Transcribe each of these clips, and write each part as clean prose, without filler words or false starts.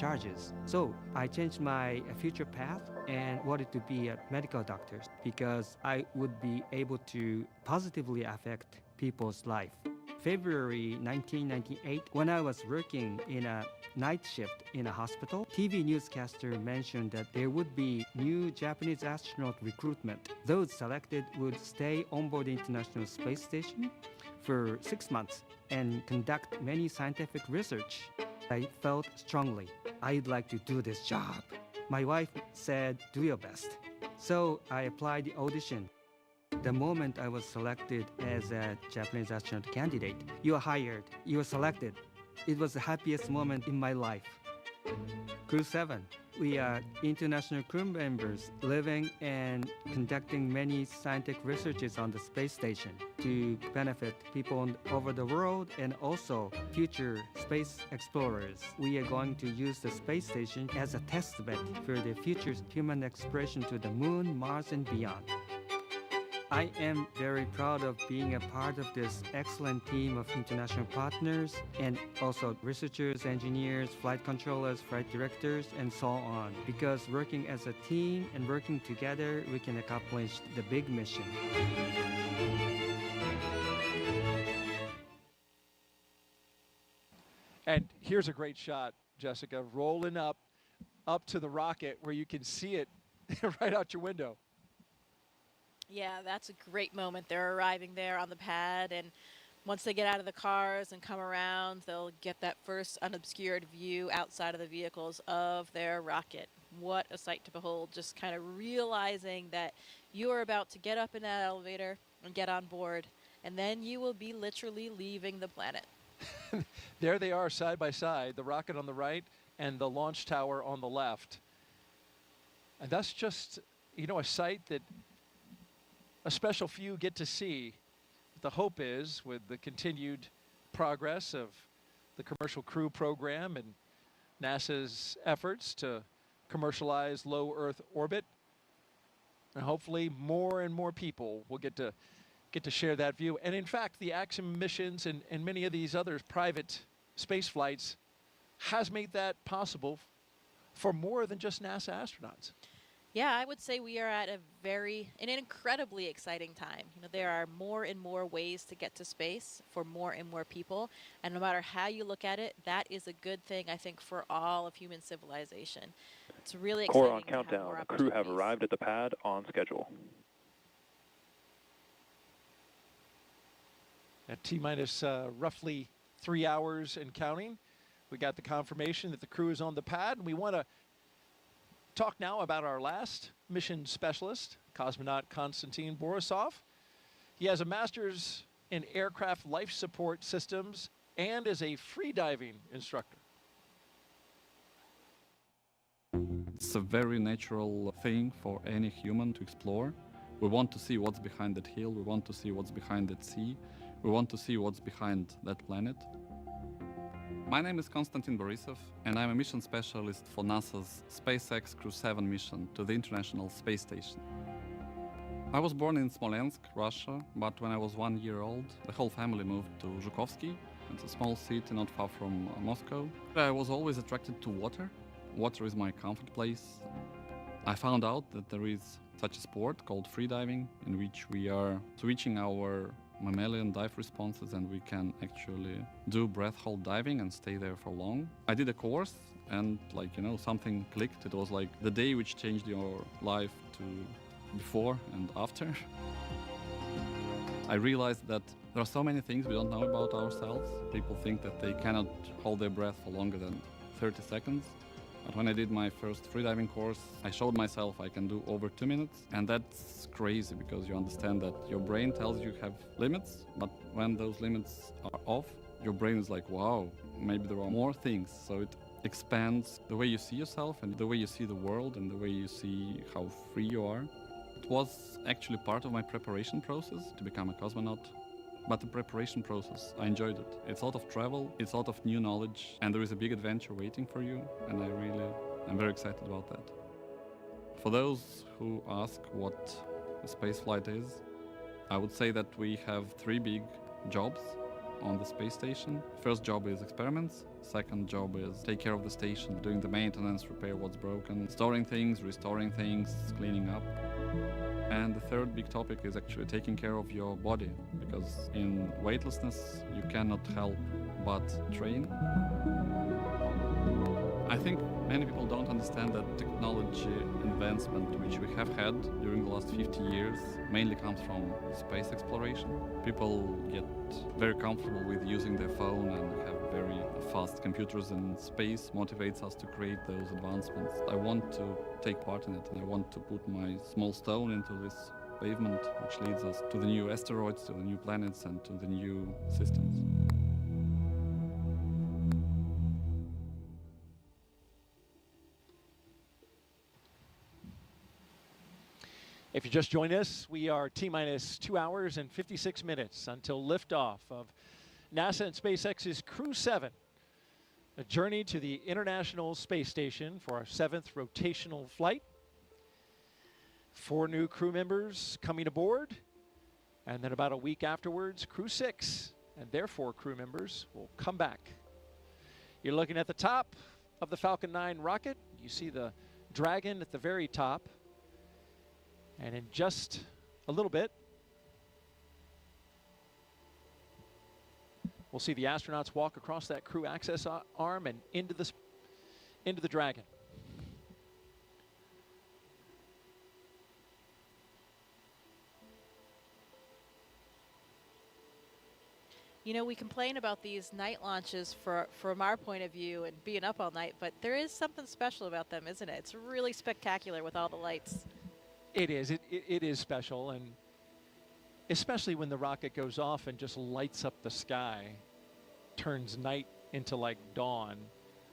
charges. So I changed my future path and wanted to be a medical doctor because I would be able to positively affect people's life. February 1998, when I was working in a night shift in a hospital, TV newscaster mentioned that there would be new Japanese astronaut recruitment. Those selected would stay on board the International Space Station for 6 months and conduct many scientific research. I felt strongly I'd like to do this job. My wife said, "Do your best." So I applied the audition. The moment I was selected as a Japanese astronaut candidate, you are hired, you are selected. It was the happiest moment in my life. Crew-7, we are international crew members living and conducting many scientific researches on the space station to benefit people over the world and also future space explorers. We are going to use the space station as a test bed for the future human exploration to the moon, Mars, and beyond. I am very proud of being a part of this excellent team of international partners and also researchers, engineers, flight controllers, flight directors, and so on. Because working as a team and working together, we can accomplish the big mission. And here's a great shot, Jessica, rolling up to the rocket where you can see it right out your window. Yeah, that's a great moment. They're arriving there on the pad, and once they get out of the cars and come around, they'll get that first unobscured view outside of the vehicles of their rocket. What a sight to behold, just kind of realizing that you are about to get up in that elevator and get on board, and then you will be literally leaving the planet. There they are side by side, the rocket on the right and the launch tower on the left. And that's just, you know, a sight that a special few get to see. The hope is, with the continued progress of the Commercial Crew program and NASA's efforts to commercialize low Earth orbit, and hopefully more and more people will get to share that view. And in fact, the Axiom missions and many of these other private space flights has made that possible for more than just NASA astronauts. Yeah, I would say we are at an incredibly exciting time. You know, there are more and more ways to get to space for more and more people, and no matter how you look at it, that is a good thing, I think, for all of human civilization. It's really exciting. Core on countdown. The crew have arrived at the pad on schedule. At T-minus roughly 3 hours and counting, we got the confirmation that the crew is on the pad, and we want to talk now about our last mission specialist, cosmonaut Konstantin Borisov. He has a master's in aircraft life support systems and is a freediving instructor. It's a very natural thing for any human to explore. We want to see what's behind that hill, we want to see what's behind that sea, we want to see what's behind that planet. My name is Konstantin Borisov, and I'm a mission specialist for NASA's SpaceX Crew-7 mission to the International Space Station. I was born in Smolensk, Russia, but when I was 1 year old, the whole family moved to Zhukovsky. It's a small city not far from Moscow. I was always attracted to water. Water is my comfort place. I found out that there is such a sport called freediving, in which we are switching our mammalian dive responses and we can actually do breath hold diving and stay there for long. I did a course and something clicked. It was like the day which changed your life to before and after. I realized that there are so many things we don't know about ourselves. People think that they cannot hold their breath for longer than 30 seconds. But when I did my first freediving course, I showed myself I can do over 2 minutes. And that's crazy because you understand that your brain tells you have limits, but when those limits are off, your brain is like, wow, maybe there are more things. So it expands the way you see yourself and the way you see the world and the way you see how free you are. It was actually part of my preparation process to become a cosmonaut. But the preparation process, I enjoyed it. It's a lot of travel, it's a lot of new knowledge, and there is a big adventure waiting for you, and I'm very excited about that. For those who ask what a spaceflight is, I would say that we have 3 big jobs. on the space station. First job is experiments. Second job is take care of the station, doing the maintenance, repair what's broken, storing things, restoring things, cleaning up. And the third big topic is actually taking care of your body, because in weightlessness you cannot help but train. I think many people don't understand that technology advancement which we have had during the last 50 years mainly comes from space exploration. People get very comfortable with using their phone and have very fast computers in space, motivates us to create those advancements. I want to take part in it, and I want to put my small stone into this pavement which leads us to the new asteroids, to the new planets, and to the new systems. If you just joined us, we are T-minus 2 hours and 56 minutes until liftoff of NASA and SpaceX's Crew-7, a journey to the International Space Station for our 7th rotational flight. 4 new crew members coming aboard, and then about a week afterwards, Crew-6 and their 4 crew members will come back. You're looking at the top of the Falcon 9 rocket. You see the Dragon at the very top. And in just a little bit, we'll see the astronauts walk across that crew access arm and into the Dragon. You know, we complain about these night launches from our point of view and being up all night, but there is something special about them, isn't it? It's really spectacular with all the lights. It is. It is special, and especially when the rocket goes off and just lights up the sky, turns night into like dawn.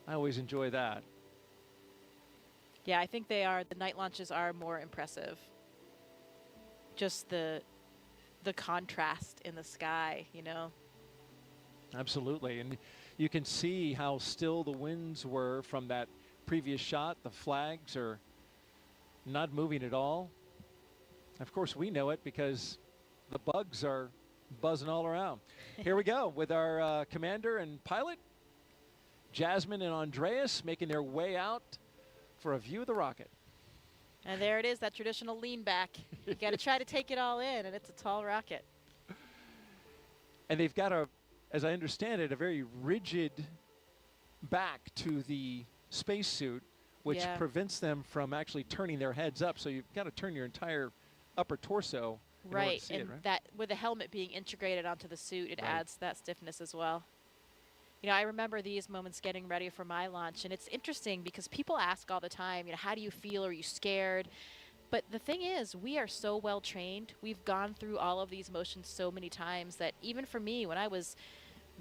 I always enjoy that. Yeah, I think they are. The night launches are more impressive. Just the contrast in the sky, you know. Absolutely, and you can see how still the winds were from that previous shot. The flags are not moving at all. Of course, we know it because the bugs are buzzing all around. Here we go with our commander and pilot, Jasmin and Andreas, making their way out for a view of the rocket. And there it is, that traditional lean back. You got to try to take it all in, and it's a tall rocket. And they've got as I understand it, a very rigid back to the spacesuit, which prevents them from actually turning their heads up. So you've got to turn your entire upper torso in order to see it, right? That with the helmet being integrated onto the suit, it adds that stiffness as well. You know, I remember these moments getting ready for my launch, and it's interesting because people ask all the time, you know, how do you feel? Are you scared? But the thing is, we are so well trained. We've gone through all of these motions so many times that even for me, when I was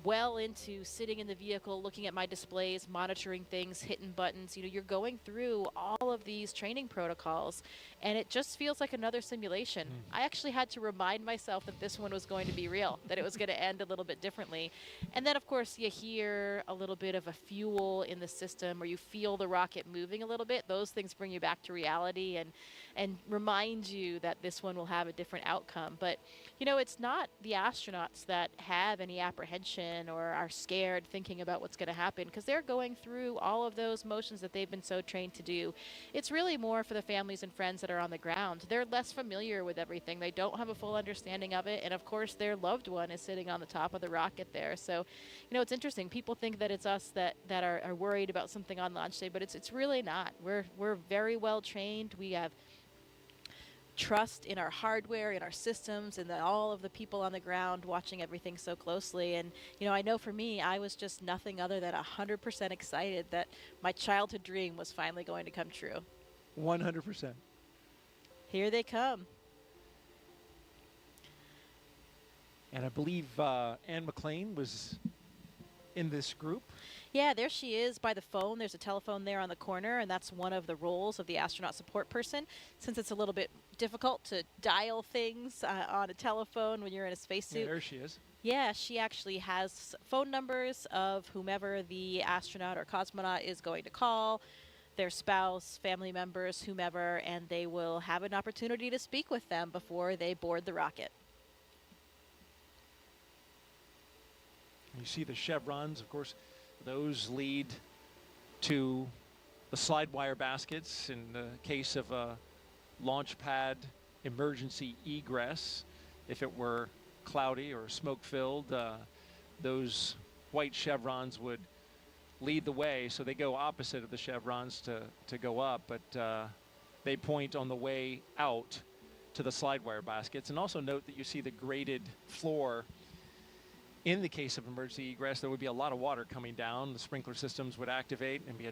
well into sitting in the vehicle, looking at my displays, monitoring things, hitting buttons, you know, you're going through all of these training protocols, and it just feels like another simulation. I actually had to remind myself that this one was going to be real, that it was going to end a little bit differently. And then, of course, you hear a little bit of a fuel in the system, or you feel the rocket moving a little bit. Those things bring you back to reality and remind you that this one will have a different outcome. But, you know, it's not the astronauts that have any apprehension or are scared thinking about what's going to happen, because they're going through all of those motions that they've been so trained to do. It's really more for the families and friends that are on the ground. They're less familiar with everything. They don't have a full understanding of it. And of course, their loved one is sitting on the top of the rocket there. So, you know, it's interesting. People think that it's us that are worried about something on launch day, but it's really not. We're very well trained. We have trust in our hardware, in our systems, and all of the people on the ground watching everything so closely. And, you know, I know for me, I was just nothing other than 100% excited that my childhood dream was finally going to come true. 100%. Here they come. And I believe Anne McLean was in this group. Yeah, there she is by the phone. There's a telephone there on the corner, and that's one of the roles of the astronaut support person, since it's a little bit difficult to dial things on a telephone when you're in a spacesuit. Yeah, there she is. Yeah, she actually has phone numbers of whomever the astronaut or cosmonaut is going to call, their spouse, family members, whomever, and they will have an opportunity to speak with them before they board the rocket. You see the chevrons, of course, those lead to the slide wire baskets in the case of a launch pad emergency egress. If it were cloudy or smoke filled, those white chevrons would lead the way. So they go opposite of the chevrons to go up, but they point on the way out to the slide wire baskets. And also note that you see the graded floor. In the case of emergency egress, there would be a lot of water coming down. The sprinkler systems would activate and be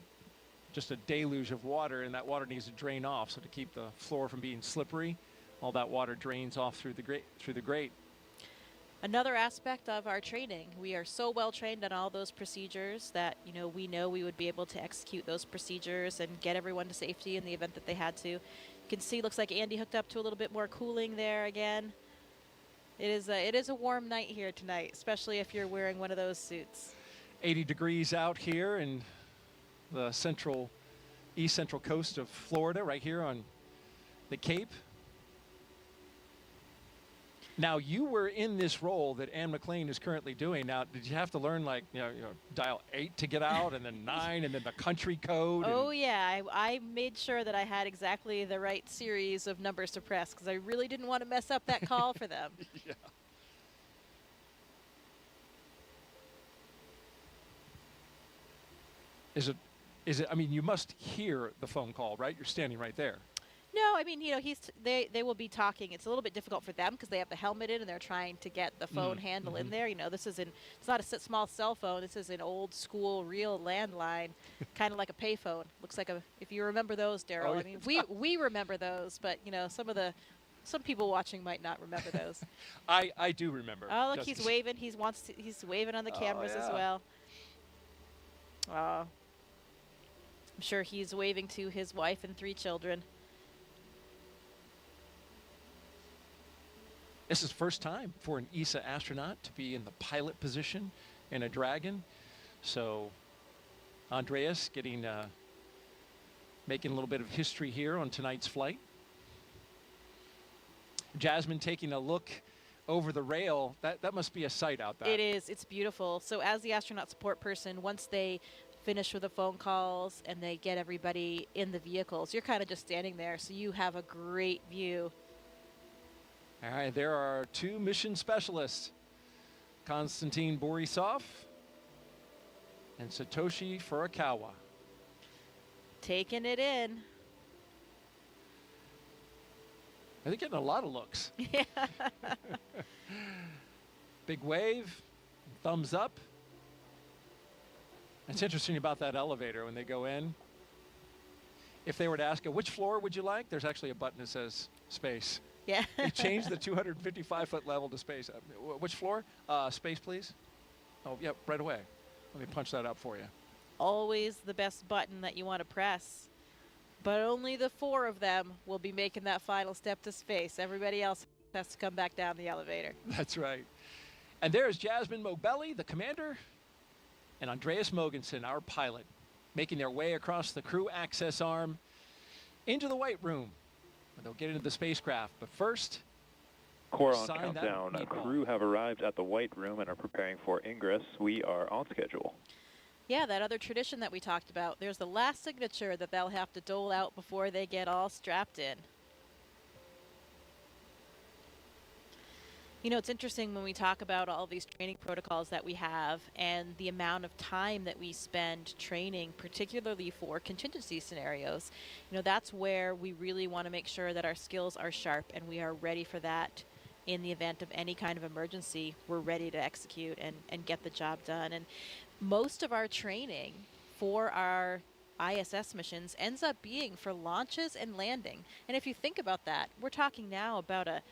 just a deluge of water, and that water needs to drain off. So to keep the floor from being slippery, all that water drains off through the grate. Another aspect of our training, we are so well trained on all those procedures that, we know we would be able to execute those procedures and get everyone to safety in the event that they had to. You can see, looks like Andy hooked up to a little bit more cooling there again. It is a warm night here tonight, especially if you're wearing one of those suits. 80 degrees out here in the east central coast of Florida, right here on the Cape. Now, you were in this role that Anne McLean is currently doing. Now, did you have to learn, like, dial 8 to get out, and then 9, and then the country code? Oh, yeah. I made sure that I had exactly the right series of numbers to press, because I really didn't want to mess up that call for them. Yeah. Is it, I mean, you must hear the phone call, right? You're standing right there. No, I mean, they will be talking. It's a little bit difficult for them because they have the helmet in and they're trying to get the phone handle in there. It's not a small cell phone. This is an old school real landline, kind of like a payphone. Looks like if you remember those, Daryl. Oh, I mean, we remember those, but some people watching might not remember those. I do remember. Oh, look, he's waving. He's waving on the cameras as well. I'm sure he's waving to his wife and 3 children. This is the first time for an ESA astronaut to be in the pilot position in a Dragon. So Andreas making a little bit of history here on tonight's flight. Jasmin taking a look over the rail. That must be a sight out there. It is. It's beautiful. So as the astronaut support person, once they finish with the phone calls and they get everybody in the vehicles, you're kind of just standing there. So you have a great view. All right, there are 2 mission specialists, Konstantin Borisov and Satoshi Furukawa. Taking it in. They're getting a lot of looks. Yeah. Big wave, thumbs up. It's interesting about that elevator when they go in. If they were to ask you, which floor would you like? There's actually a button that says space. Yeah. They changed the 255-foot level to space. Which floor? Space, please. Oh, yep, right away. Let me punch that up for you. Always the best button that you want to press. But only the 4 of them will be making that final step to space. Everybody else has to come back down the elevator. That's right. And there's Jasmin Moghbeli, the commander, and Andreas Mogensen, our pilot, making their way across the crew access arm into the White Room. They'll get into the spacecraft, but first, Core on countdown. Crew have arrived at the White Room and are preparing for ingress. We are on schedule. Yeah, that other tradition that we talked about. There's the last signature that they'll have to dole out before they get all strapped in. It's interesting when we talk about all these training protocols that we have and the amount of time that we spend training, particularly for contingency scenarios. That's where we really want to make sure that our skills are sharp and we are ready for that in the event of any kind of emergency. We're ready to execute and get the job done. And most of our training for our ISS missions ends up being for launches and landing. And if you think about that, we're talking now about a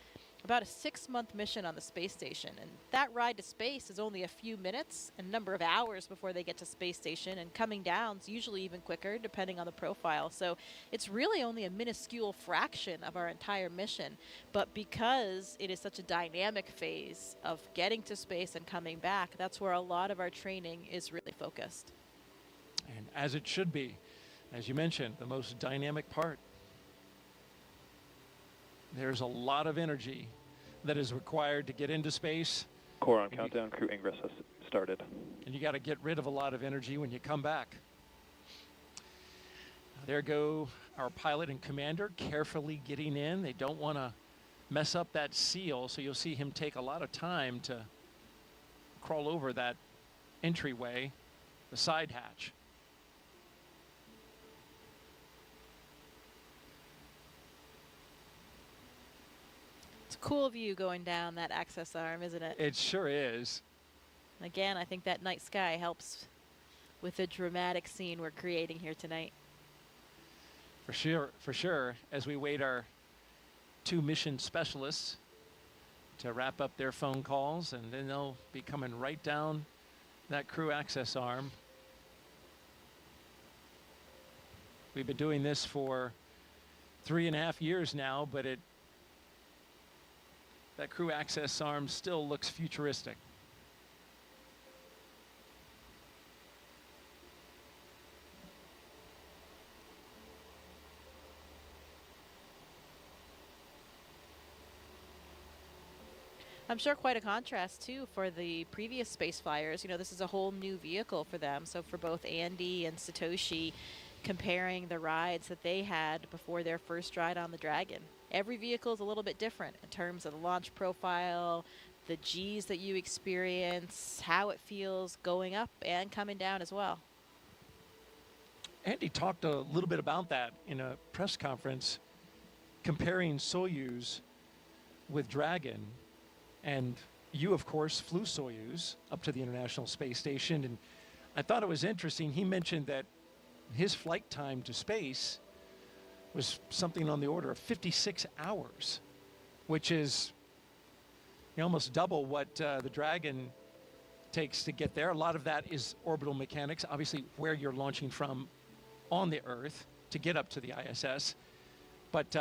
6-month mission on the space station, and that ride to space is only a few minutes and a number of hours before they get to space station, and coming down is usually even quicker depending on the profile. So it's really only a minuscule fraction of our entire mission, but because it is such a dynamic phase of getting to space and coming back, that's where a lot of our training is really focused. And as it should be, as you mentioned, the most dynamic part. There's a lot of energy that is required to get into space. Core on countdown. Crew ingress has started. And you got to get rid of a lot of energy when you come back. There go our pilot and commander carefully getting in. They don't want to mess up that seal, so you'll see him take a lot of time to crawl over that entryway, the side hatch. It's a cool view going down that access arm, isn't it? It sure is. Again, I think that night sky helps with the dramatic scene we're creating here tonight. For sure, as we wait our 2 mission specialists to wrap up their phone calls, and then they'll be coming right down that crew access arm. We've been doing this for 3.5 years now, but that crew access arm still looks futuristic. I'm sure quite a contrast, too, for the previous space flyers. You know, this is a whole new vehicle for them. So for both Andy and Satoshi, comparing the rides that they had before their first ride on the Dragon. Every vehicle is a little bit different in terms of the launch profile, the Gs that you experience, how it feels going up and coming down as well. Andy talked a little bit about that in a press conference, comparing Soyuz with Dragon. And you, of course, flew Soyuz up to the International Space Station. And I thought it was interesting. He mentioned that his flight time to space was something on the order of 56 hours, which is almost double what the Dragon takes to get there. A lot of that is orbital mechanics, obviously where you're launching from on the Earth to get up to the ISS. But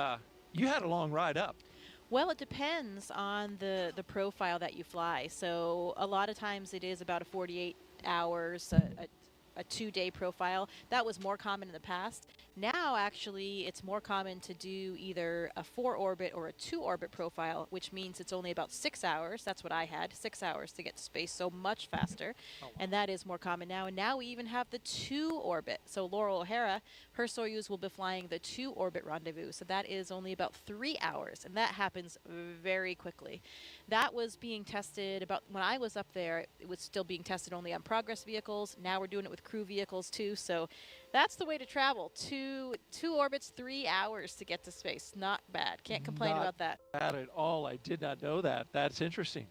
you had a long ride up. Well, it depends on the profile that you fly. So a lot of times it is about a 48 hours, a 2-day profile. That was more common in the past. Now, actually, it's more common to do either a 4-orbit or a 2-orbit profile, which means it's only about 6 hours. That's what I had, 6 hours to get to space, so much faster. Oh, wow. And that is more common now. And now we even have the 2-orbit. So Laurel O'Hara, her Soyuz will be flying the 2-orbit rendezvous. So that is only about 3 hours, and that happens very quickly. That was being tested about, when I was up there, it was still being tested only on Progress vehicles. Now we're doing it with crew vehicles too. So that's the way to travel. Two orbits, 3 hours to get to space. Not bad. Can't complain about that. Not bad at all. I did not know that. That's interesting.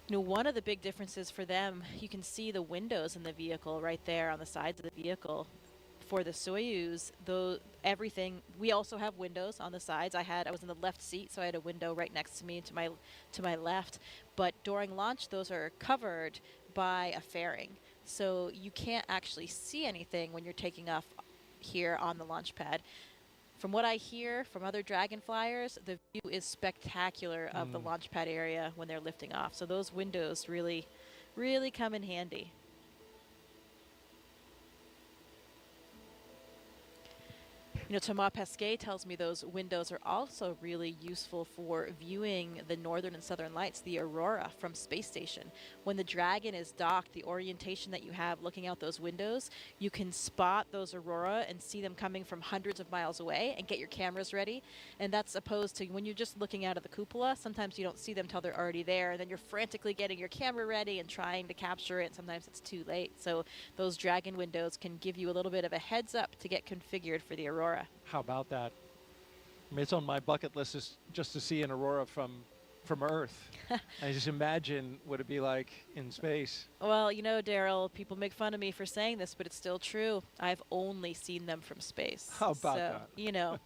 You know, one of the big differences for them, you can see the windows in the vehicle right there on the sides of the vehicle. For the Soyuz, though, everything, we also have windows on the sides. I was in the left seat, so I had a window right next to me to my left. But during launch, those are covered by a fairing. So you can't actually see anything when you're taking off here on the launch pad. From what I hear from other Dragon flyers, the view is spectacular of the launch pad area when they're lifting off. So those windows really, really come in handy. You know, Thomas Pesquet tells me those windows are also really useful for viewing the northern and southern lights, the aurora from space station. When the Dragon is docked, the orientation that you have looking out those windows, you can spot those aurora and see them coming from hundreds of miles away and get your cameras ready. And that's opposed to when you're just looking out of the cupola, sometimes you don't see them till they're already there. And then you're frantically getting your camera ready and trying to capture it. Sometimes it's too late. So those Dragon windows can give you a little bit of a heads up to get configured for the aurora. How about that? I mean, it's on my bucket list just to see an aurora from Earth. I just imagine what it'd be like in space. Well, you know, Daryl, people make fun of me for saying this, but it's still true. I've only seen them from space. How about that? You know,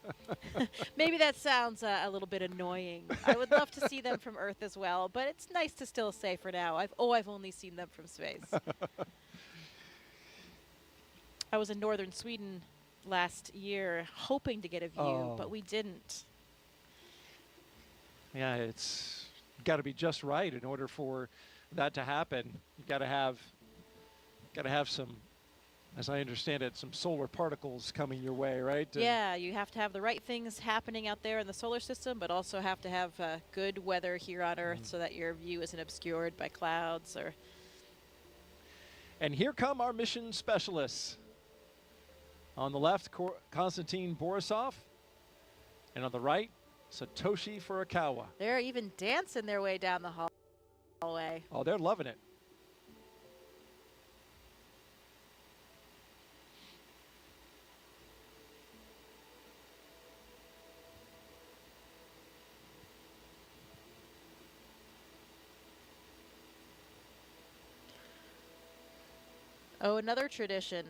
maybe that sounds a little bit annoying. I would love to see them from Earth as well, but it's nice to still say for now, I've only seen them from space. I was in northern Sweden last year hoping to get a view, but we didn't. Yeah, it's got to be just right in order for that to happen. You got to have some As I understand it, some solar particles coming your way, right? Yeah, you have to have the right things happening out there in the solar system, but also have to have good weather here on Earth so that your view isn't obscured by clouds or... And here come our mission specialists. On the left, Konstantin Borisov, and on the right, Satoshi Furukawa. They're even dancing their way down the hallway. Oh, they're loving it. Oh, another tradition.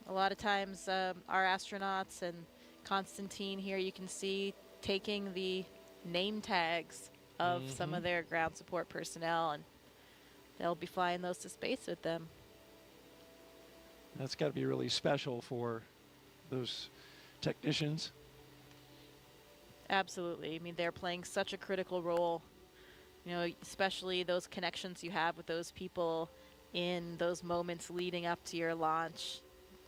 A lot of times our astronauts and Konstantin here, you can see taking the name tags of some of their ground support personnel, and they'll be flying those to space with them. That's got to be really special for those technicians. Absolutely. I mean, they're playing such a critical role, you know, especially those connections you have with those people in those moments leading up to your launch.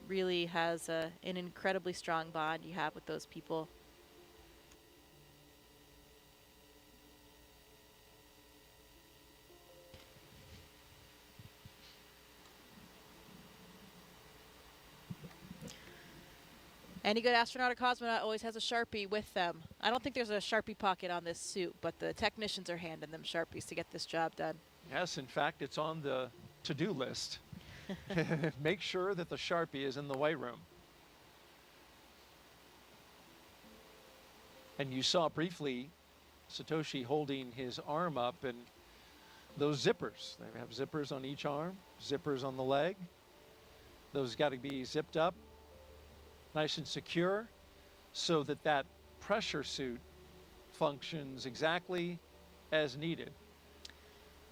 Really has an incredibly strong bond you have with those people. Any good astronaut or cosmonaut always has a Sharpie with them. I don't think there's a Sharpie pocket on this suit, but the technicians are handing them Sharpies to get this job done. Yes, in fact, it's on the to-do list. Make sure that the Sharpie is in the white room. And you saw briefly Satoshi holding his arm up, and those zippers. They have zippers on each arm, zippers on the leg. Those got to be zipped up, nice and secure, so that that pressure suit functions exactly as needed.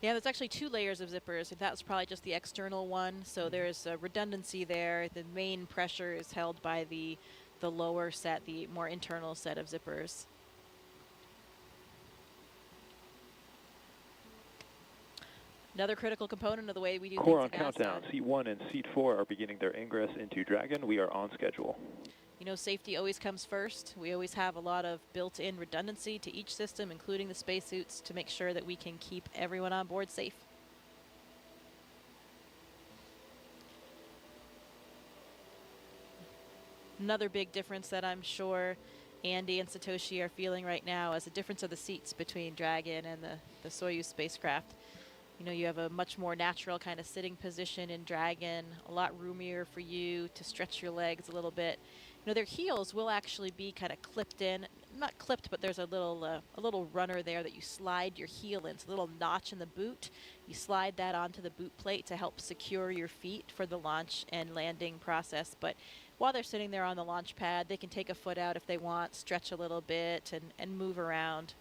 Yeah, there's actually 2 layers of zippers. That was probably just the external one, so there's a redundancy there. The main pressure is held by the lower set, the more internal set of zippers. Another critical component of the way we do Core on things at NASA. countdown. Seat 1 and Seat 4 are beginning their ingress into Dragon. We are on schedule. You know, safety always comes first. We always have a lot of built-in redundancy to each system, including the spacesuits, to make sure that we can keep everyone on board safe. Another big difference that I'm sure Andy and Satoshi are feeling right now is the difference of the seats between Dragon and the Soyuz spacecraft. You know, you have a much more natural kind of sitting position in Dragon, a lot roomier for you to stretch your legs a little bit. You know, their heels will actually be kind of clipped in, not clipped, but there's a little runner there that you slide your heel in. It's a little notch in the boot. You slide that onto the boot plate to help secure your feet for the launch and landing process. But while they're sitting there on the launch pad, they can take a foot out if they want, stretch a little bit, and move around.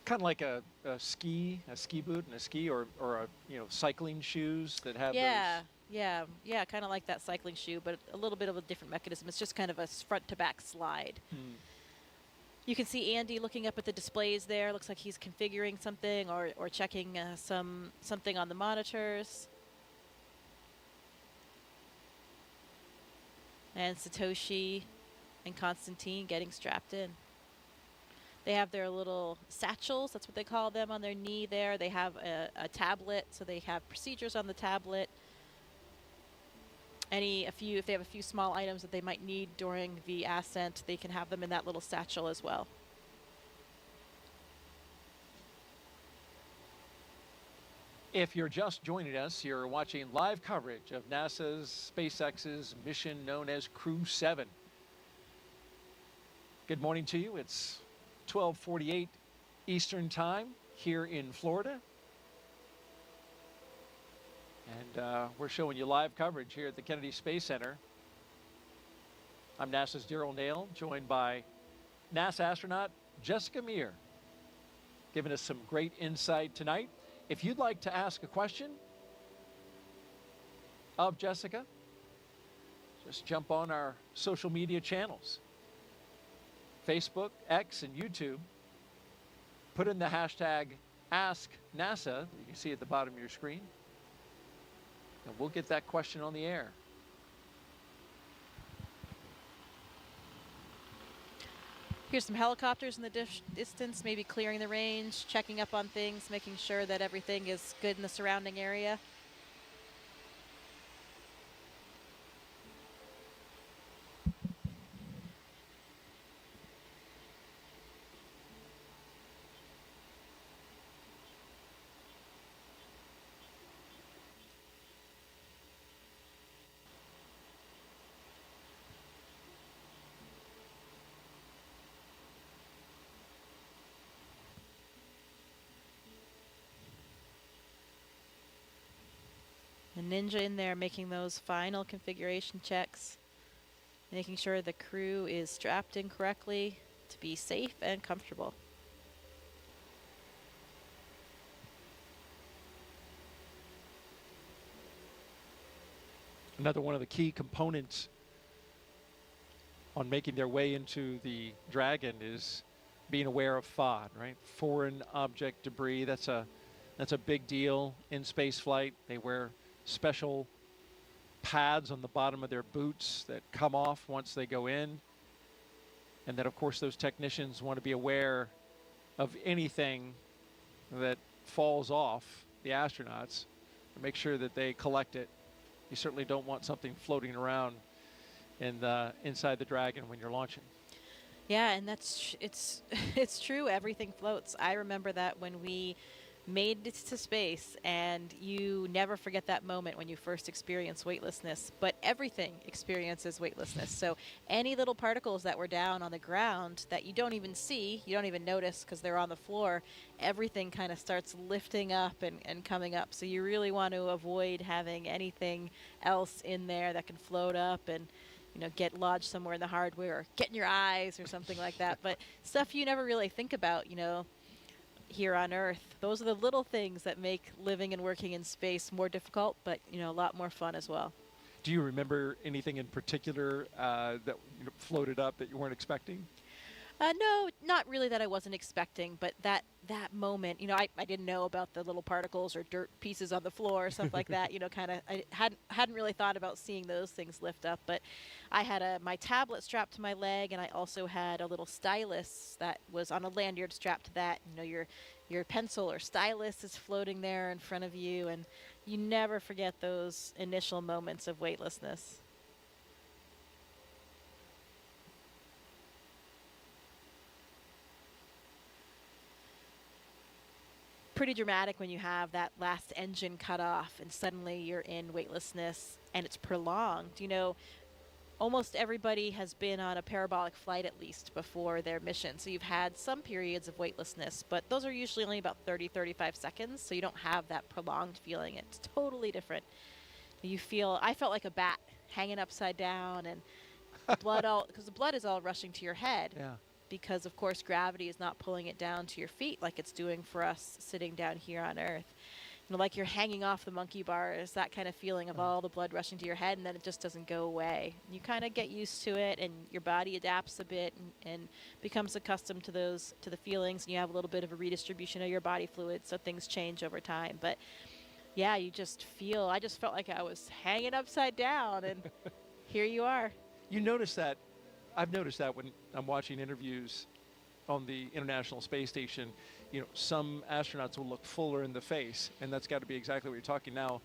Kind of like a ski boot and a ski, or a, you know, cycling shoes that have those. Yeah, kind of like that cycling shoe, but a little bit of a different mechanism. It's just kind of a front to back slide. You can see Andy looking up at the displays there. Looks like he's configuring something or checking something on the monitors. And Satoshi and Konstantin getting strapped in. They have their little satchels, that's what they call them, on their knee there. They have a tablet, so they have procedures on the tablet. If they have a few small items that they might need during the ascent, they can have them in that little satchel as well. If you're just joining us, you're watching live coverage of NASA's SpaceX's mission known as Crew-7. Good morning to you. It's 12:48 Eastern Time here in Florida. And we're showing you live coverage here at the Kennedy Space Center. I'm NASA's Daryl Nail, joined by NASA astronaut Jessica Meir, giving us some great insight tonight. If you'd like to ask a question of Jessica, just jump on our social media channels, Facebook, X, and YouTube. Put in the hashtag #AskNASA, you can see at the bottom of your screen, and we'll get that question on the air. Here's some helicopters in the distance, maybe clearing the range, checking up on things, making sure that everything is good in the surrounding area. The Ninja in there making those final configuration checks, making sure the crew is strapped in correctly to be safe and comfortable. Another one of the key components on making their way into the Dragon is being aware of FOD, right? Foreign object debris. That's a big deal in space flight. They wear special pads on the bottom of their boots that come off once they go in. And then, of course, those technicians want to be aware of anything that falls off the astronauts and make sure that they collect it. You certainly don't want something floating around inside the Dragon when you're launching. Yeah, and it's true. Everything floats. I remember that when we made it to space, and you never forget that moment when you first experience weightlessness, but everything experiences weightlessness. So any little particles that were down on the ground that you don't even see, you don't even notice because they're on the floor, everything kind of starts lifting up and coming up. So you really want to avoid having anything else in there that can float up and get lodged somewhere in the hardware or get in your eyes or something like that. But stuff you never really think about, here on Earth. Those are the little things that make living and working in space more difficult, but a lot more fun as well. Do you remember anything in particular that floated up that you weren't expecting? No, not really that I wasn't expecting, but that moment, I didn't know about the little particles or dirt pieces on the floor or stuff like that. I hadn't really thought about seeing those things lift up, but I had my tablet strapped to my leg, and I also had a little stylus that was on a lanyard strapped to that. Your pencil or stylus is floating there in front of you, and you never forget those initial moments of weightlessness. Pretty dramatic when you have that last engine cut off and suddenly you're in weightlessness and it's prolonged. Almost everybody has been on a parabolic flight at least before their mission. So you've had some periods of weightlessness, but those are usually only about 30-35 seconds. So you don't have that prolonged feeling. It's totally different. I felt like a bat hanging upside down and because the blood is all rushing to your head. Yeah. Because, of course, gravity is not pulling it down to your feet like it's doing for us sitting down here on Earth. Like you're hanging off the monkey bars, that kind of feeling of all the blood rushing to your head, and then it just doesn't go away. You kind of get used to it, and your body adapts a bit and becomes accustomed to the feelings, and you have a little bit of a redistribution of your body fluids, so things change over time. But, yeah, I just felt like I was hanging upside down, and here you are. You notice that. I've noticed that when I'm watching interviews on the International Space Station, some astronauts will look fuller in the face, and that's got to be exactly what you're talking now.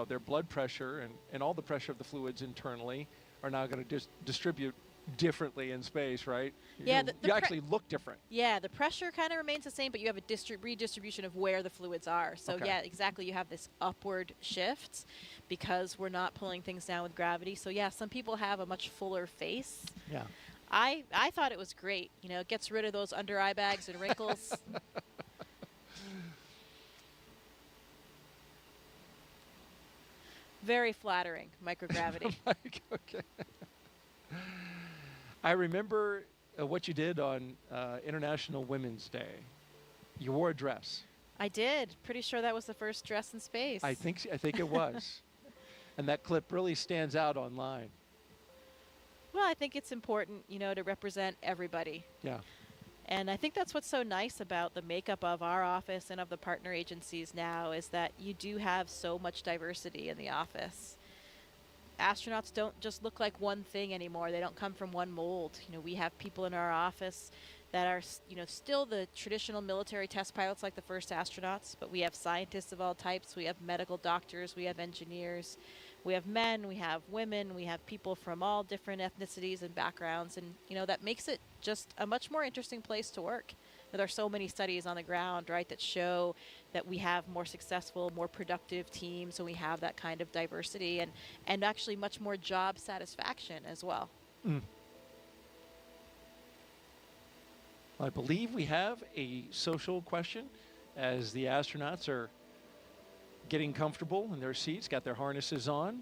Their blood pressure and all the pressure of the fluids internally are now going to distribute differently in space, right? Yeah, you actually look different. Yeah, the pressure kind of remains the same, but you have a redistribution of where the fluids are. So okay. Yeah, exactly. You have this upward shift because we're not pulling things down with gravity. So yeah, some people have a much fuller face. Yeah. I thought it was great. It gets rid of those under eye bags and wrinkles. Very flattering, microgravity. Okay. I remember what you did on International Women's Day. You wore a dress. I did. Pretty sure that was the first dress in space. I think it was. And that clip really stands out online. Well, I think it's important, to represent everybody. Yeah. And I think that's what's so nice about the makeup of our office and of the partner agencies now is that you do have so much diversity in the office. astronauts don't just look like one thing anymore. They don't come from one mold. We have people in our office that are, still the traditional military test pilots like the first astronauts, but we have scientists of all types. We have medical doctors, we have engineers, we have men, we have women, we have people from all different ethnicities and backgrounds, and that makes it just a much more interesting place to work. There are so many studies on the ground, right, that show that we have more successful, more productive teams, and we have that kind of diversity and actually much more job satisfaction as well. I believe we have a social question as the astronauts are getting comfortable in their seats, got their harnesses on.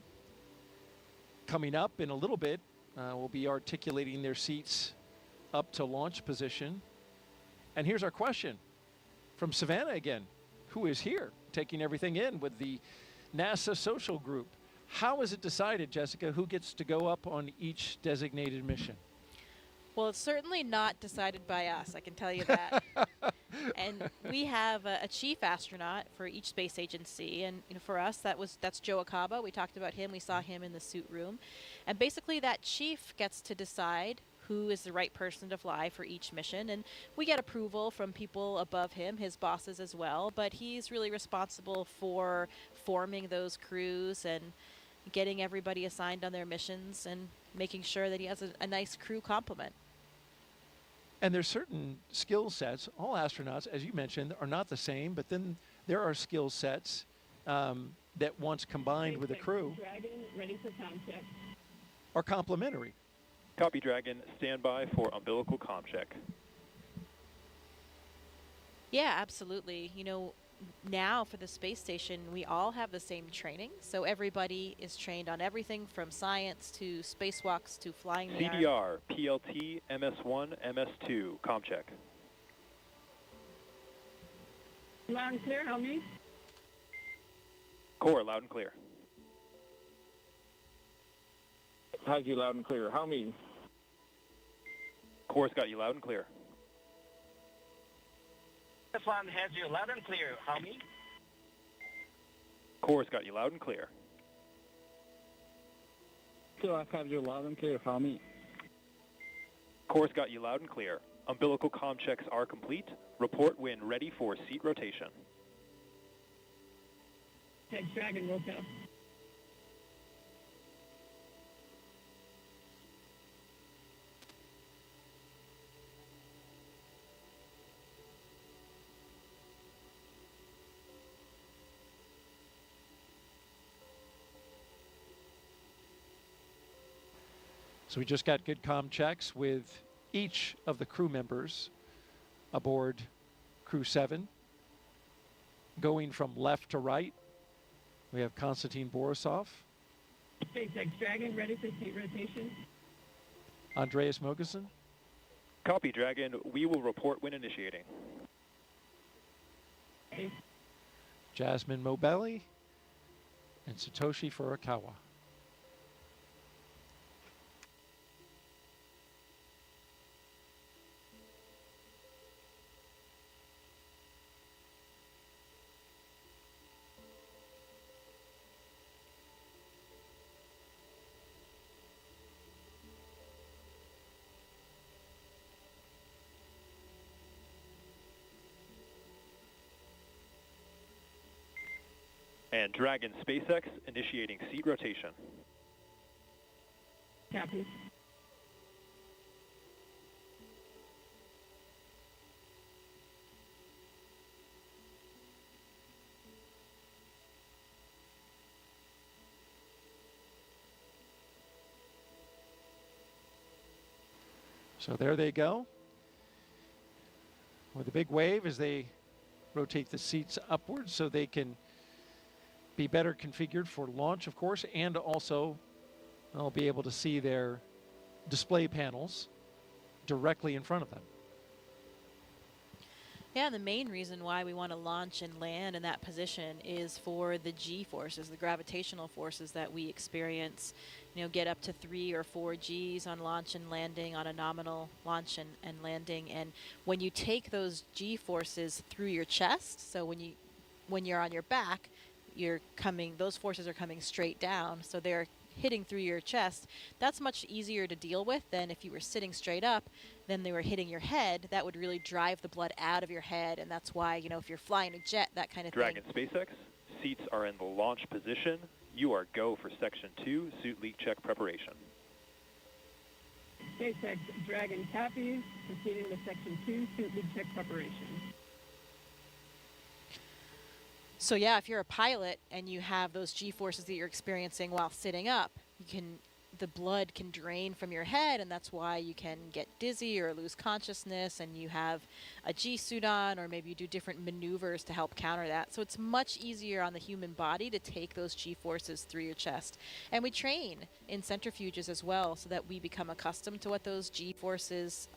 Coming up in a little bit, we'll be articulating their seats up to launch position. And here's our question from Savannah again, who is here taking everything in with the NASA social group. How is it decided, Jessica, who gets to go up on each designated mission? Well, it's certainly not decided by us, I can tell you that. And we have a chief astronaut for each space agency, and for us that's Joe Acaba. We talked about him. We saw him in the suit room, and basically that chief gets to decide who is the right person to fly for each mission, and we get approval from people above him, his bosses as well. But he's really responsible for forming those crews and getting everybody assigned on their missions and making sure that he has a nice crew complement. And there's certain skill sets. All astronauts, as you mentioned, are not the same, but then there are skill sets that once combined with a crew Dragon, ready for comm check. are complementary. Copy, Dragon. Stand by for umbilical comm check. Yeah, absolutely. Now for the space station, we all have the same training. So everybody is trained on everything from science to spacewalks to flying the arm. CDR, PLT, MS1, MS2, comm check. Loud and clear, how many? Core, loud and clear. Has you loud and clear. How many? Core's got you loud and clear. This one has you loud and clear. How many? Core's got you loud and clear. So I have you loud and clear. How many? Core's got you loud and clear. Umbilical comm checks are complete. Report when ready for seat rotation. SpaceX Dragon, roll out. So we just got good comm checks with each of the crew members aboard Crew-7. Going from left to right, we have Konstantin Borisov, SpaceX Dragon, ready for seat rotation. Andreas Mogensen, Copy, Dragon. We will report when initiating. Okay. Jasmin Moghbeli, and Satoshi Furukawa. And Dragon SpaceX initiating seat rotation. Copy. So there they go. With a big wave as they rotate the seats upwards so they can be better configured for launch, of course, and also they'll be able to see their display panels directly in front of them. Yeah, and the main reason why we want to launch and land in that position is for the G forces, the gravitational forces that we experience. Get up to 3 or 4 Gs on launch and landing, on a nominal launch and landing. And when you take those G forces through your chest, so when you're on your back, those forces are coming straight down, so they're hitting through your chest, that's much easier to deal with than if you were sitting straight up, then they were hitting your head. That would really drive the blood out of your head, and that's why, you know, if you're flying a jet, that kind of Dragon thing. SpaceX, seats are in the launch position. You are go for Section 2, suit leak check preparation. SpaceX Dragon copies, proceeding to Section 2, suit leak check preparation. So yeah, if you're a pilot and you have those G-forces that you're experiencing while sitting up, the blood can drain from your head, and that's why you can get dizzy or lose consciousness, and you have a G-suit on, or maybe you do different maneuvers to help counter that. So it's much easier on the human body to take those G-forces through your chest. And we train in centrifuges as well so that we become accustomed to what those G-forces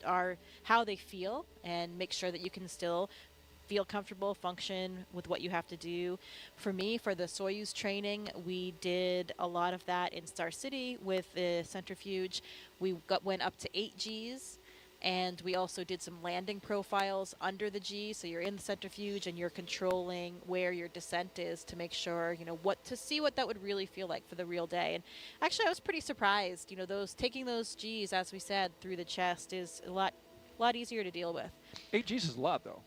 are, how they feel, and make sure that you can still feel comfortable, function with what you have to do. For me, for the Soyuz training, we did a lot of that in Star City with the centrifuge. We went up to 8 Gs, and we also did some landing profiles under the G. So you're in the centrifuge and you're controlling where your descent is to make sure, you know, to see what that would really feel like for the real day. And actually, I was pretty surprised. You know, taking those Gs, as we said, through the chest is a lot easier to deal with. 8 Gs is a lot, though.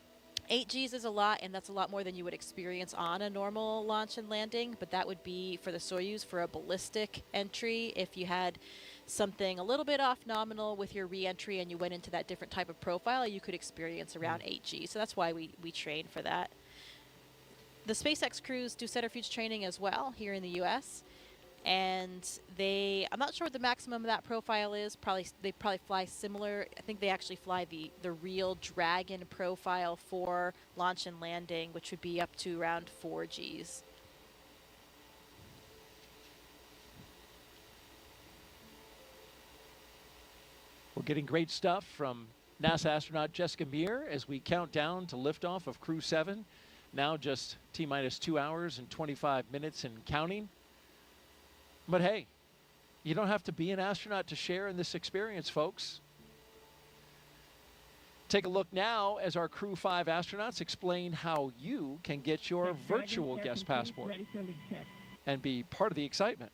8 Gs is a lot, and that's a lot more than you would experience on a normal launch and landing, but that would be for the Soyuz for a ballistic entry. If you had something a little bit off nominal with your re-entry and you went into that different type of profile, you could experience around 8 Gs. So that's why we train for that. The SpaceX crews do centrifuge training as well here in the US. And I'm not sure what the maximum of that profile is. They probably fly similar. I think they actually fly the real Dragon profile for launch and landing, which would be up to around 4 Gs. We're getting great stuff from NASA astronaut Jessica Meir as we count down to liftoff of Crew-7. Now just T-minus 2 hours and 25 minutes and counting. But hey, you don't have to be an astronaut to share in this experience, folks. Take a look now as our Crew-5 astronauts explain how you can get your virtual guest passport and be part of the excitement.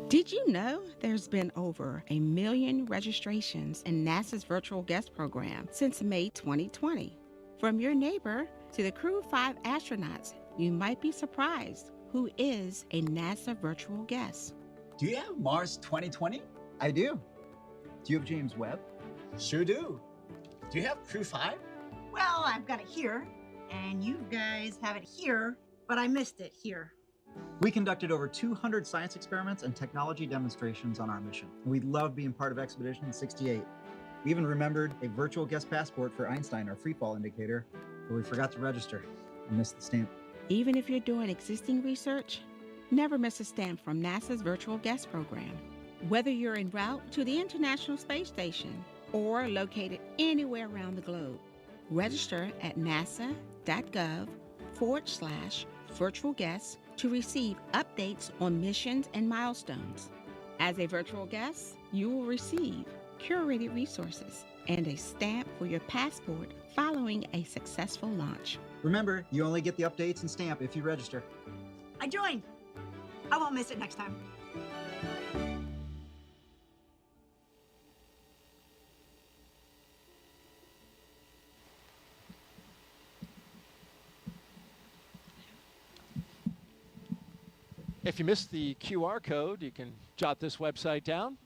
Did you know there's been over 1 million registrations in NASA's virtual guest program since May 2020? From your neighbor to the Crew-5 astronauts, you might be surprised who is a NASA virtual guest. Do you have Mars 2020? I do. Do you have James Webb? Sure do. Do you have Crew-5? Well, I've got it here, and you guys have it here, but I missed it here. We conducted over 200 science experiments and technology demonstrations on our mission. We love being part of Expedition 68. We even remembered a virtual guest passport for Einstein, our freefall indicator, but we forgot to register and missed the stamp. Even if you're doing existing research, never miss a stamp from NASA's virtual guest program. Whether you're en route to the International Space Station or located anywhere around the globe, register at nasa.gov/virtual guests to receive updates on missions and milestones. As a virtual guest, you will receive curated resources and a stamp for your passport following a successful launch. Remember, you only get the updates and stamp if you register. I joined. I won't miss it next time. If you missed the QR code, you can jot this website down.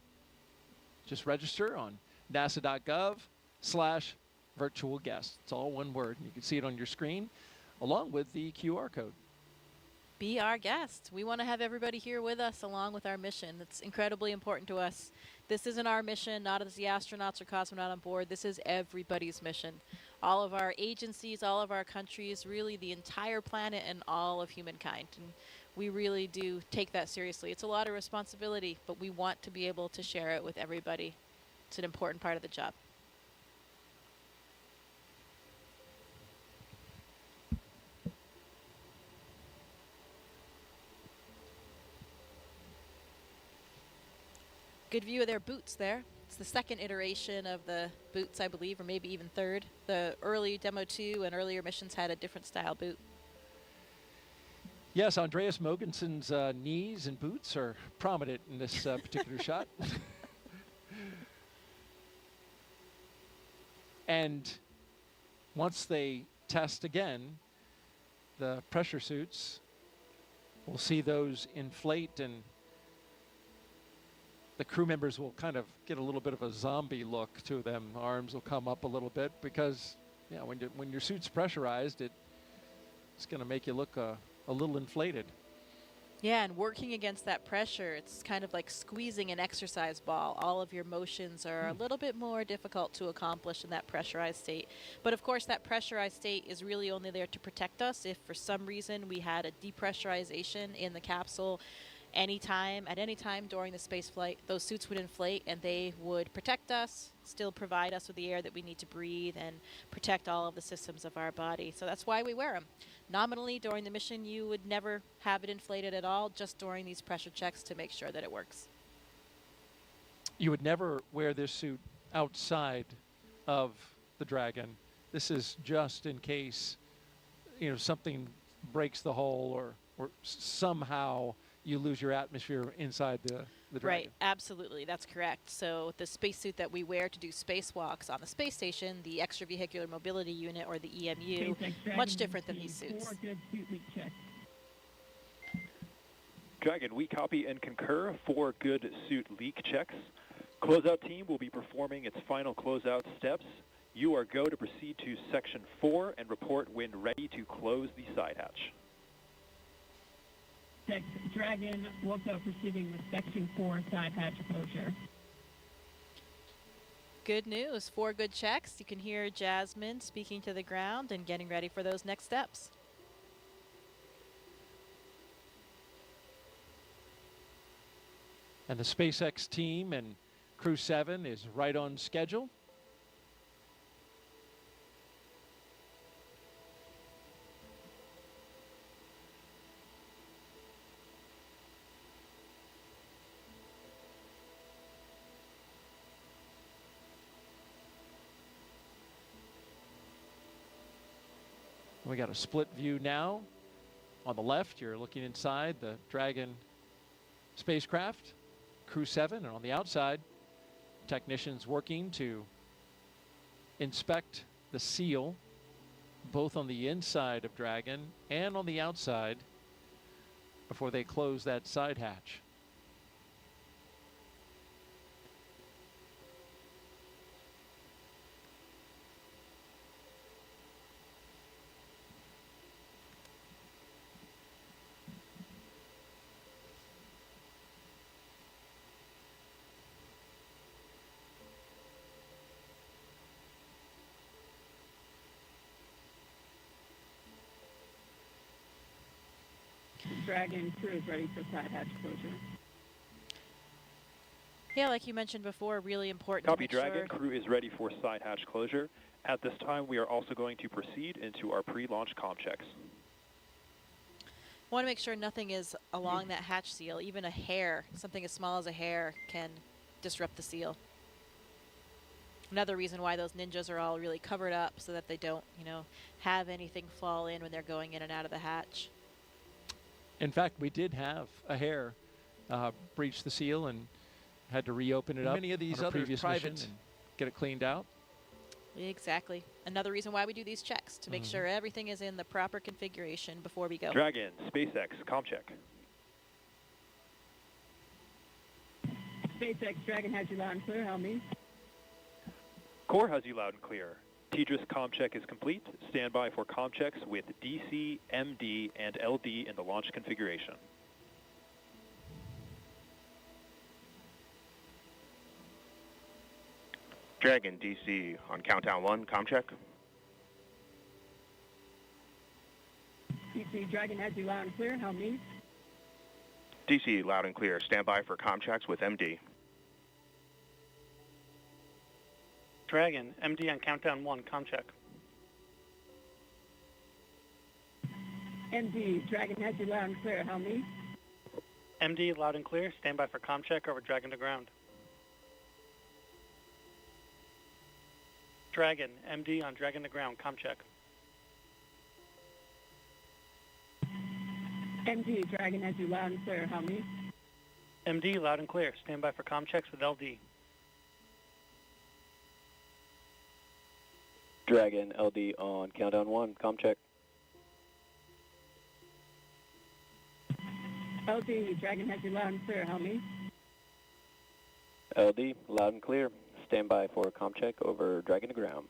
Just register on nasa.gov/virtual guest. It's all one word. You can see it on your screen along with the QR code. Be our guest. We want to have everybody here with us along with our mission. It's incredibly important to us. This isn't our mission, not as the astronauts or cosmonaut on board. This is everybody's mission. All of our agencies, all of our countries, really the entire planet and all of humankind. And we really do take that seriously. It's a lot of responsibility, but we want to be able to share it with everybody. It's an important part of the job. Good view of their boots there. It's the second iteration of the boots, I believe, or maybe even third. The early Demo 2 and earlier missions had a different style boot. Yes, Andreas Mogensen's knees and boots are prominent in this particular shot. And once they test again, the pressure suits, we'll see those inflate, and the crew members will kind of get a little bit of a zombie look to them. Arms will come up a little bit because, yeah, when your suit's pressurized, it's going to make you look a little inflated. Yeah, and working against that pressure, it's kind of like squeezing an exercise ball. All of your motions are a little bit more difficult to accomplish in that pressurized state. But of course, that pressurized state is really only there to protect us. If for some reason we had a depressurization in the capsule at any time during the space flight, those suits would inflate and they would protect us, still provide us with the air that we need to breathe and protect all of the systems of our body. So that's why we wear them. Nominally, during the mission, you would never have it inflated at all, just during these pressure checks to make sure that it works. You would never wear this suit outside of the Dragon. This is just in case, something breaks the hull or somehow you lose your atmosphere inside the Dragon. Right, absolutely, that's correct. So the spacesuit that we wear to do spacewalks on the space station, the Extravehicular Mobility Unit, or the EMU, much different than these suits. Dragon, we copy and concur 4 good suit leak checks. Closeout team will be performing its final closeout steps. You are go to proceed to Section 4 and report when ready to close the side hatch. Dragon, also proceeding with Section 4 side hatch closure. Good news, 4 good checks. You can hear Jasmin speaking to the ground and getting ready for those next steps. And the SpaceX team and Crew-7 is right on schedule. We got a split view now. On the left, you're looking inside the Dragon spacecraft, Crew-7, and on the outside, technicians working to inspect the seal, both on the inside of Dragon and on the outside, before they close that side hatch. Dragon crew is ready for side hatch closure. Yeah, like you mentioned before, really important. Copy, Dragon. Crew is ready for side hatch closure. At this time, we are also going to proceed into our pre-launch comm checks. Want to make sure nothing is along that hatch seal. Even a hair, something as small as a hair, can disrupt the seal. Another reason why those ninjas are all really covered up, so that they don't, have anything fall in when they're going in and out of the hatch. In fact, we did have a hair breach the seal and had to reopen it up. Many of these other private and get it cleaned out. Exactly. Another reason why we do these checks, to make sure everything is in the proper configuration before we go. Dragon, SpaceX, comm check. SpaceX Dragon has you loud and clear. How me? Core has you loud and clear. TDRS comm check is complete. Stand by for comm checks with DC, MD, and LD in the launch configuration. Dragon, DC, on countdown 1, comm check. DC Dragon has you loud and clear. How me? DC, loud and clear. Stand by for comm checks with MD. Dragon, MD on countdown 1, comm check. MD, Dragon has you loud and clear. How me? MD, loud and clear. Stand by for comm check over Dragon to ground. Dragon, MD on Dragon to ground, comm check. MD, Dragon has you loud and clear. How many? MD, loud and clear. Stand by for comm checks with LD. Dragon, LD on countdown 1, comm check. LD, Dragon has you loud and clear. How many? LD, loud and clear. Stand by for comm check over Dragon to ground.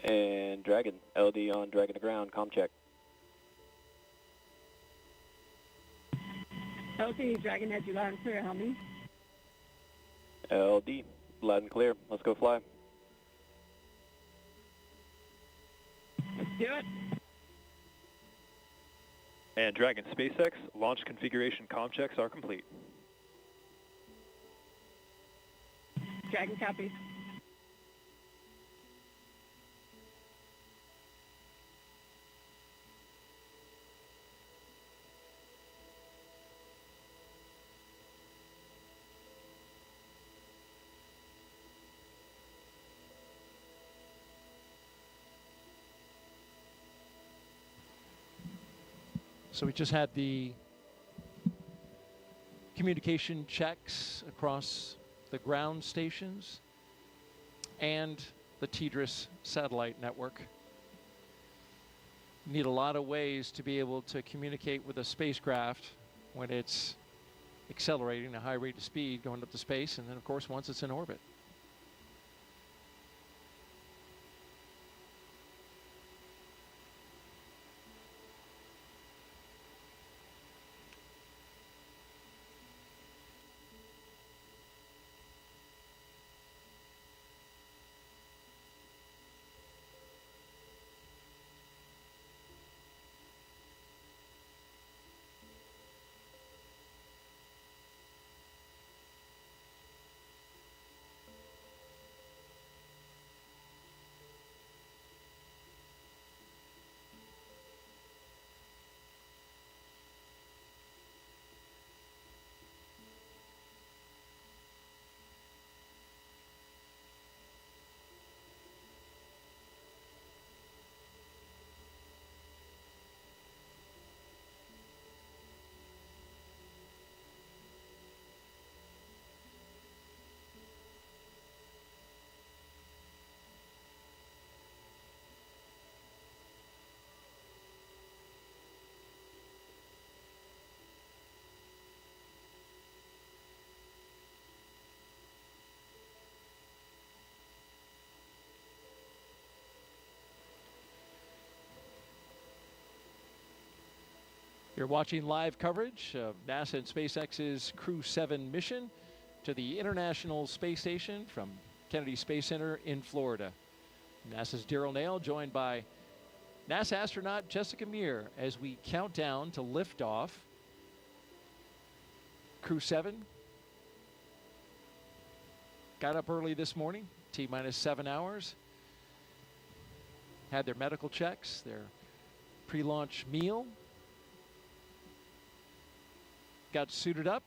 And Dragon, LD on Dragon to ground, comm check. LD, Dragon has you loud and clear. How many? LD, loud and clear. Let's go fly. Let's do it. And Dragon SpaceX, launch configuration comm checks are complete. Dragon copies. So we just had the communication checks across the ground stations and the TDRS satellite network. You need a lot of ways to be able to communicate with a spacecraft when it's accelerating at a high rate of speed going up to space, and then of course once it's in orbit. You're watching live coverage of NASA and SpaceX's Crew-7 mission to the International Space Station from Kennedy Space Center in Florida. NASA's Daryl Nail joined by NASA astronaut Jessica Meir as we count down to liftoff. Crew-7 got up early this morning, T-minus 7 hours. Had their medical checks, their pre-launch meal. Got suited up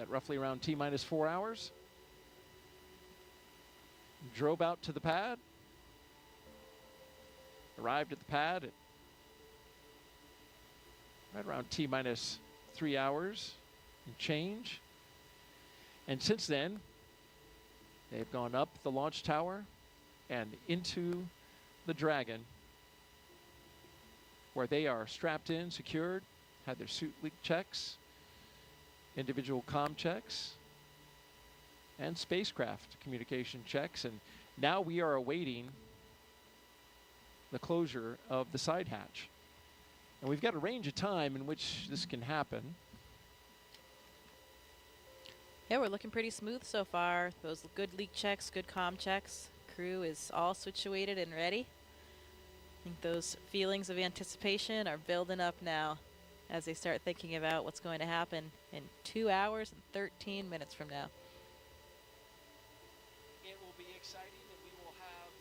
at roughly around T-minus 4 hours. Drove out to the pad. Arrived at the pad at right around T-minus 3 hours and change. And since then, they've gone up the launch tower and into the Dragon, where they are strapped in, secured, had their suit leak checks, individual comm checks, and spacecraft communication checks. And now we are awaiting the closure of the side hatch. And we've got a range of time in which this can happen. Yeah, we're looking pretty smooth so far. Those good leak checks, good comm checks. Crew is all situated and ready. I think those feelings of anticipation are building up now as they start thinking about what's going to happen in 2 hours and 13 minutes from now. It will be exciting, and we will have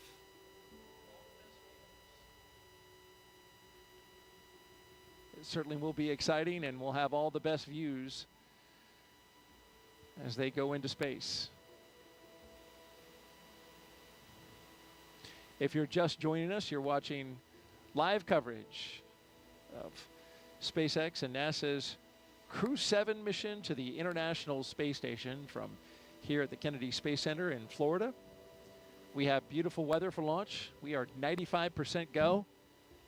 it certainly will be exciting, and we'll have all the best views as they go into space. If you're just joining us, you're watching live coverage of SpaceX and NASA's Crew-7 mission to the International Space Station from here at the Kennedy Space Center in Florida. We have beautiful weather for launch. We are 95% go.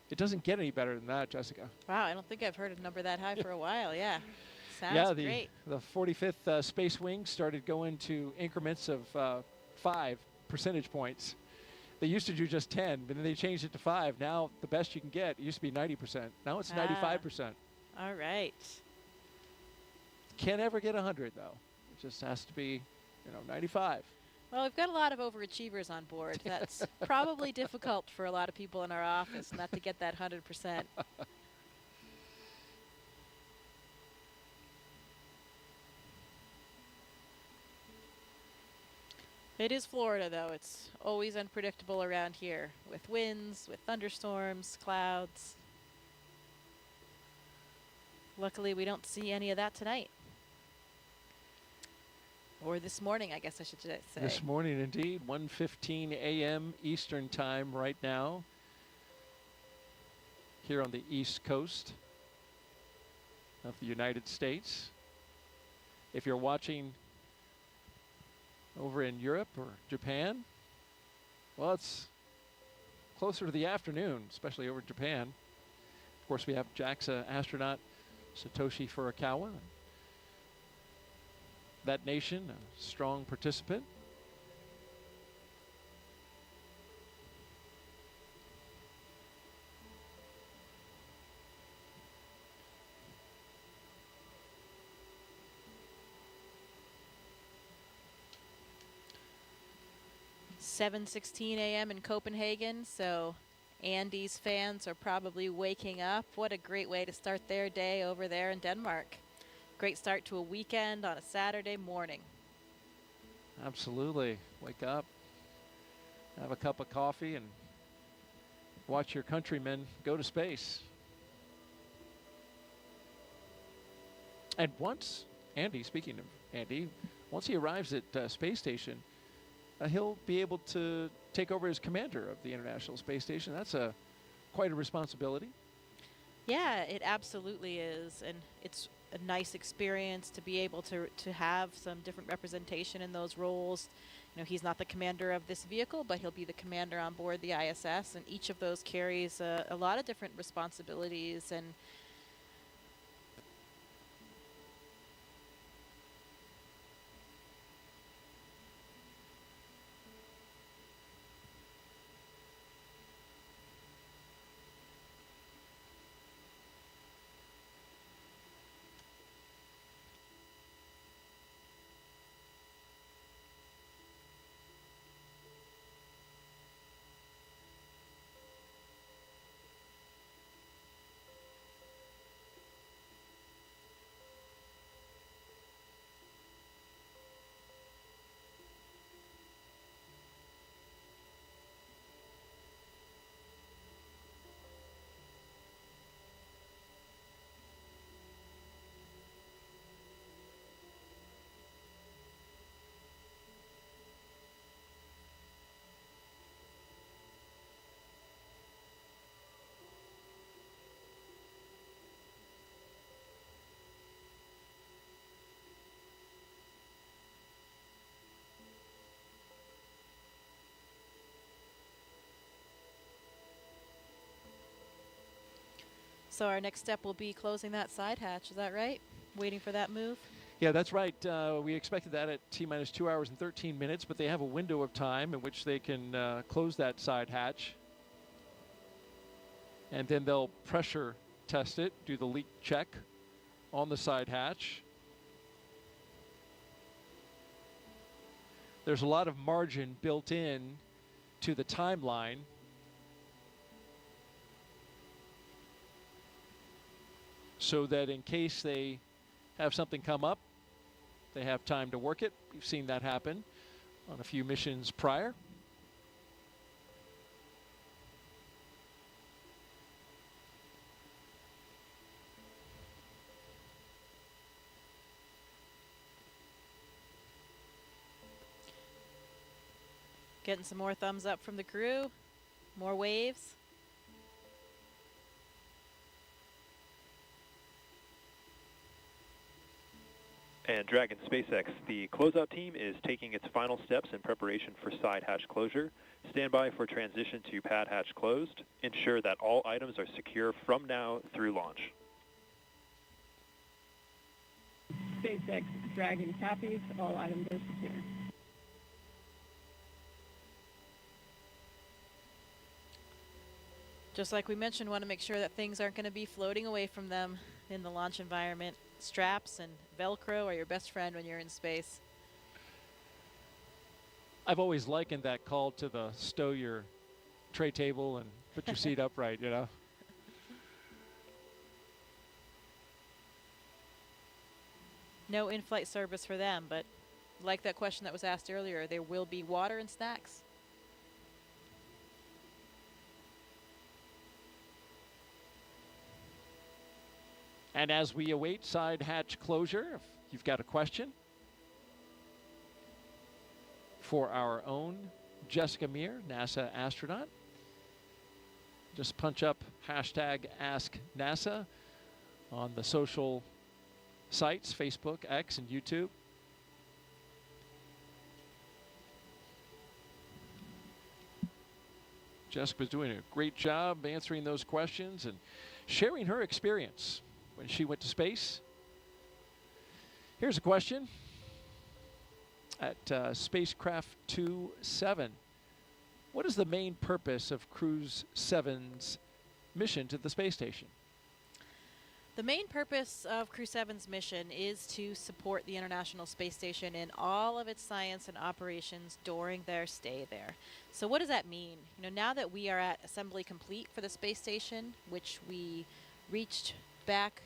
It doesn't get any better than that, Jessica. Wow, I don't think I've heard a number that high for a while. Yeah, sounds yeah, great. The 45th Space Wing started going to increments of 5 percentage points. They used to do just 10, but then they changed it to 5. Now the best you can get, it used to be 90%. Now it's 95%. All right. Can't ever get 100 though. It just has to be, 95. Well, we've got a lot of overachievers on board. That's probably difficult for a lot of people in our office not to get that 100%. It is Florida, though. It's always unpredictable around here with winds, with thunderstorms, clouds. Luckily, we don't see any of that tonight. Or this morning, I guess I should say. This morning, indeed. 1:15 a.m. Eastern Time right now here on the East Coast of the United States. If you're watching over in Europe or Japan, well, it's closer to the afternoon, especially over Japan. Of course, we have JAXA astronaut Satoshi Furukawa. That nation, a strong participant. (7:16 a.m. in Copenhagen), so Andy's fans are probably waking up. What a great way to start their day over there in Denmark. Great start to a weekend on a Saturday morning. Absolutely. Wake up, have a cup of coffee, and watch your countrymen go to space. And once Andy, speaking of Andy, once he arrives at Space Station, he'll be able to take over as commander of the International Space Station. That's quite a responsibility. Yeah, it absolutely is, and it's a nice experience to be able to have some different representation in those roles. He's not the commander of this vehicle, but he'll be the commander on board the ISS, and each of those carries a lot of different responsibilities. And so our next step will be closing that side hatch. Is that right? Waiting for that move? Yeah, that's right. We expected that at T-minus 2 hours and 13 minutes, but they have a window of time in which they can close that side hatch. And then they'll pressure test it, do the leak check on the side hatch. There's a lot of margin built in to the timeline. So that in case they have something come up, they have time to work it. We've seen that happen on a few missions prior. Getting some more thumbs up from the crew. More waves. And Dragon SpaceX, the closeout team is taking its final steps in preparation for side hatch closure. Stand by for transition to pad hatch closed. Ensure that all items are secure from now through launch. SpaceX Dragon copies. All items are secure. Just like we mentioned, want to make sure that things aren't going to be floating away from them in the launch environment. Straps and Velcro are your best friend when you're in space. I've always likened that call to the stow your tray table and put your seat upright, you know. No in-flight service for them, but like that question that was asked earlier, there will be water and snacks. And as we await side hatch closure, if you've got a question for our own Jessica Meir, NASA astronaut, just punch up #AskNASA on the social sites, Facebook, X, and YouTube. Jessica's doing a great job answering those questions and sharing her experience when she went to space. Here's a question at spacecraft 2-7. What is the main purpose of Crew-7's mission to the space station? The main purpose of Crew-7's mission is to support the International Space Station in all of its science and operations during their stay there. So what does that mean? You know, now that we are at assembly complete for the space station, which we reached back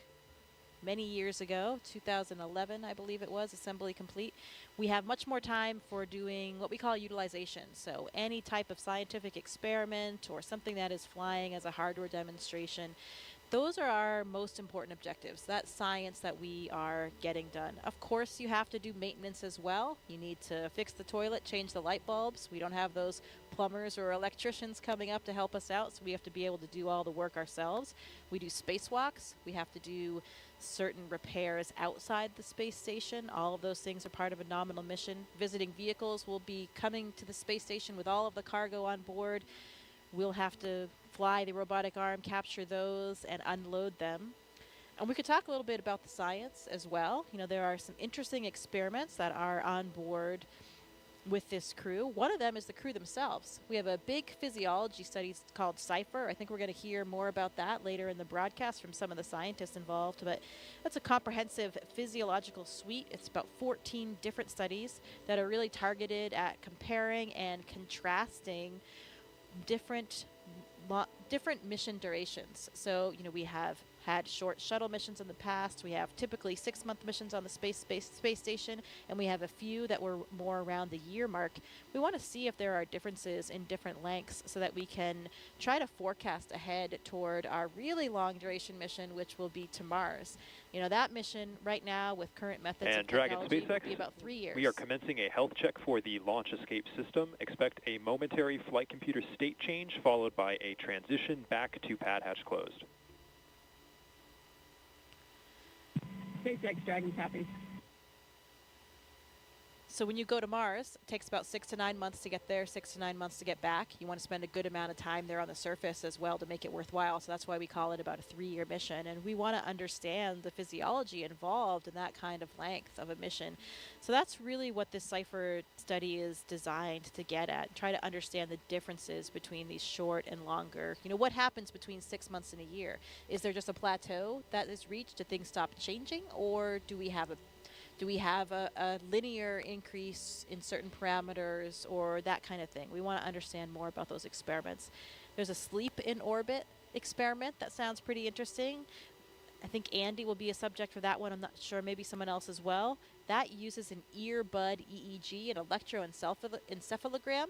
many years ago, 2011, I believe it was, assembly complete, we have much more time for doing what we call utilization. So any type of scientific experiment or something that is flying as a hardware demonstration, those are our most important objectives. That's science that we are getting done. Of course, you have to do maintenance as well. You need to fix the toilet, change the light bulbs. We don't have those plumbers or electricians coming up to help us out, so we have to be able to do all the work ourselves. We do spacewalks. We have to do certain repairs outside the space station. All of those things are part of a nominal mission. Visiting vehicles will be coming to the space station with all of the cargo on board. We'll have to fly the robotic arm, capture those, and unload them. And we could talk a little bit about the science as well. You know, there are some interesting experiments that are on board with this crew. One of them is the crew themselves. We have a big physiology study called CIPHER. I think we're going to hear more about that later in the broadcast from some of the scientists involved, but that's a comprehensive physiological suite. It's about 14 different studies that are really targeted at comparing and contrasting different mission durations. So, you know, we have had short shuttle missions in the past. We have typically 6-month missions on the space station, and we have a few that were more around the year mark. We want to see if there are differences in different lengths so that we can try to forecast ahead toward our really long duration mission, which will be to Mars. You know, that mission right now with current methods and of Dragon technology SpaceX, will be about 3 years. We are commencing a health check for the launch escape system. Expect a momentary flight computer state change followed by a transition back to pad hatch closed. SpaceX Dragon copies. So when you go to Mars, it takes about 6 to 9 months to get there, 6 to 9 months to get back. You want to spend a good amount of time there on the surface as well to make it worthwhile. So that's why we call it about a 3-year mission. And we want to understand the physiology involved in that kind of length of a mission. So that's really what this CIPHER study is designed to get at. Try to understand the differences between these short and longer. You know, what happens between 6 months and a year? Is there just a plateau that is reached? Do things stop changing? Or do we have a linear increase in certain parameters or that kind of thing? We want to understand more about those experiments. There's a sleep in orbit experiment that sounds pretty interesting. I think Andy will be a subject for that one. I'm not sure, maybe someone else as well. That uses an earbud EEG, an electroencephalogram,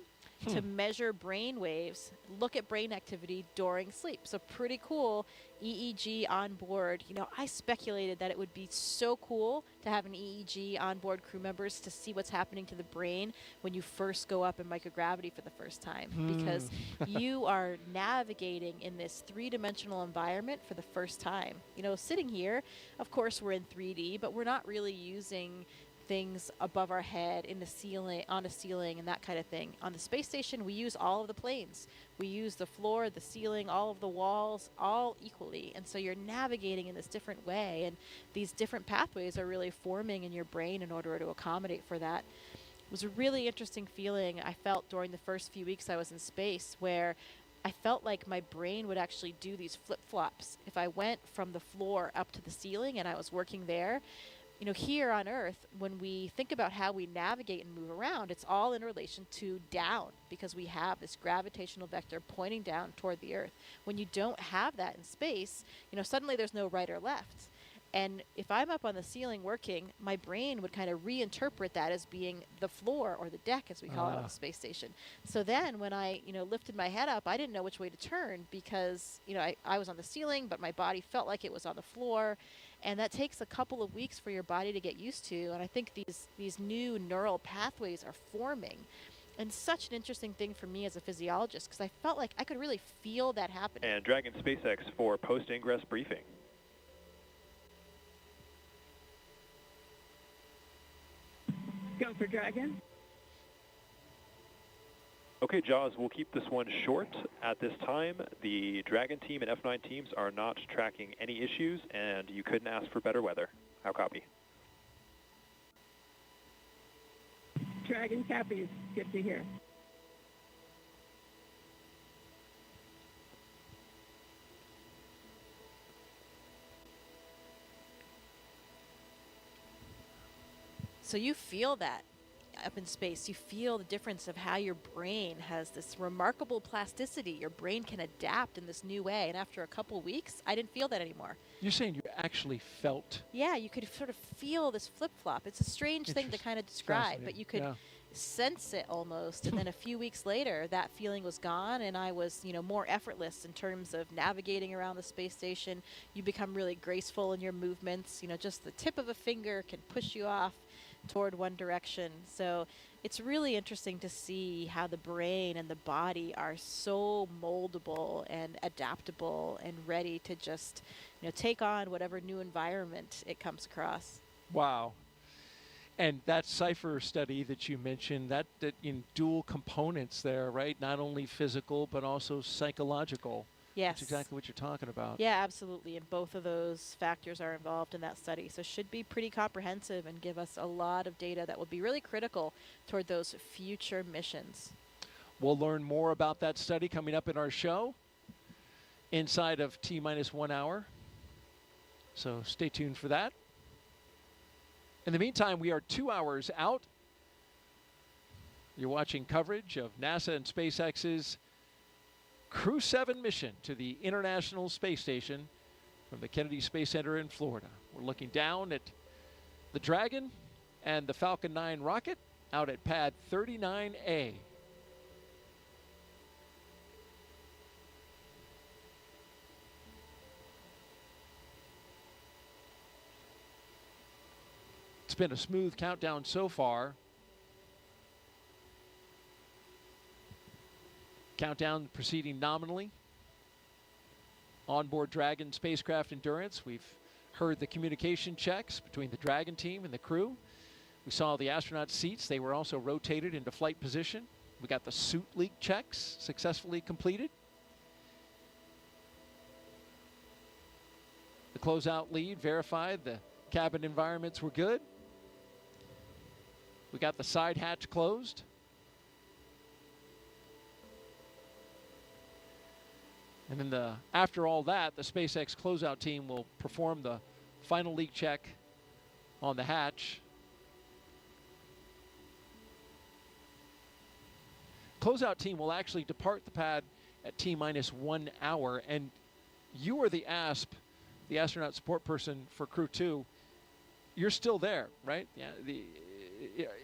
to measure brain waves, look at brain activity during sleep. So pretty cool EEG on board. You know, I speculated that it would be so cool to have an EEG on board crew members to see what's happening to the brain when you first go up in microgravity for the first time, because you are navigating in this three-dimensional environment for the first time. You know, sitting here, of course we're in 3D, but we're not really using things above our head, in the ceiling, on a ceiling, and that kind of thing. On the space station, we use all of the planes. We use the floor, the ceiling, all of the walls, all equally. And so you're navigating in this different way, and these different pathways are really forming in your brain in order to accommodate for that. It was a really interesting feeling I felt during the first few weeks I was in space, where I felt like my brain would actually do these flip-flops. If I went from the floor up to the ceiling and I was working there, you know, here on Earth, when we think about how we navigate and move around, it's all in relation to down, because we have this gravitational vector pointing down toward the Earth. When you don't have that in space, you know, suddenly there's no right or left. And if I'm up on the ceiling working, my brain would kind of reinterpret that as being the floor, or the deck, as we call it on the space station. So then when I, you know, lifted my head up, I didn't know which way to turn, because, you know, I was on the ceiling, but my body felt like it was on the floor. And that takes a couple of weeks for your body to get used to. And I think these new neural pathways are forming. And such an interesting thing for me as a physiologist, because I felt like I could really feel that happening. And Dragon SpaceX for post-ingress briefing. Go for Dragon. Okay, Jaws, we'll keep this one short. At this time, the Dragon team and F9 teams are not tracking any issues, and you couldn't ask for better weather. How copy? Dragon copies. Good to hear. So you feel that up in space. You feel the difference of how your brain has this remarkable plasticity. Your brain can adapt in this new way. And after a couple weeks, I didn't feel that anymore. You're saying you actually felt? Yeah, you could sort of feel this flip-flop. It's a strange thing to kind of describe, but you could sense it almost. And then a few weeks later, that feeling was gone, and I was, you know, more effortless in terms of navigating around the space station. You become really graceful in your movements. You know, just the tip of a finger can push you off toward one direction. So it's really interesting to see how the brain and the body are so moldable and adaptable and ready to just, you know, take on whatever new environment it comes across. Wow. And that Cypher study that you mentioned, that in dual components there, right? Not only physical, but also psychological. Yes. That's exactly what you're talking about. Yeah, absolutely. And both of those factors are involved in that study. So should be pretty comprehensive and give us a lot of data that will be really critical toward those future missions. We'll learn more about that study coming up in our show inside of T-1 hour. So stay tuned for that. In the meantime, we are 2 hours out. You're watching coverage of NASA and SpaceX's Crew-7 mission to the International Space Station from the Kennedy Space Center in Florida. We're looking down at the Dragon and the Falcon 9 rocket out at pad 39A. It's been a smooth countdown so far. Countdown proceeding nominally. Onboard Dragon spacecraft endurance. We've heard the communication checks between the Dragon team and the crew. We saw the astronaut seats. They were also rotated into flight position. We got the suit leak checks successfully completed. The closeout lead verified the cabin environments were good. We got the side hatch closed. And then after all that, the SpaceX closeout team will perform the final leak check on the hatch. Closeout team will actually depart the pad at T-1 hour, and you are the ASP, the astronaut support person for Crew 2. You're still there, right? Yeah.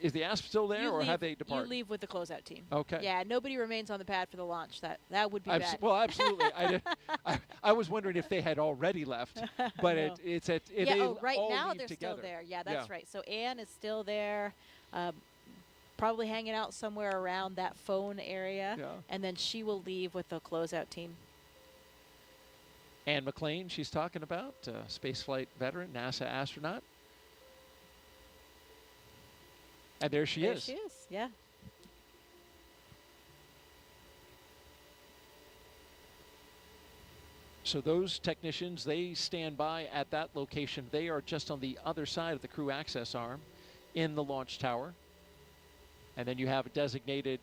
is the ASP still there, or have they You departed? leave with the closeout team. Okay. Yeah, nobody remains on the pad for the launch. That would be bad. Well, absolutely. I was wondering if they had already left, but No. it's at Yeah, they right all now leave they're together. still there. Yeah, that's right. So Anne is still there, probably hanging out somewhere around that phone area, Yeah. and then she will leave with the closeout team. Anne McLean, she's talking about, spaceflight veteran, NASA astronaut. And there she is. There she is, yeah. So those technicians, they stand by at that location. They are just on the other side of the crew access arm in the launch tower. And then you have a designated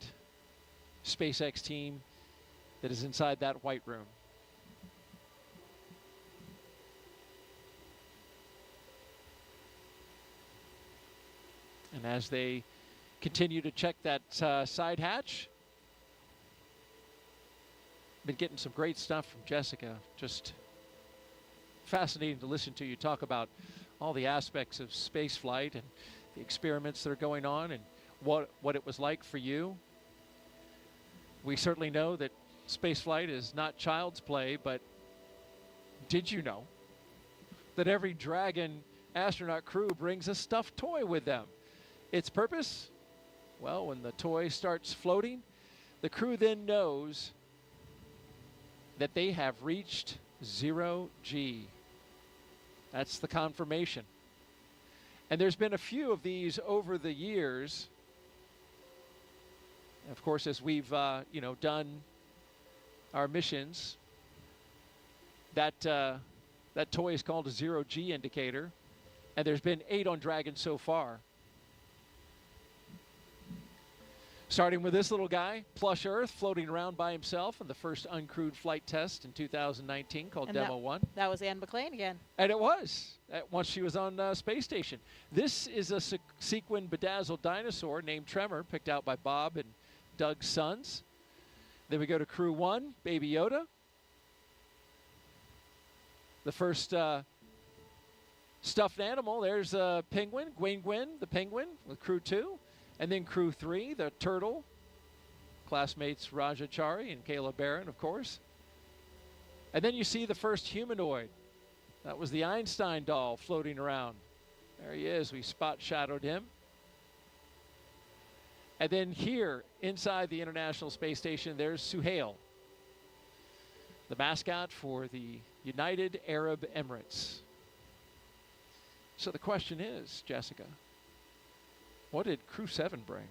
SpaceX team that is inside that white room. And as they continue to check that side hatch, been getting some great stuff from Jessica. Just fascinating to listen to you talk about all the aspects of space flight and the experiments that are going on and what it was like for you. We certainly know that space flight is not child's play, but did you know that every Dragon astronaut crew brings a stuffed toy with them? Its purpose? Well, when the toy starts floating, the crew then knows that they have reached 0G. That's the confirmation. And there's been a few of these over the years. Of course, as we've done our missions, that toy is called a 0G indicator, and there's been 8 on Dragon so far. Starting with this little guy, Plush Earth, floating around by himself in the first uncrewed flight test in 2019 called And Demo 1. That was Anne McLean again. And it was, once she was on space station. This is a sequin bedazzled dinosaur named Tremor, picked out by Bob and Doug's sons. Then we go to Crew 1, Baby Yoda. The first stuffed animal, there's a penguin, Gwyn, the penguin, with Crew 2. And then Crew 3, the turtle, classmates Raja Chari and Kayla Barron, of course. And then you see the first humanoid. That was the Einstein doll floating around. There he is. We spot shadowed him. And then here, inside the International Space Station, there's Suhail, the mascot for the United Arab Emirates. So the question is, Jessica, what did Crew-7 bring?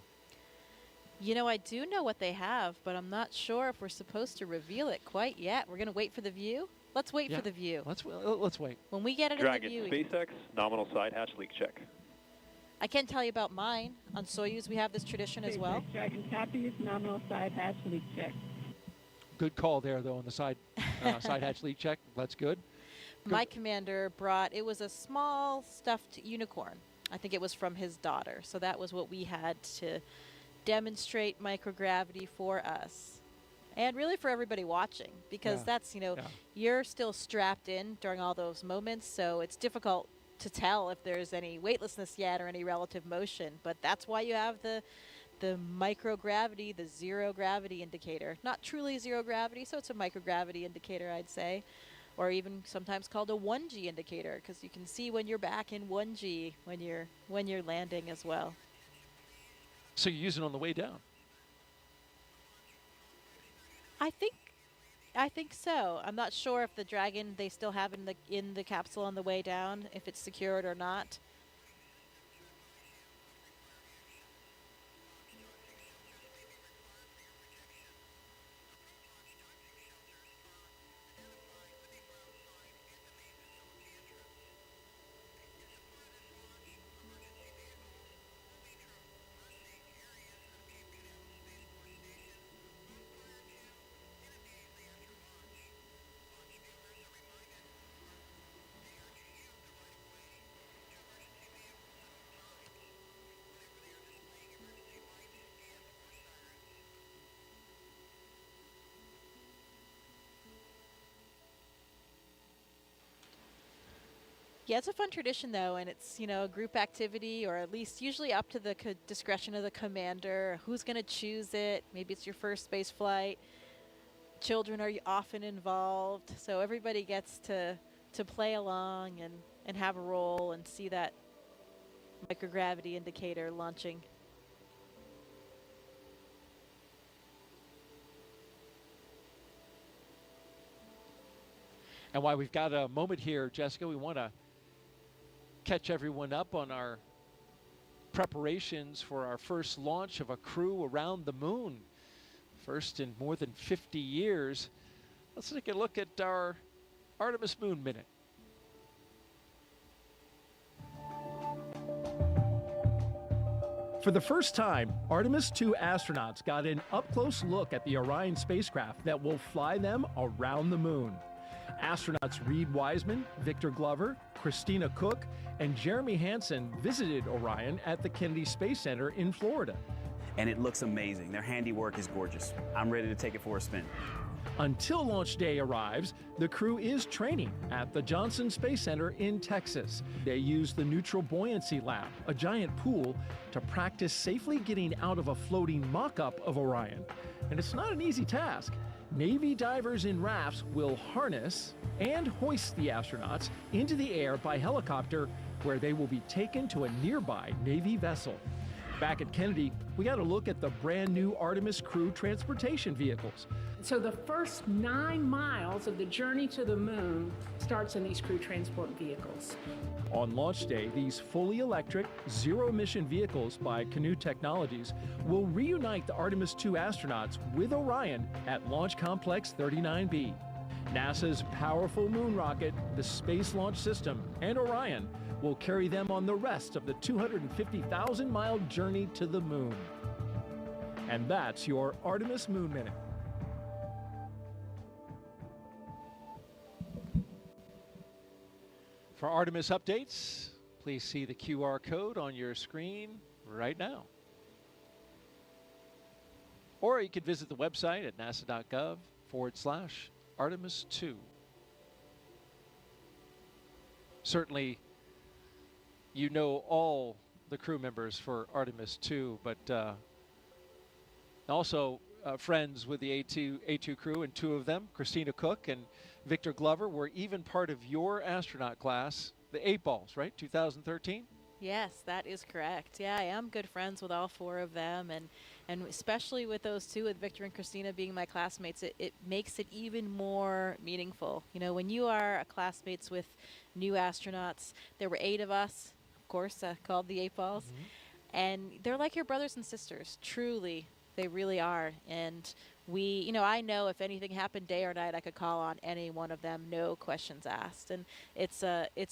You know, I do know what they have, but I'm not sure if we're supposed to reveal it quite yet. We're going to wait for the view. Let's wait for the view. Let's wait. When we get it Dragon in the view. SpaceX, nominal side hatch leak check. I can tell you about mine. On Soyuz, we have this tradition as well. SpaceX Dragon copies, nominal side hatch leak check. Good call there, though, on the side hatch leak check. That's good. My commander brought, it was a small stuffed unicorn. I think it was from his daughter. So that was what we had to demonstrate microgravity for us. And really for everybody watching, because that's, you're still strapped in during all those moments. So it's difficult to tell if there's any weightlessness yet or any relative motion. But that's why you have the microgravity, the zero gravity indicator. Not truly zero gravity, so it's a microgravity indicator, I'd say. Or even sometimes called a 1G indicator, because you can see when you're back in 1G when you're landing as well. So you use it on the way down? I think so. I'm not sure if the Dragon they still have in the capsule on the way down, if it's secured or not. Yeah, it's a fun tradition, though, and it's, a group activity, or at least usually up to the discretion of the commander. Who's going to choose it? Maybe it's your first space flight. Children are often involved, so everybody gets to play along and have a role and see that microgravity indicator launching. And while we've got a moment here, Jessica, we want to catch everyone up on our preparations for our first launch of a crew around the moon. First in more than 50 years. Let's take a look at our Artemis Moon Minute. For the first time, Artemis 2 astronauts got an up-close look at the Orion spacecraft that will fly them around the moon. Astronauts Reed Wiseman, Victor Glover, Christina Cook, and Jeremy Hansen visited Orion at the Kennedy Space Center in Florida. And it looks amazing. Their handiwork is gorgeous. I'm ready to take it for a spin. Until launch day arrives, the crew is training at the Johnson Space Center in Texas. They use the Neutral Buoyancy Lab, a giant pool, to practice safely getting out of a floating mock-up of Orion. And it's not an easy task. Navy divers in rafts will harness and hoist the astronauts into the air by helicopter, where they will be taken to a nearby Navy vessel. Back at Kennedy, we got a look at the brand new Artemis crew transportation vehicles. So the first 9 miles of the journey to the moon starts in these crew transport vehicles. On launch day, these fully electric, zero-emission vehicles by Canoe Technologies will reunite the Artemis 2 astronauts with Orion at Launch Complex 39B. NASA's powerful moon rocket, the Space Launch System, and Orion will carry them on the rest of the 250,000-mile journey to the moon. And that's your Artemis Moon Minute. For Artemis updates, please see the QR code on your screen right now. Or you could visit the website at nasa.gov/Artemis 2. Certainly, you know all the crew members for Artemis 2, but also friends with the A2 crew, and 2 of them, Christina Cook and Victor Glover, were even part of your astronaut class, the 8 Balls, right? 2013? Yes, that is correct. Yeah, I am good friends with all 4 of them, and especially with those 2, with Victor and Christina being my classmates, it makes it even more meaningful. When you are classmates with new astronauts, there were 8 of us, of course, called the 8 Balls, and they're like your brothers and sisters, truly. They really are. And we, I know if anything happened day or night, I could call on any one of them, no questions asked. And it's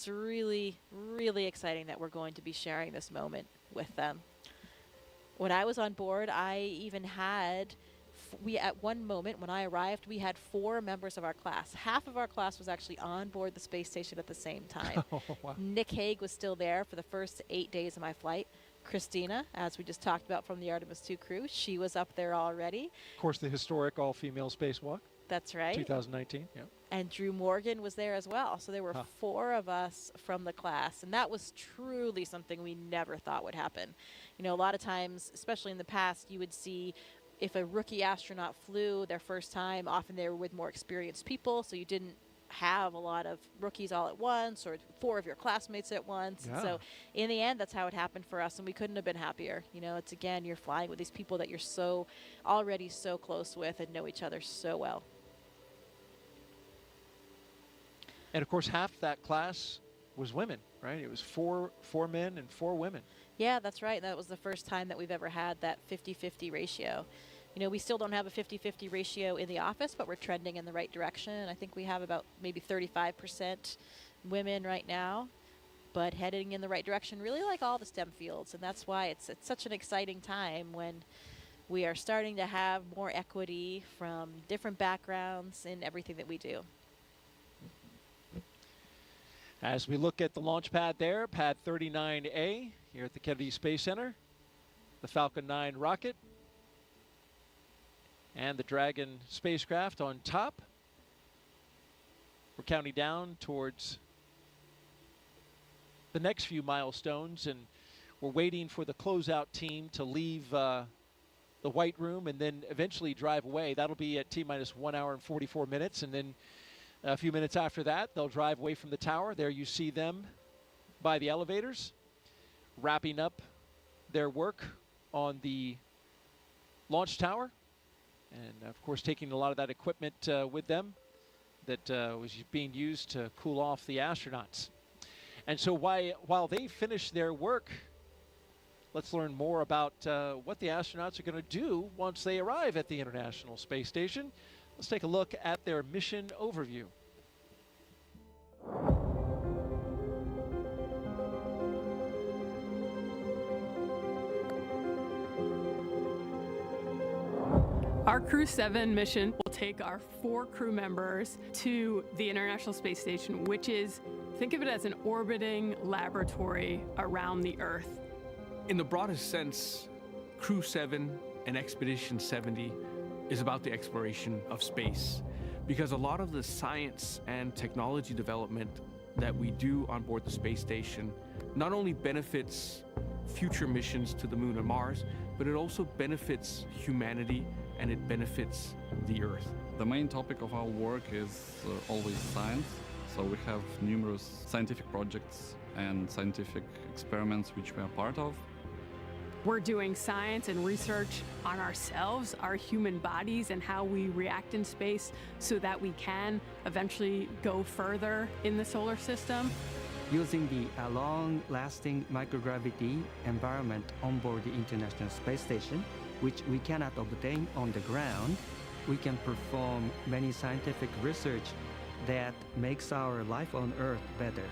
really, really exciting that we're going to be sharing this moment with them. When I was on board, I even had, at one moment when I arrived, we had 4 members of our class. Half of our class was actually on board the space station at the same time. Oh, wow. Nick Hague was still there for the first 8 days of my flight. Christina, as we just talked about from the Artemis 2 crew, she was up there already. Of course, the historic all-female spacewalk. That's right. 2019, yeah. And Drew Morgan was there as well. So there were 4 of us from the class, and that was truly something we never thought would happen. A lot of times, especially in the past, you would see if a rookie astronaut flew their first time, often they were with more experienced people, so you didn't have a lot of rookies all at once, or 4 of your classmates at once. Yeah. So in the end, that's how it happened for us, and we couldn't have been happier. It's, again, you're flying with these people that you're already so close with and know each other so well. And of course, half that class was women, right? It was four men and 4 women. Yeah, that's right. That was the first time that we've ever had that 50-50 ratio. We still don't have a 50-50 ratio in the office, but we're trending in the right direction. I think we have about maybe 35% women right now, but heading in the right direction, really like all the STEM fields. And that's why it's such an exciting time when we are starting to have more equity from different backgrounds in everything that we do. As we look at the launch pad there, pad 39A here at the Kennedy Space Center, the Falcon 9 rocket, and the Dragon spacecraft on top. We're counting down towards the next few milestones, and we're waiting for the closeout team to leave the White Room and then eventually drive away. That'll be at T-minus 1 hour and 44 minutes, and then a few minutes after that, they'll drive away from the tower. There you see them by the elevators, wrapping up their work on the launch tower, and of course taking a lot of that equipment with them that was being used to cool off the astronauts. And so while they finish their work, let's learn more about what the astronauts are going to do once they arrive at the International Space Station. Let's take a look at their mission overview. Our Crew-7 mission will take our 4 crew members to the International Space Station, which is, think of it as an orbiting laboratory around the Earth. In the broadest sense, Crew-7 and Expedition 70 is about the exploration of space, because a lot of the science and technology development that we do on board the space station not only benefits future missions to the Moon and Mars, but it also benefits humanity and it benefits the Earth. The main topic of our work is always science, so we have numerous scientific projects and scientific experiments which we are part of. We're doing science and research on ourselves, our human bodies, and how we react in space so that we can eventually go further in the solar system. Using the long-lasting microgravity environment on board the International Space Station, which we cannot obtain on the ground, we can perform many scientific research that makes our life on Earth better.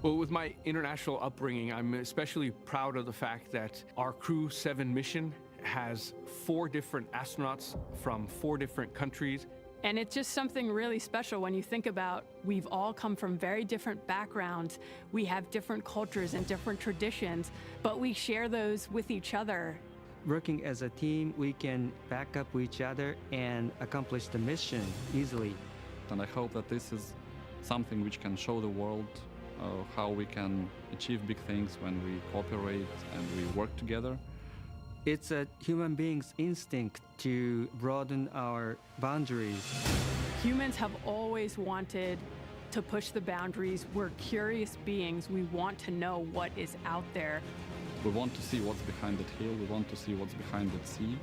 Well, with my international upbringing, I'm especially proud of the fact that our Crew-7 mission has 4 different astronauts from 4 different countries. And it's just something really special when you think about we've all come from very different backgrounds. We have different cultures and different traditions, but we share those with each other. Working as a team, we can back up each other and accomplish the mission easily. And I hope that this is something which can show the world how we can achieve big things when we cooperate and we work together. It's a human being's instinct to broaden our boundaries. Humans have always wanted to push the boundaries. We're curious beings. We want to know what is out there. We want to see what's behind that hill. We want to see what's behind that sea.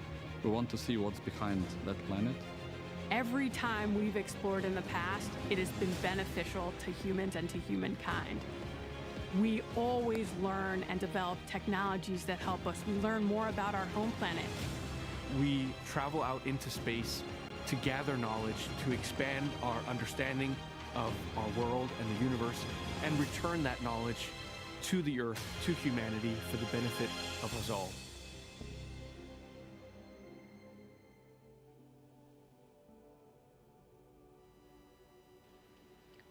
We want to see what's behind that planet. Every time we've explored in the past, it has been beneficial to humans and to humankind. We always learn and develop technologies that help us. We learn more about our home planet. We travel out into space to gather knowledge, to expand our understanding of our world and the universe, and return that knowledge to the Earth, to humanity, for the benefit of us all.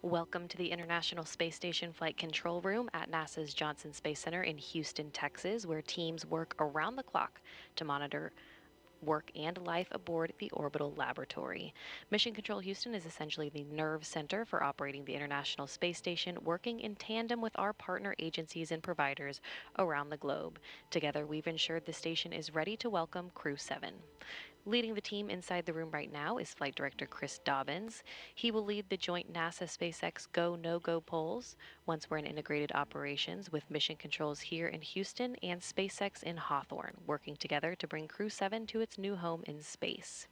Welcome to the International Space Station Flight Control Room at NASA's Johnson Space Center in Houston, Texas, where teams work around the clock to monitor work and life aboard the orbital laboratory. Mission Control Houston is essentially the nerve center for operating the International Space Station, working in tandem with our partner agencies and providers around the globe. Together, we've ensured the station is ready to welcome Crew-7. Leading the team inside the room right now is Flight Director Chris Dobbins. He will lead the joint NASA SpaceX Go, No-Go polls once we're in integrated operations with mission controls here in Houston and SpaceX in Hawthorne, working together to bring Crew-7 to its new home in space.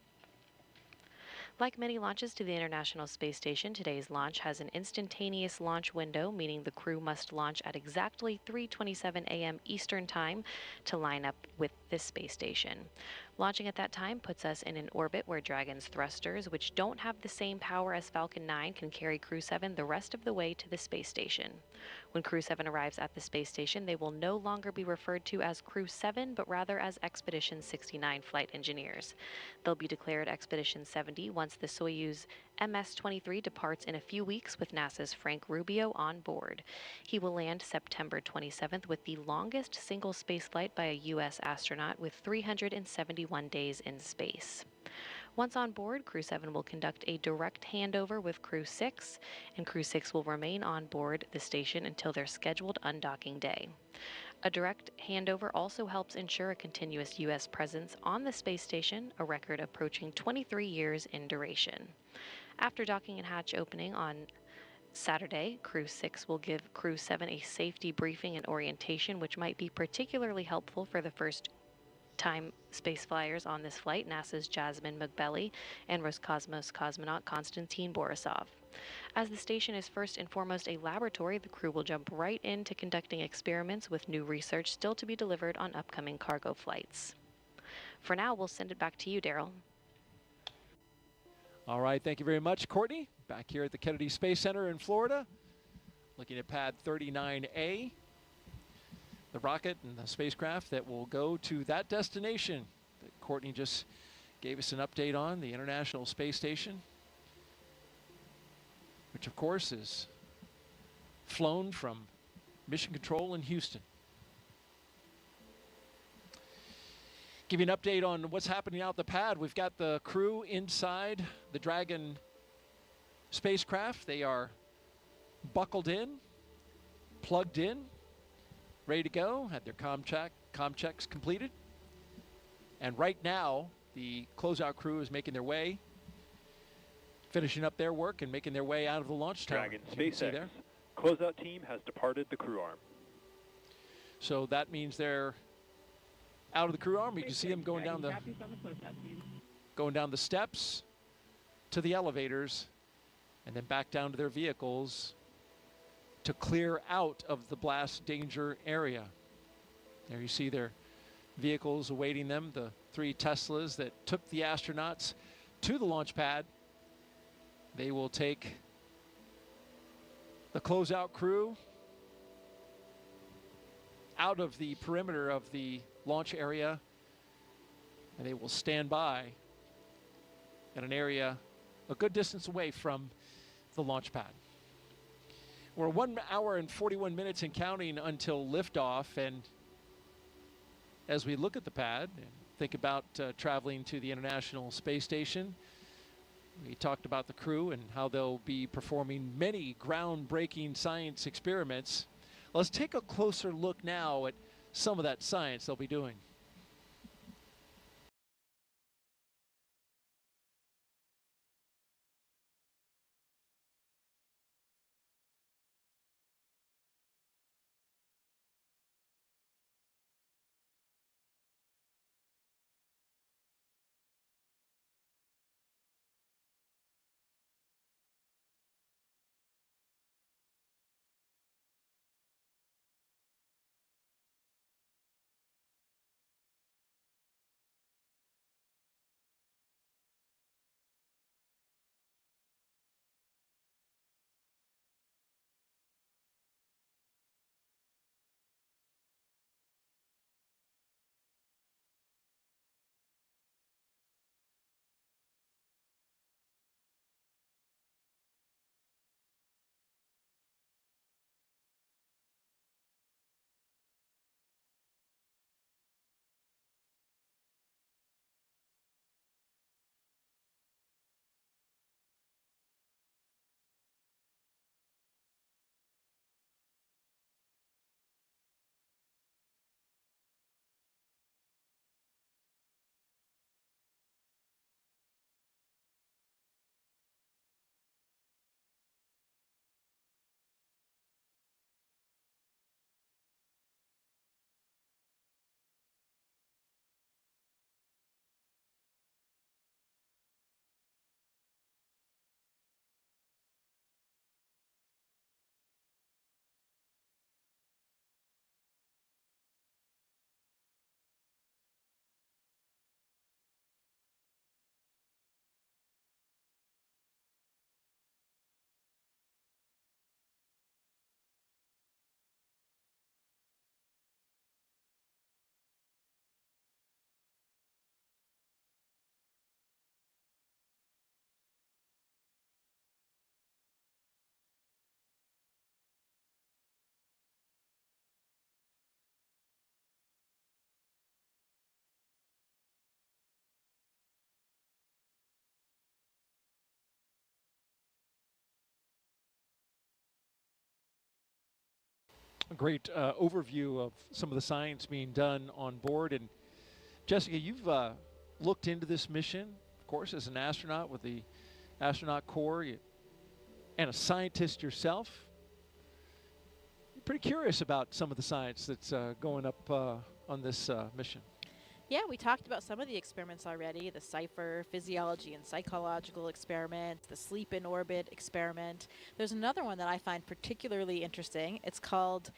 Like many launches to the International Space Station, today's launch has an instantaneous launch window, meaning the crew must launch at exactly 3:27 a.m. Eastern Time to line up with this space station. Launching at that time puts us in an orbit where Dragon's thrusters, which don't have the same power as Falcon 9, can carry Crew-7 the rest of the way to the space station. When Crew-7 arrives at the space station, they will no longer be referred to as Crew-7, but rather as Expedition 69 flight engineers. They'll be declared Expedition 70 once the Soyuz MS-23 departs in a few weeks with NASA's Frank Rubio on board. He will land September 27th with the longest single spaceflight by a U.S. astronaut with 371 days in space. Once on board, Crew-7 will conduct a direct handover with Crew-6, and Crew-6 will remain on board the station until their scheduled undocking day. A direct handover also helps ensure a continuous U.S. presence on the space station, a record approaching 23 years in duration. After docking and hatch opening on Saturday, Crew-6 will give Crew-7 a safety briefing and orientation, which might be particularly helpful for the first-time space flyers on this flight, NASA's Jasmin Moghbeli and Roscosmos cosmonaut Konstantin Borisov. As the station is first and foremost a laboratory, the crew will jump right into conducting experiments with new research still to be delivered on upcoming cargo flights. For now, we'll send it back to you, Daryl. All right, thank you very much, Courtney. Back here at the Kennedy Space Center in Florida, looking at pad 39A, the rocket and the spacecraft that will go to that destination that Courtney just gave us an update on, the International Space Station, which of course is flown from Mission Control in Houston. Give you an update on what's happening out the pad. We've got the crew inside the Dragon spacecraft. They are buckled in, plugged in, ready to go, had their comm checks completed. And right now, the closeout crew is making their way, finishing up their work and making their way out of the launch tower. Dragon SpaceX closeout team has departed the crew arm. So that means they're out of the crew arm. You can see them going down the steps to the elevators and then back down to their vehicles to clear out of the blast danger area. There you see their vehicles awaiting them, the 3 Teslas that took the astronauts to the launch pad. They will take the closeout crew out of the perimeter of the launch area, and they will stand by at an area a good distance away from the launch pad. We're 1 hour and 41 minutes and counting until liftoff, and as we look at the pad and think about traveling to the International Space Station, we talked about the crew and how they'll be performing many groundbreaking science experiments. Let's take a closer look now at some of that science they'll be doing. A great overview of some of the science being done on board. And Jessica, you've looked into this mission, of course, as an astronaut with the astronaut corps and a scientist yourself. You're pretty curious about some of the science that's going up on this mission. Yeah, we talked about some of the experiments already, the CIPHER, physiology and psychological experiment, the sleep in orbit experiment. There's another one that I find particularly interesting. It's called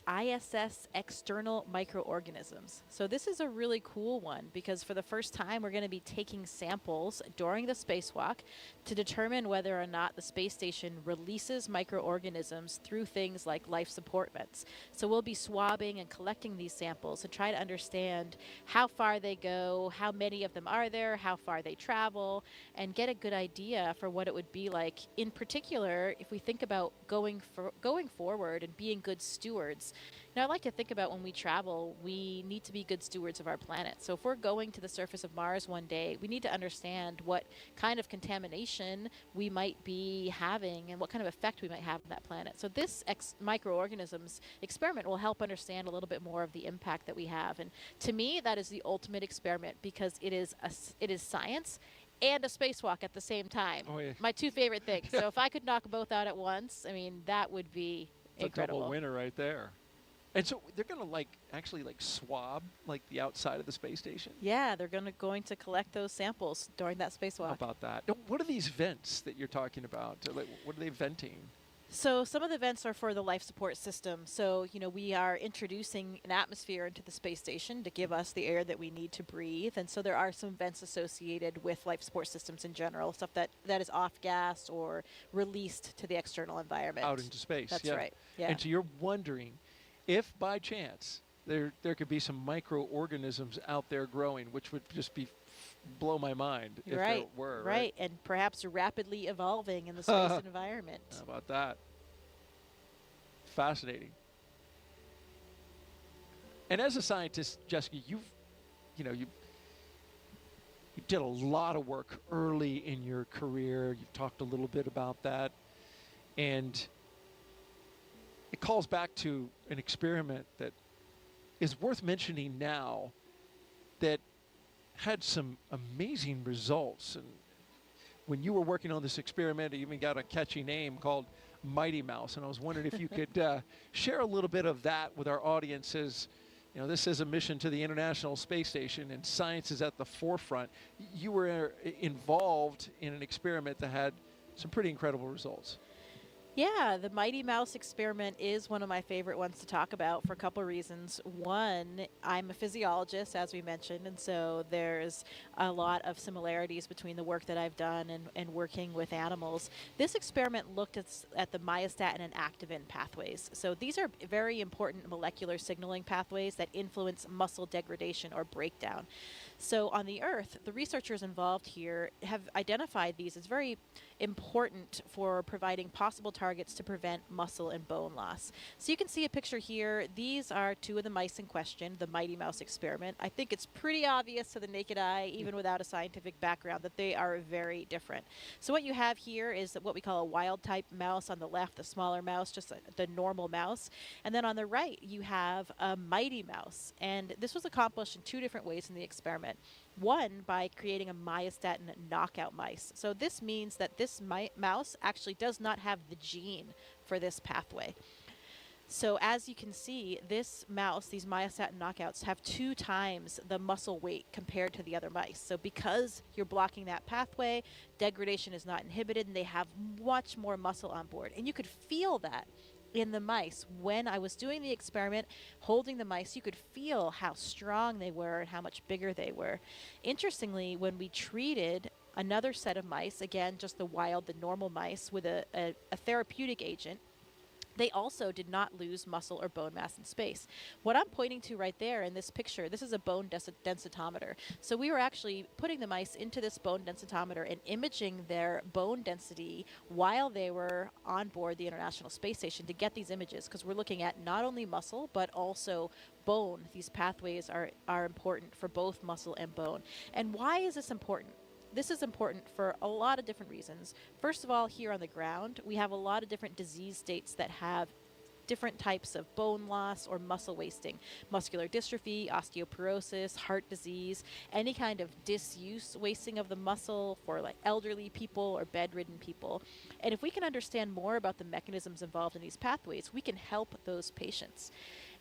ISS external microorganisms. So this is a really cool one because for the first time we're going to be taking samples during the spacewalk to determine whether or not the space station releases microorganisms through things like life support vents. So we'll be swabbing and collecting these samples to try to understand how far they go, how many of them are there, how far they travel, and get a good idea for what it would be like. In particular, if we think about going forward and being good stewards. Now, I like to think about when we travel, we need to be good stewards of our planet. So if we're going to the surface of Mars one day, we need to understand what kind of contamination we might be having and what kind of effect we might have on that planet. So this microorganisms experiment will help understand a little bit more of the impact that we have. And to me, that is the ultimate experiment because it is science and a spacewalk at the same time. Oh, yeah. My two favorite things. So if I could knock both out at once, I mean, that would be incredible. A double winner right there. And so they're going to actually swab the outside of the space station? Yeah, they're going to collect those samples during that spacewalk. How about that? Now, what are these vents that you're talking about? What are they venting? So some of the vents are for the life support system. So, we are introducing an atmosphere into the space station to give us the air that we need to breathe. And so there are some vents associated with life support systems in general, stuff that is off-gassed or released to the external environment. Out into space. That's right. Yeah. And so you're wondering if by chance there could be some microorganisms out there growing, which would just blow my mind if there were. Right, and perhaps rapidly evolving in the space environment. How about that? Fascinating. And as a scientist, Jessica, you did a lot of work early in your career. You've talked a little bit about that. And it calls back to an experiment that is worth mentioning now that had some amazing results. And when you were working on this experiment, it even got a catchy name called Mighty Mouse. And I was wondering if you could share a little bit of that with our audiences. This is a mission to the International Space Station, and science is at the forefront. You were involved in an experiment that had some pretty incredible results. Yeah, the Mighty Mouse experiment is one of my favorite ones to talk about for a couple of reasons. One, I'm a physiologist, as we mentioned, and so there's a lot of similarities between the work that I've done and working with animals. This experiment looked at the myostatin and activin pathways. So these are very important molecular signaling pathways that influence muscle degradation or breakdown. So on the Earth, the researchers involved here have identified these as very important for providing possible targets to prevent muscle and bone loss. So you can see a picture here. These are two of the mice in question, the Mighty Mouse experiment. I think it's pretty obvious to the naked eye, even without a scientific background, that they are very different. So what you have here is what we call a wild type mouse on the left, the smaller mouse, just the normal mouse. And then on the right, you have a Mighty Mouse. And this was accomplished in two different ways in the experiment. One, by creating a myostatin knockout mice. So this means that this mouse actually does not have the gene for this pathway. So as you can see, this mouse, these myostatin knockouts, have 2 times the muscle weight compared to the other mice. So because you're blocking that pathway, degradation is not inhibited, and they have much more muscle on board. And you could feel that in the mice. When I was doing the experiment, holding the mice, you could feel how strong they were and how much bigger they were. Interestingly, when we treated another set of mice, again, just the normal mice, with a therapeutic agent, they also did not lose muscle or bone mass in space. What I'm pointing to right there in this picture, this is a bone densitometer. So we were actually putting the mice into this bone densitometer and imaging their bone density while they were on board the International Space Station to get these images, because we're looking at not only muscle but also bone. These pathways are important for both muscle and bone. And why is this important? this is important for a lot of different reasons. First of all, here on the ground, we have a lot of different disease states that have different types of bone loss or muscle wasting, muscular dystrophy, osteoporosis, heart disease, any kind of disuse wasting of the muscle for like elderly people or bedridden people. And if we can understand more about the mechanisms involved in these pathways, we can help those patients.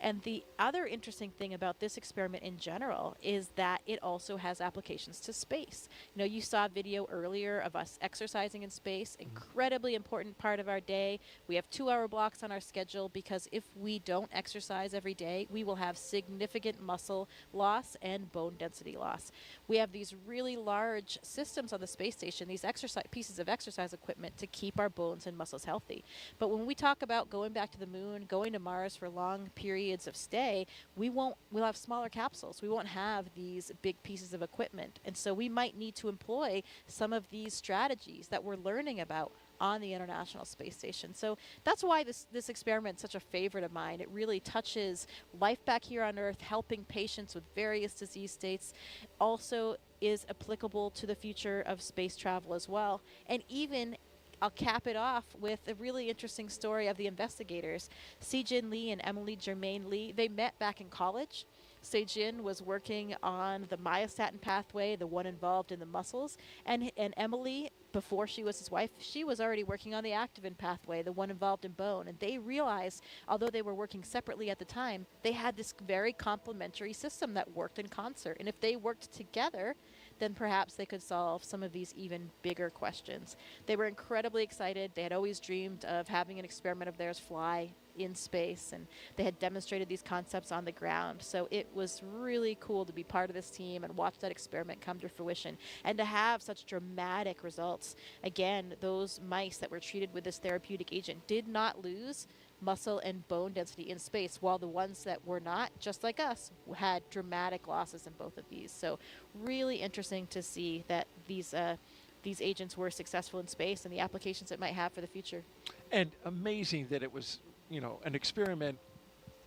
And the other interesting thing about this experiment in general is that it also has applications to space. You know, you saw a video earlier of us exercising in space, incredibly important part of our day. We have 2-hour blocks on our schedule because if we don't exercise every day, we will have significant muscle loss and bone density loss. We have these really large systems on the space station, these pieces of exercise equipment to keep our bones and muscles healthy. But when we talk about going back to the moon, going to Mars for long periods of stay, we'll have smaller capsules. We won't have these big pieces of equipment. And so we might need to employ some of these strategies that we're learning about on the International Space Station. So that's why this experiment is such a favorite of mine. It really touches life back here on Earth, helping patients with various disease states, also is applicable to the future of space travel as well. And even I'll cap it off with a really interesting story of the investigators. Se-Jin Lee and Emily Germain Lee, they met back in college. Se-Jin was working on the myostatin pathway, the one involved in the muscles, and Emily, before she was his wife, she was already working on the activin pathway, the one involved in bone. And they realized, although they were working separately at the time, they had this very complementary system that worked in concert. And if they worked together, then perhaps they could solve some of these even bigger questions. They were incredibly excited. They had always dreamed of having an experiment of theirs fly in space, and they had demonstrated these concepts on the ground. So it was really cool to be part of this team and watch that experiment come to fruition and to have such dramatic results. Again, those mice that were treated with this therapeutic agent did not lose muscle and bone density in space, while the ones that were not, just like us, had dramatic losses in both of these. So really interesting to see that these agents were successful in space and the applications it might have for the future. And amazing that it was, an experiment.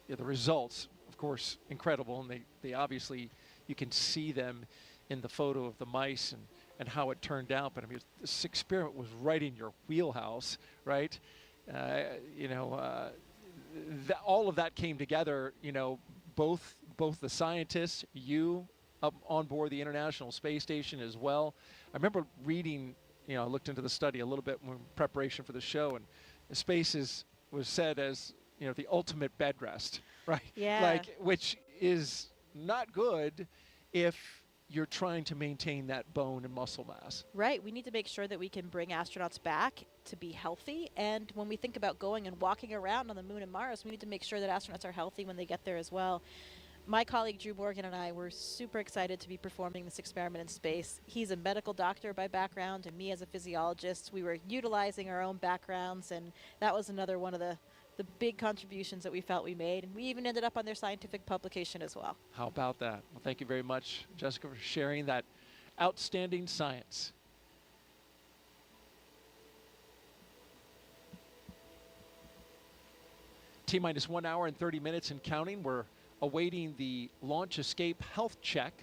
The results, of course, incredible, and they obviously, you can see them in the photo of the mice and how it turned out. But I mean, this experiment was right in your wheelhouse, right? All of that came together, both the scientists, you up on board the International Space Station as well. I remember reading, I looked into the study a little bit in preparation for the show, and space was said as, the ultimate bed rest, right? Yeah. Which is not good if you're trying to maintain that bone and muscle mass. Right. We need to make sure that we can bring astronauts back to be healthy. And when we think about going and walking around on the moon and Mars, we need to make sure that astronauts are healthy when they get there as well. My colleague Drew Morgan and I were super excited to be performing this experiment in space. He's a medical doctor by background, and me as a physiologist. We were utilizing our own backgrounds, and that was another one of the big contributions that we felt we made. And we even ended up on their scientific publication as well. How about that? Well, thank you very much, Jessica, for sharing that outstanding science. T-minus 1 hour and 30 minutes and counting. We're awaiting the launch escape health check.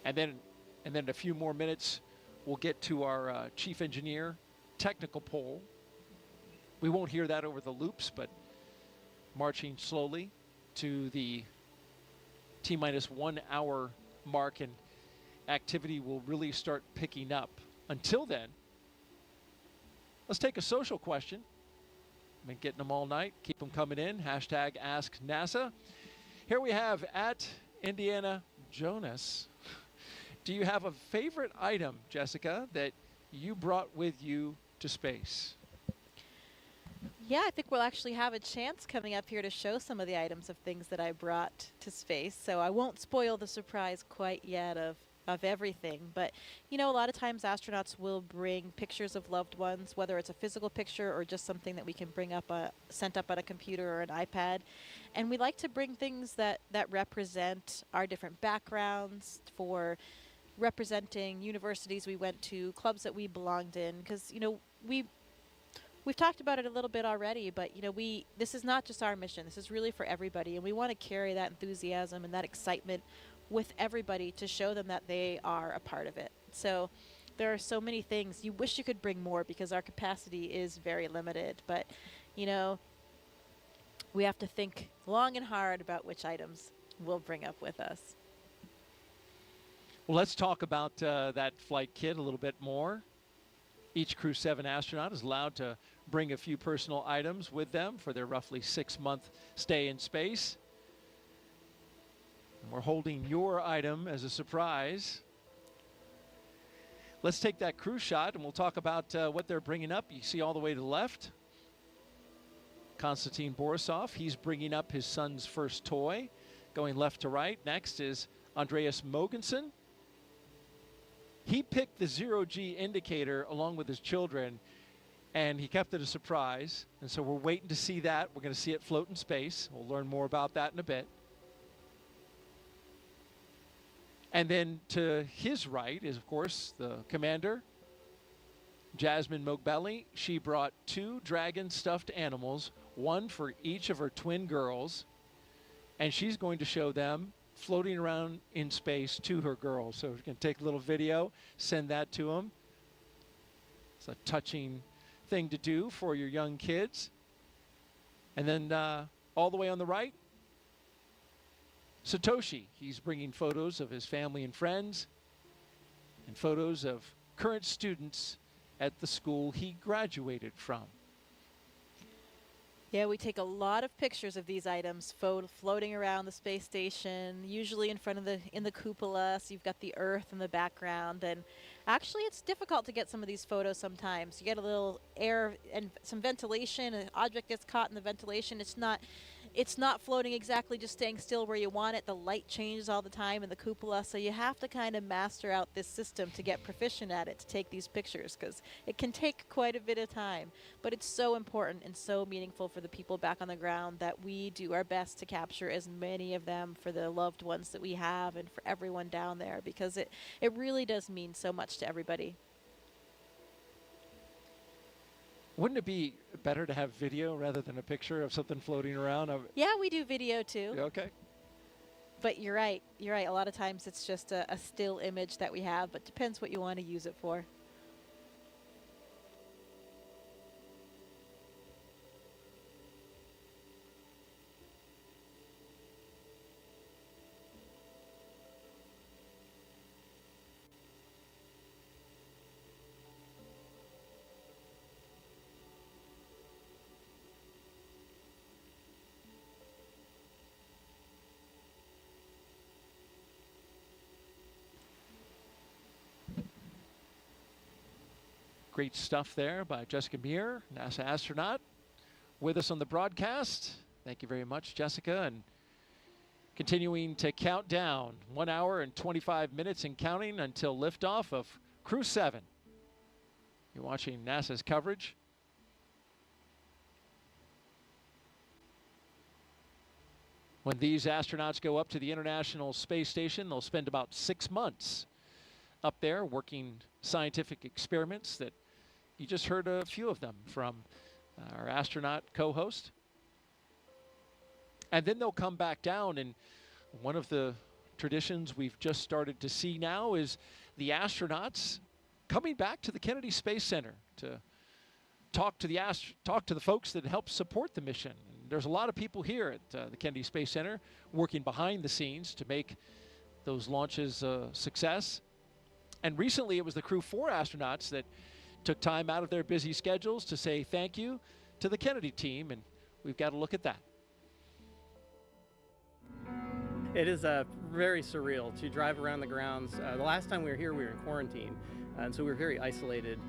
And then in a few more minutes, we'll get to our chief engineer technical poll. We won't hear that over the loops, but marching slowly to the T-minus 1 hour mark, and activity will really start picking up. Until then, let's take a social question. I've been getting them all night. Keep them coming in. Hashtag Ask NASA. Here we have at Indiana Jonas. Do you have a favorite item, Jessica, that you brought with you to space? Yeah, I think we'll actually have a chance coming up here to show some of the items of things that I brought to space. So I won't spoil the surprise quite yet of everything. But, a lot of times astronauts will bring pictures of loved ones, whether it's a physical picture or just something that we can bring up, sent up on a computer or an iPad. And we like to bring things that represent our different backgrounds, for representing universities we went to, clubs that we belonged in, because, we've talked about it a little bit already, but this is not just our mission. This is really for everybody, and we want to carry that enthusiasm and that excitement with everybody to show them that they are a part of it. So there are so many things. You wish you could bring more because our capacity is very limited, but we have to think long and hard about which items we'll bring up with us. Well, let's talk about that flight kit a little bit more. Each Crew-7 astronaut is allowed to bring a few personal items with them for their roughly 6-month stay in space. And we're holding your item as a surprise. Let's take that crew shot and we'll talk about what they're bringing up. You see all the way to the left, Konstantin Borisov. He's bringing up his son's first toy, going left to right. Next is Andreas Mogensen. He picked the 0G indicator along with his children, and he kept it a surprise. And so we're waiting to see that. We're going to see it float in space. We'll learn more about that in a bit. And then to his right is, of course, the commander, Jasmin Moghbeli. She brought 2 Dragon stuffed animals, one for each of her twin girls, and she's going to show them floating around in space to her girls. So we can take a little video, send that to them. It's a touching thing to do for your young kids. And then all the way on the right, Satoshi. He's bringing photos of his family and friends and photos of current students at the school he graduated from. Yeah, we take a lot of pictures of these items floating around the space station, usually in front of in the cupola, so you've got the Earth in the background. And actually, it's difficult to get some of these photos sometimes. You get a little air and some ventilation, an object gets caught in the ventilation. It's not floating exactly, just staying still where you want it. The light changes all the time in the cupola, so you have to kind of master out this system to get proficient at it to take these pictures, because it can take quite a bit of time. But it's so important and so meaningful for the people back on the ground that we do our best to capture as many of them for the loved ones that we have and for everyone down there, because it really does mean so much to everybody. Wouldn't it be better to have video rather than a picture of something floating around? Yeah, we do video too. Okay. But you're right. You're right. A lot of times it's just a still image that we have, but depends what you want to use it for. Great stuff there by Jessica Meir, NASA astronaut, with us on the broadcast. Thank you very much, Jessica. And continuing to count down, 1 hour and 25 minutes and counting until liftoff of Crew-7. You're watching NASA's coverage. When these astronauts go up to the International Space Station, they'll spend about 6 months up there working scientific experiments that you just heard a few of them from our astronaut co-host. And then they'll come back down, and one of the traditions we've just started to see now is the astronauts coming back to the Kennedy Space Center to talk to the folks that help support the mission. And there's a lot of people here at the Kennedy Space Center working behind the scenes to make those launches a success. And recently it was the Crew-4 astronauts that took time out of their busy schedules to say thank you to the Kennedy team, and we've got to look at that. It is very surreal to drive around the grounds. The last time we were here, we were in quarantine, and so we were very isolated.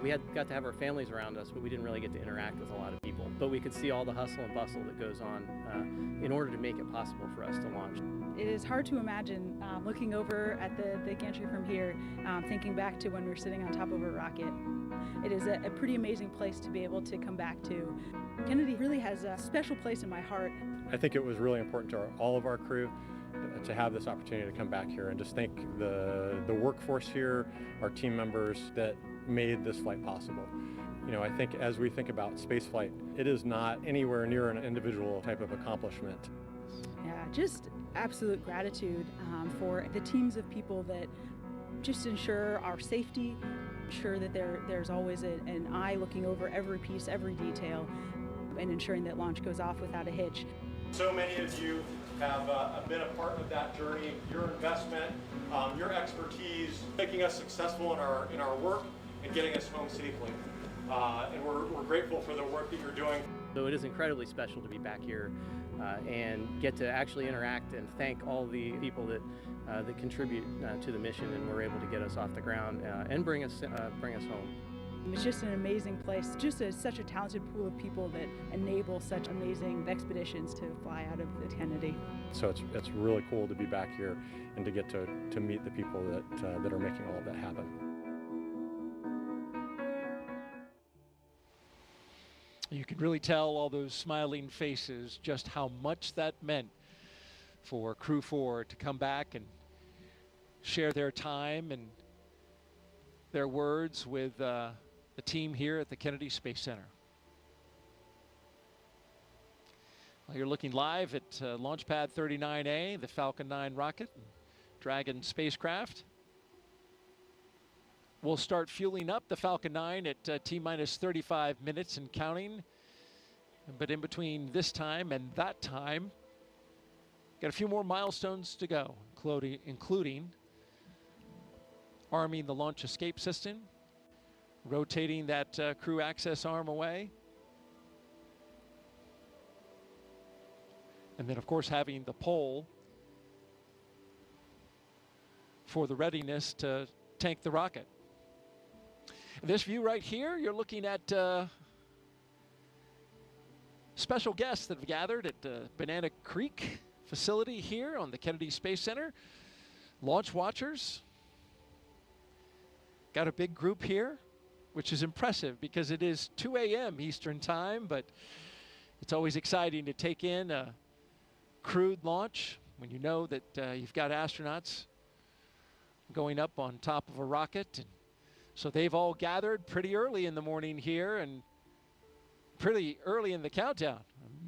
We got to have our families around us, but we didn't really get to interact with a lot of people. But we could see all the hustle and bustle that goes on in order to make it possible for us to launch. It is hard to imagine looking over at the gantry from here, thinking back to when we were sitting on top of a rocket. It is a pretty amazing place to be able to come back to. Kennedy really has a special place in my heart. I think it was really important to all of our crew to have this opportunity to come back here and just thank the workforce here, our team members that made this flight possible. You know, I think as we think about spaceflight, it is not anywhere near an individual type of accomplishment. Yeah, just absolute gratitude for the teams of people that just ensure our safety, ensure that there's always an eye looking over every piece, every detail, and ensuring that launch goes off without a hitch. So many of you have been a part of that journey. Your investment, your expertise, making us successful in our work and getting us home safely. And we're grateful for the work that you're doing. So it is incredibly special to be back here and get to actually interact and thank all the people that contribute to the mission and were able to get us off the ground and bring us home. It's just an amazing place, just such a talented pool of people that enable such amazing expeditions to fly out of the Kennedy. So it's really cool to be back here and to get to meet the people that are making all of that happen. You can really tell all those smiling faces just how much that meant for Crew 4 to come back and share their time and their words with the team here at the Kennedy Space Center. Well, you're looking live at Launch Pad 39A, the Falcon 9 rocket, Dragon spacecraft. We'll start fueling up the Falcon 9 at T-minus 35 minutes and counting. But in between this time and that time, got a few more milestones to go, including arming the launch escape system, rotating that crew access arm away, and then, of course, having the pole for the readiness to tank the rocket. This view right here, you're looking at special guests that have gathered at Banana Creek facility here on the Kennedy Space Center. Launch watchers. Got a big group here, which is impressive because it is 2 a.m. Eastern time, but it's always exciting to take in a crewed launch when you know that you've got astronauts going up on top of a rocket. And so they've all gathered pretty early in the morning here and pretty early in the countdown.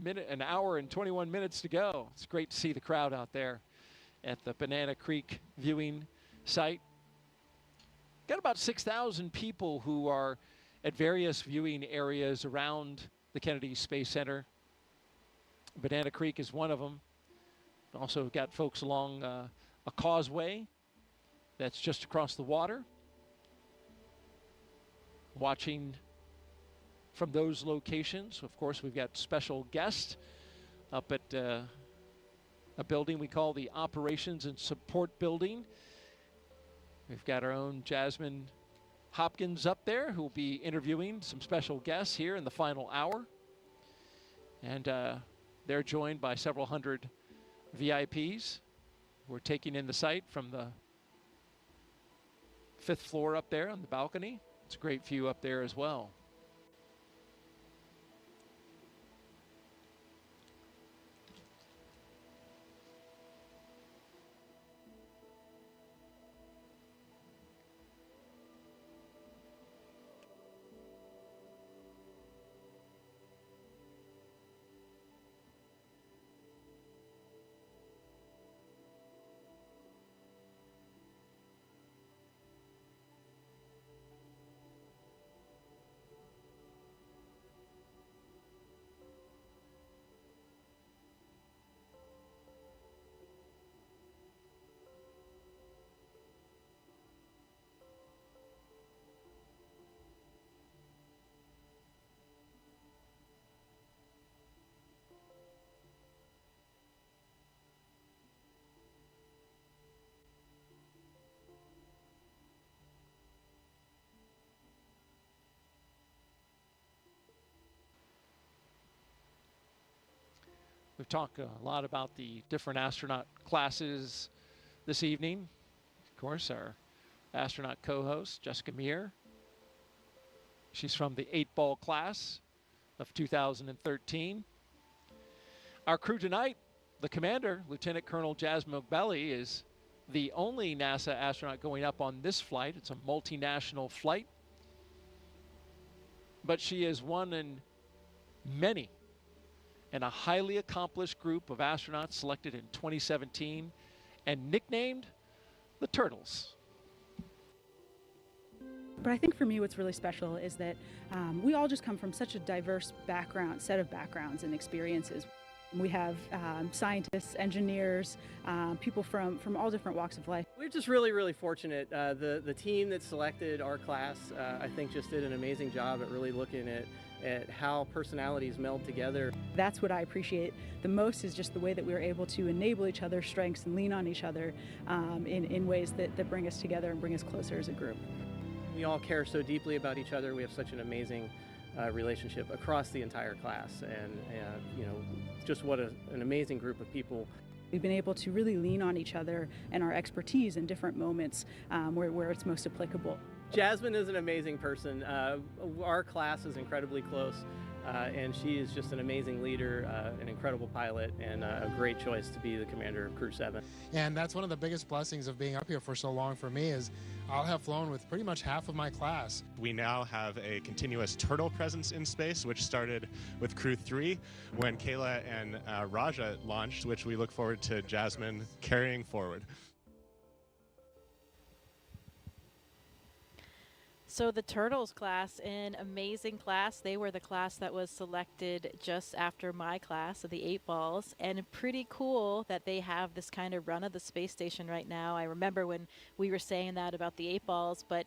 An hour and 21 minutes to go. It's great to see the crowd out there at the Banana Creek viewing site. Got about 6,000 people who are at various viewing areas around the Kennedy Space Center. Banana Creek is one of them. Also got folks along a causeway that's just across the water, watching from those locations. Of course, we've got special guests up at a building we call the Operations and Support Building. We've got our own Jasmin Hopkins up there who will be interviewing some special guests here in the final hour. And they're joined by several hundred VIPs who are taking in the site from the 5th floor up there on the balcony. It's a great view up there as well. We've talked a lot about the different astronaut classes this evening. Of course, our astronaut co-host, Jessica Meir. She's from the 8-ball class of 2013. Our crew tonight, the commander, Lieutenant Colonel Jasmin Moghbeli, is the only NASA astronaut going up on this flight. It's a multinational flight. but she is one in many in a highly accomplished group of astronauts selected in 2017 and nicknamed the Turtles. But I think for me what's really special is that we all just come from such a diverse set of backgrounds and experiences. We have scientists, engineers, people from all different walks of life. We're just really, really fortunate. The team that selected our class, I think, just did an amazing job at really looking at how personalities meld together. That's what I appreciate the most, is just the way that we're able to enable each other's strengths and lean on each other in ways that bring us together and bring us closer as a group. We all care so deeply about each other. We have such an amazing relationship across the entire class, and you know, just what an amazing group of people. We've been able to really lean on each other and our expertise in different moments where it's most applicable. Jasmin is an amazing person. Our class is incredibly close, and she is just an amazing leader, an incredible pilot, and a great choice to be the commander of Crew-7. And that's one of the biggest blessings of being up here for so long for me, is I'll have flown with pretty much half of my class. We now have a continuous turtle presence in space, which started with Crew-3 when Kayla and Raja launched, which we look forward to Jasmin carrying forward. So the Turtles class, an amazing class. They were the class that was selected just after my class of the 8 balls, and pretty cool that they have this kind of run of the space station right now. I remember when we were saying that about the 8 balls, but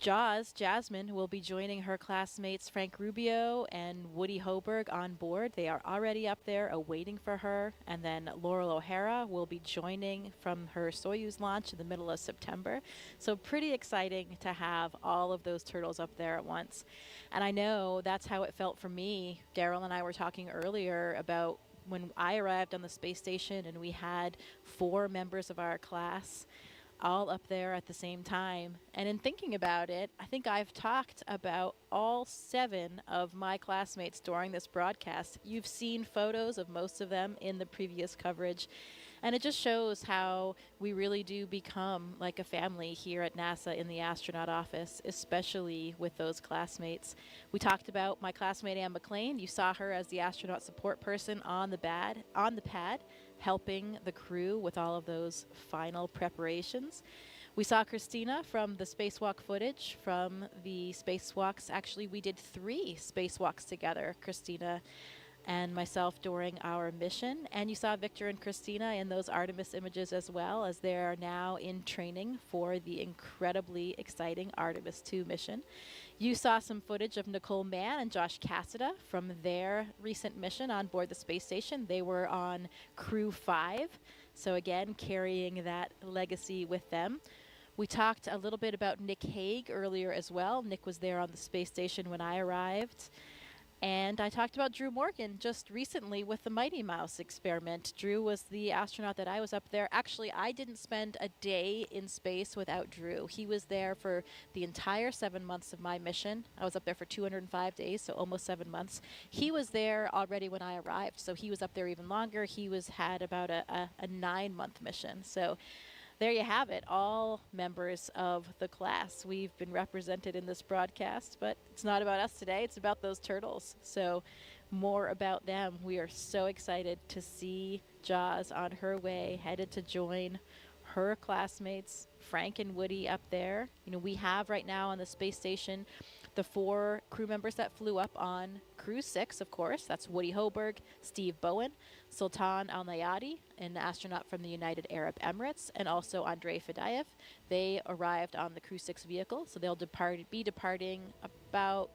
Jasmin will be joining her classmates Frank Rubio and Woody Hoberg on board. They are already up there awaiting for her. And then Laurel O'Hara will be joining from her Soyuz launch in the middle of September. So pretty exciting to have all of those turtles up there at once. And I know that's how it felt for me. Daryl and I were talking earlier about when I arrived on the space station and we had 4 members of our class all up there at the same time. And in thinking about it, I think I've talked about all 7 of my classmates during this broadcast. You've seen photos of most of them in the previous coverage. And it just shows how we really do become like a family here at NASA in the astronaut office, especially with those classmates. We talked about my classmate Anne McLean. You saw her as the astronaut support person on the pad, helping the crew with all of those final preparations. We saw Christina from the spacewalk footage from the spacewalks. Actually, we did 3 spacewalks together, Christina and myself, during our mission. And you saw Victor and Christina in those Artemis images as well, as they are now in training for the incredibly exciting Artemis 2 mission. You saw some footage of Nicole Mann and Josh Cassida from their recent mission on board the space station. They were on Crew-5, so again, carrying that legacy with them. We talked a little bit about Nick Hague earlier as well. Nick was there on the space station when I arrived. And I talked about Drew Morgan just recently with the Mighty Mouse experiment. Drew was the astronaut that I was up there. Actually, I didn't spend a day in space without Drew. He was there for the entire 7 months of my mission. I was up there for 205 days, so almost 7 months. He was there already when I arrived, so he was up there even longer. He had about a 9-month mission. So there you have it, all members of the class. We've been represented in this broadcast, but it's not about us today, it's about those turtles. So more about them. We are so excited to see Jaws on her way, headed to join her classmates, Frank and Woody, up there. You know, we have right now on the space station the 4 crew members that flew up on Crew-6, of course. That's Woody Hoberg, Steve Bowen, Sultan Al-Nayati, an astronaut from the United Arab Emirates, and also Andrei Fadayev. They arrived on the Crew-6 vehicle, so they'll be departing about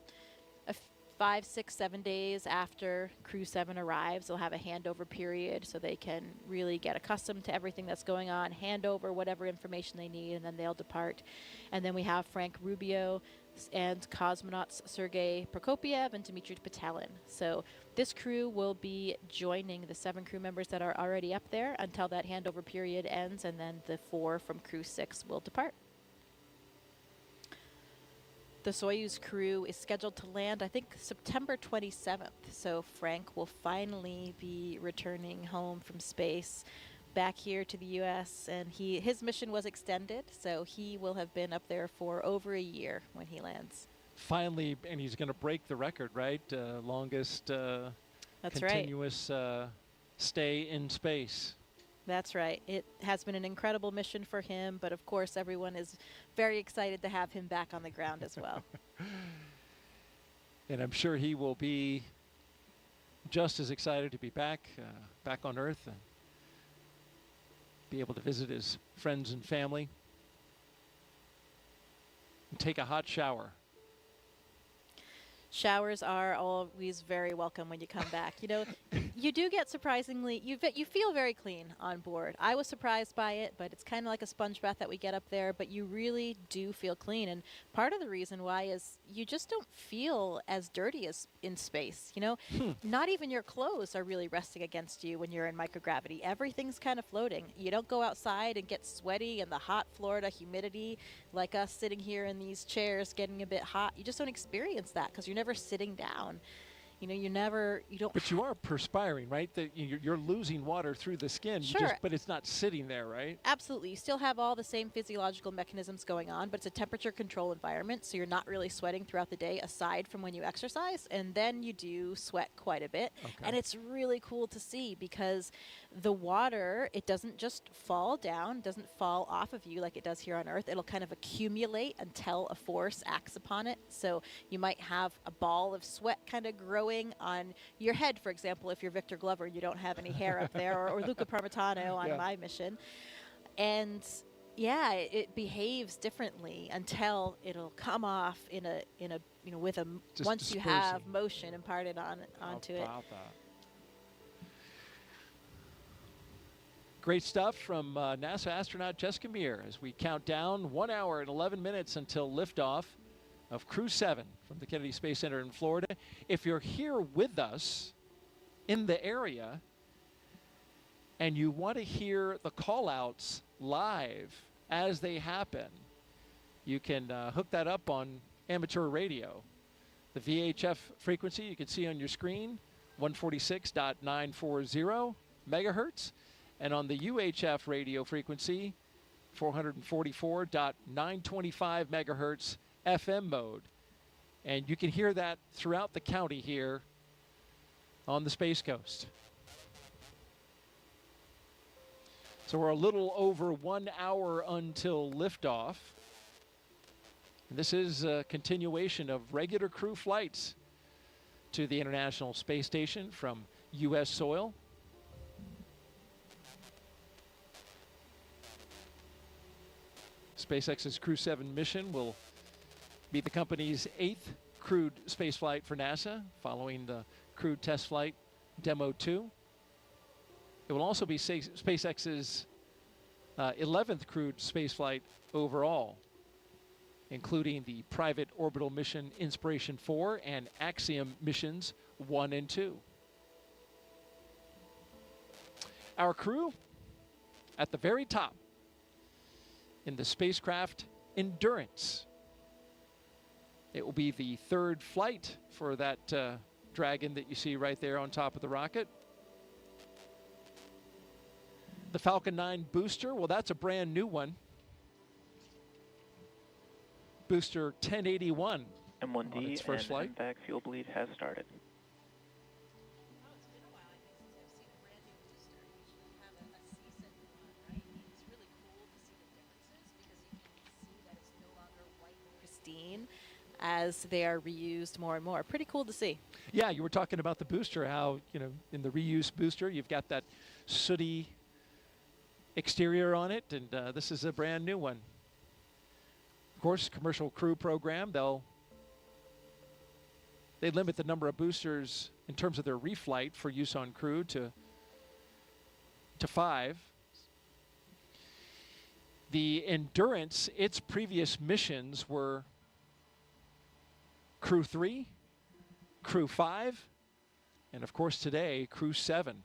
5, 6, 7 days after Crew-7 arrives. They'll have a handover period so they can really get accustomed to everything that's going on, hand over whatever information they need, and then they'll depart. And then we have Frank Rubio and cosmonauts Sergei Prokopiev and Dmitry Petelin. So this crew will be joining the 7 crew members that are already up there until that handover period ends, and then the 4 from Crew-6 will depart. The Soyuz crew is scheduled to land, I think, September 27th. So Frank will finally be returning home from space back here to the U.S. And his mission was extended, so he will have been up there for over a year when he lands. finally, and he's going to break the record, right? Longest That's continuous stay in space. That's right. It has been an incredible mission for him, but of course everyone is very excited to have him back on the ground as well. And I'm sure he will be just as excited to be back on Earth and be able to visit his friends and family and take a hot shower. Showers are always very welcome when you come back. You know, you do get surprisingly, you feel very clean on board. I was surprised by it, but it's kind of like a sponge bath that we get up there, but you really do feel clean. And part of the reason why is you just don't feel as dirty as in space. You know, not even your clothes are really resting against you when you're in microgravity. Everything's kind of floating. You don't go outside and get sweaty in the hot Florida humidity like us sitting here in these chairs getting a bit hot. You just don't experience that because you're never sitting down. You know, you don't. But you are perspiring, right? That you're losing water through the skin. Sure. But it's not sitting there, right? Absolutely. You still have all the same physiological mechanisms going on, but it's a temperature control environment, so you're not really sweating throughout the day aside from when you exercise, and then you do sweat quite a bit. Okay. And it's really cool to see because the water, it doesn't just fall down, doesn't fall off of you like it does here on Earth. It'll kind of accumulate until a force acts upon it. So you might have a ball of sweat kind of growing on your head, for example, if you're Victor Glover and you don't have any hair up there, or Luca Parmitano on my mission. And yeah, it behaves differently until it'll come off in a you know, with a just once you have motion imparted onto it. Great stuff from NASA astronaut Jessica Meir as we count down 1 hour and 11 minutes until liftoff of Crew-7 from the Kennedy Space Center in Florida. If you're here with us in the area and you want to hear the call-outs live as they happen, you can hook that up on amateur radio. The VHF frequency you can see on your screen, 146.940 megahertz, and on the UHF radio frequency, 444.925 megahertz FM mode. And you can hear that throughout the county here on the Space Coast. So we're a little over 1 hour until liftoff. And this is a continuation of regular crew flights to the International Space Station from U.S. soil. SpaceX's Crew-7 mission will be the company's 8th crewed spaceflight for NASA, following the crewed test flight Demo 2. It will also be SpaceX's 11th crewed spaceflight overall, including the private orbital mission Inspiration 4 and Axiom missions 1 and 2. Our crew at the very top in the spacecraft Endurance. It will be the third flight for that Dragon that you see right there on top of the rocket. The Falcon 9 booster, well, that's a brand new one. Booster 1081 M1D on its first flight. MVAC fuel bleed has started. As they are reused more and more. Pretty cool to see. Yeah, you were talking about the booster, how, you know, in the reuse booster, you've got that sooty exterior on it, and this is a brand new one. Of course, commercial crew program, they limit the number of boosters in terms of their reflight for use on crew to 5. The Endurance, its previous missions were Crew-3, Crew-5, and of course today, Crew-7.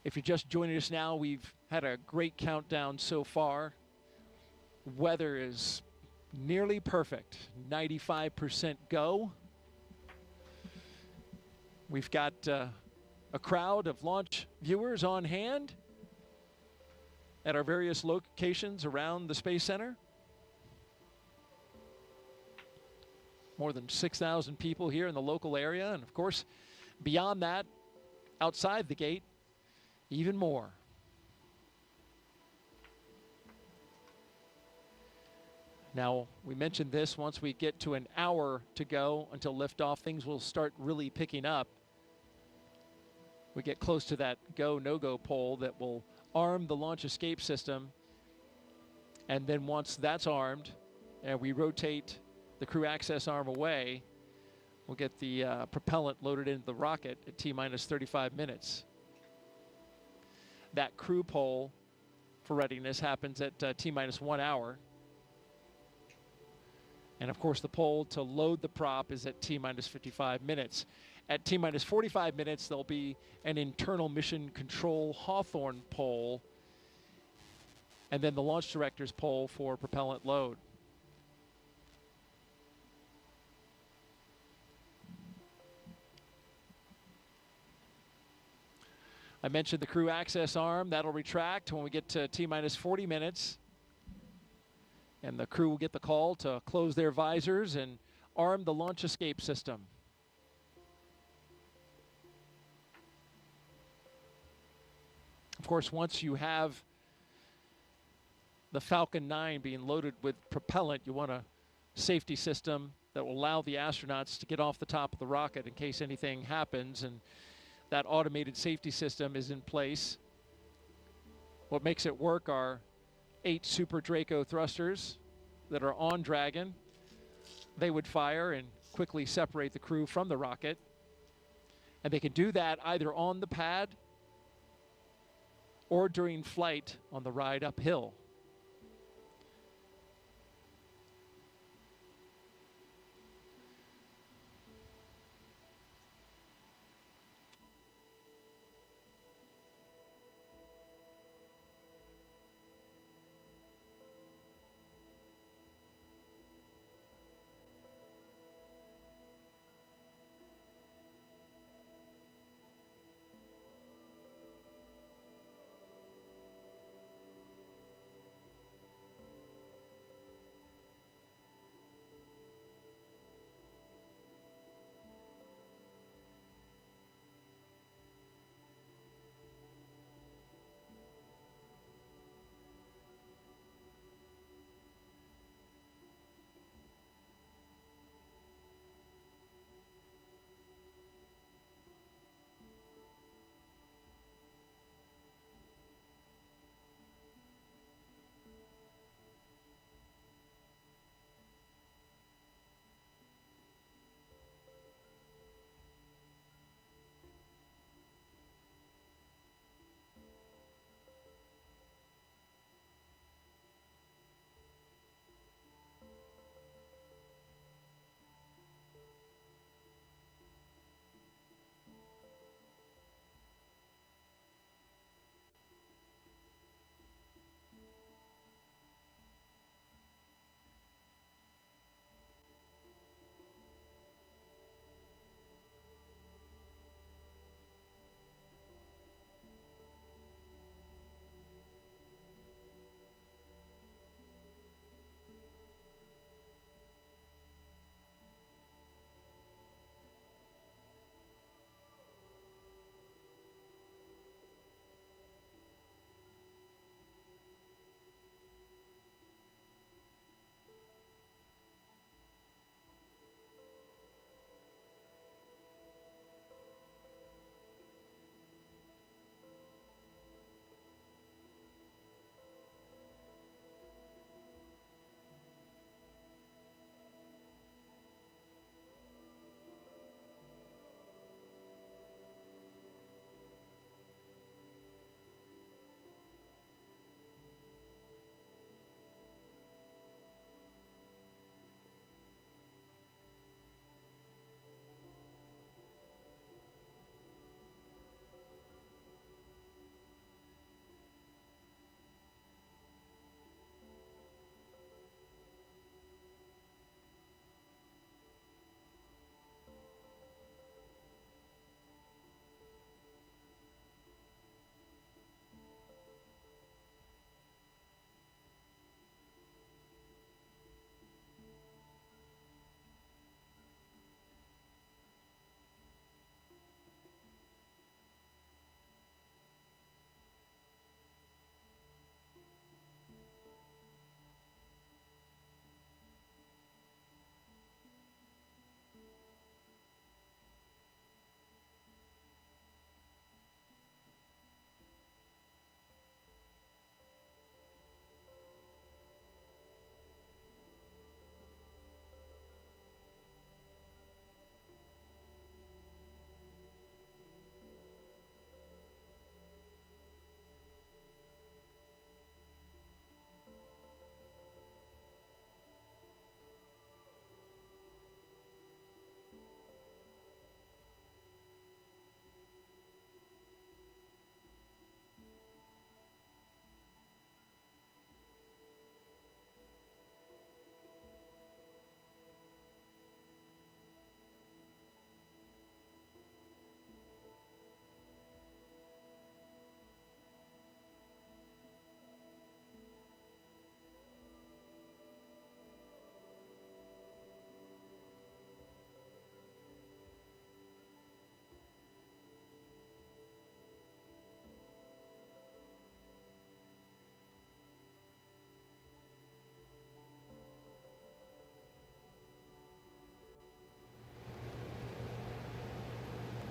If you're just joining us now, we've had a great countdown so far. Weather is nearly perfect, 95% go. We've got a crowd of launch viewers on hand at our various locations around the Space Center. more than 6,000 people here in the local area. And of course, beyond that, outside the gate, even more. Now, we mentioned this, once we get to an hour to go until liftoff, things will start really picking up. We get close to that go, no-go pole that will arm the launch escape system. And then once that's armed and we rotate the crew access arm away, we'll get the propellant loaded into the rocket at T-minus 35 minutes. That crew pole for readiness happens at T-minus 1 hour. And of course, the pole to load the prop is at T-minus 55 minutes. At T-minus 45 minutes, there'll be an internal mission control Hawthorne pole, and then the launch director's pole for propellant load. I mentioned the crew access arm. That'll retract when we get to T-minus 40 minutes. And the crew will get the call to close their visors and arm the launch escape system. Of course, once you have the Falcon 9 being loaded with propellant, you want a safety system that will allow the astronauts to get off the top of the rocket in case anything happens, and that automated safety system is in place. What makes it work are 8 Super Draco thrusters that are on Dragon. They would fire and quickly separate the crew from the rocket. And they can do that either on the pad or during flight on the ride uphill.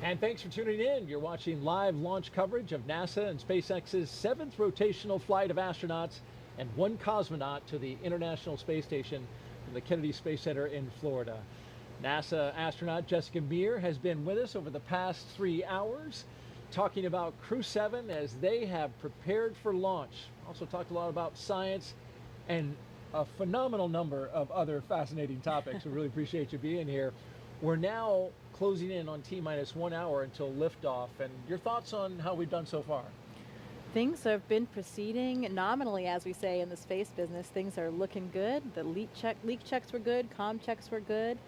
And thanks for tuning in. You're watching live launch coverage of NASA and SpaceX's 7th rotational flight of astronauts and one cosmonaut to the International Space Station from the Kennedy Space Center in Florida. NASA astronaut Jessica Meir has been with us over the past 3 hours, talking about Crew-7 as they have prepared for launch. Also talked a lot about science and a phenomenal number of other fascinating topics. We really appreciate you being here. We're now closing in on T-minus 1 hour until liftoff, and your thoughts on how we've done so far? Things have been proceeding nominally, as we say in the space business. Things are looking good. The leak checks were good. Comm checks were good.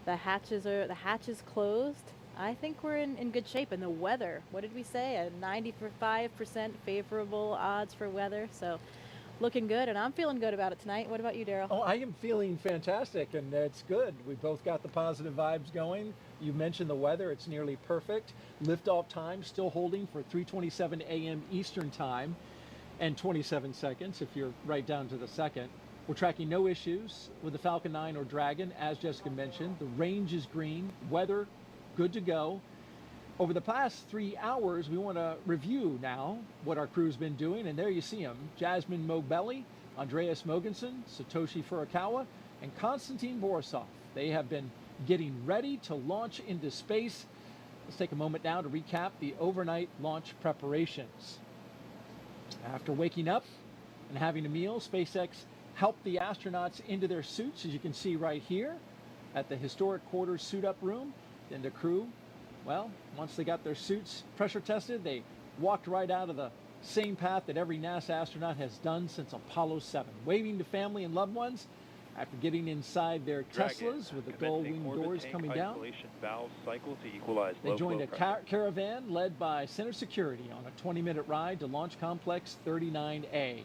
The hatches closed. I think we're in good shape. And the weather, what did we say? A 95% favorable odds for weather. So looking good, and I'm feeling good about it tonight. What about you, Daryl? Oh, I am feeling fantastic, and it's good. We both got the positive vibes going. You mentioned the weather. It's nearly perfect. Liftoff time still holding for 3:27 a.m. Eastern time and 27 seconds if you're right down to the second. We're tracking no issues with the Falcon 9 or Dragon, as Jessica mentioned. The range is green. Weather, good to go. Over the past 3 hours, we want to review now what our crew's been doing, and there you see them. Jasmin Moghbeli, Andreas Mogensen, Satoshi Furukawa, and Konstantin Borisov. They have been getting ready to launch into space. Let's take a moment now to recap the overnight launch preparations. After waking up and having a meal, SpaceX helped the astronauts into their suits, as you can see right here at the historic quarters suit-up room. Then the crew, well, once they got their suits pressure tested, they walked right out of the same path that every NASA astronaut has done since Apollo 7, waving to family and loved ones after getting inside their Teslas with the gull-wing doors coming down. Valve cycle to equalize they joined a caravan led by Center Security on a 20-minute ride to Launch Complex 39A.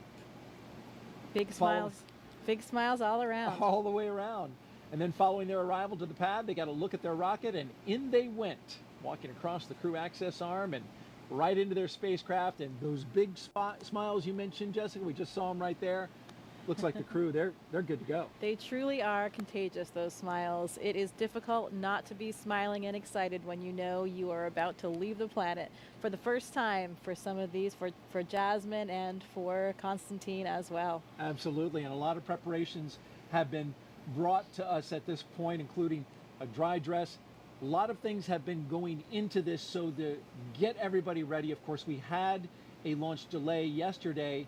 Big smiles all around. All the way around. And then following their arrival to the pad, they got a look at their rocket, and in they went, walking across the crew access arm and right into their spacecraft. And those big smiles you mentioned, Jessica, we just saw them right there. Looks like the crew, they're good to go. They truly are contagious, those smiles. It is difficult not to be smiling and excited when you know you are about to leave the planet for the first time for some of these, for Jasmin and for Konstantin as well. Absolutely, and a lot of preparations have been brought to us at this point, including a dry dress. A lot of things have been going into this so to get everybody ready. Of course, we had a launch delay yesterday.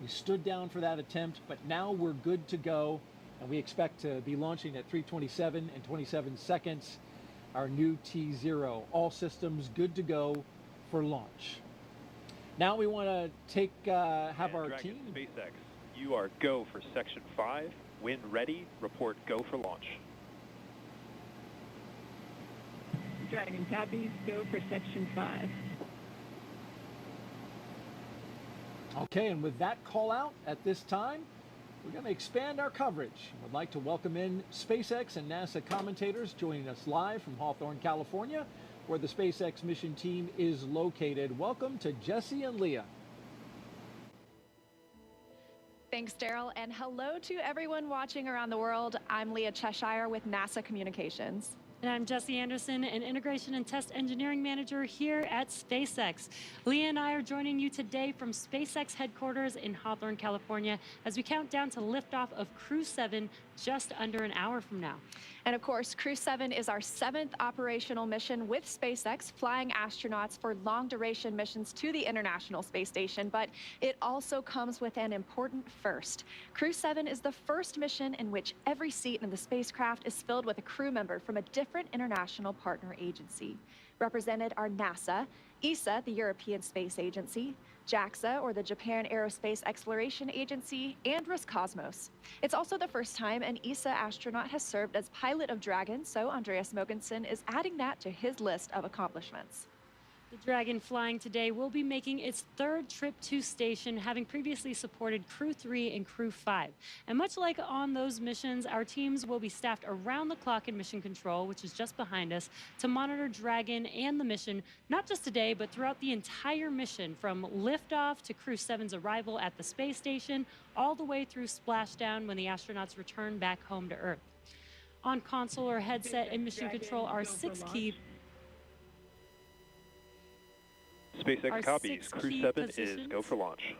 We stood down for that attempt, but now we're good to go, and we expect to be launching at 3:27 and 27 seconds, our new T0. All systems good to go for launch. Now we want to have our Dragon team. SpaceX, you are go for Section 5. When ready, report go for launch. Dragon copies, go for Section 5. Okay, and with that call out at this time, we're going to expand our coverage. I'd like to welcome in SpaceX and NASA commentators joining us live from Hawthorne, California, where the SpaceX mission team is located. Welcome to Jesse and Leah. Thanks, Daryl, and hello to everyone watching around the world. I'm Leah Cheshire with NASA Communications. And I'm Jesse Anderson, an Integration and Test Engineering Manager here at SpaceX. Leah and I are joining you today from SpaceX headquarters in Hawthorne, California, as we count down to liftoff of Crew-7 just under an hour from now. And of course, Crew-7 is our 7th operational mission with SpaceX, flying astronauts for long-duration missions to the International Space Station, but it also comes with an important first. Crew-7 is the first mission in which every seat in the spacecraft is filled with a crew member from a different international partner agency. Represented are NASA, ESA, the European Space Agency, JAXA, or the Japan Aerospace Exploration Agency, and Roscosmos. It's also the first time an ESA astronaut has served as pilot of Dragon, so Andreas Mogensen is adding that to his list of accomplishments. The Dragon flying today will be making its 3rd trip to station, having previously supported Crew-3 and Crew-5. And much like on those missions, our teams will be staffed around the clock in mission control, which is just behind us, to monitor Dragon and the mission, not just today, but throughout the entire mission, from liftoff to Crew-7's arrival at the space station, all the way through splashdown when the astronauts return back home to Earth. On console or headset and mission control are 6 key SpaceX Our copies. 6 Crew key 7 is positions. go for launch.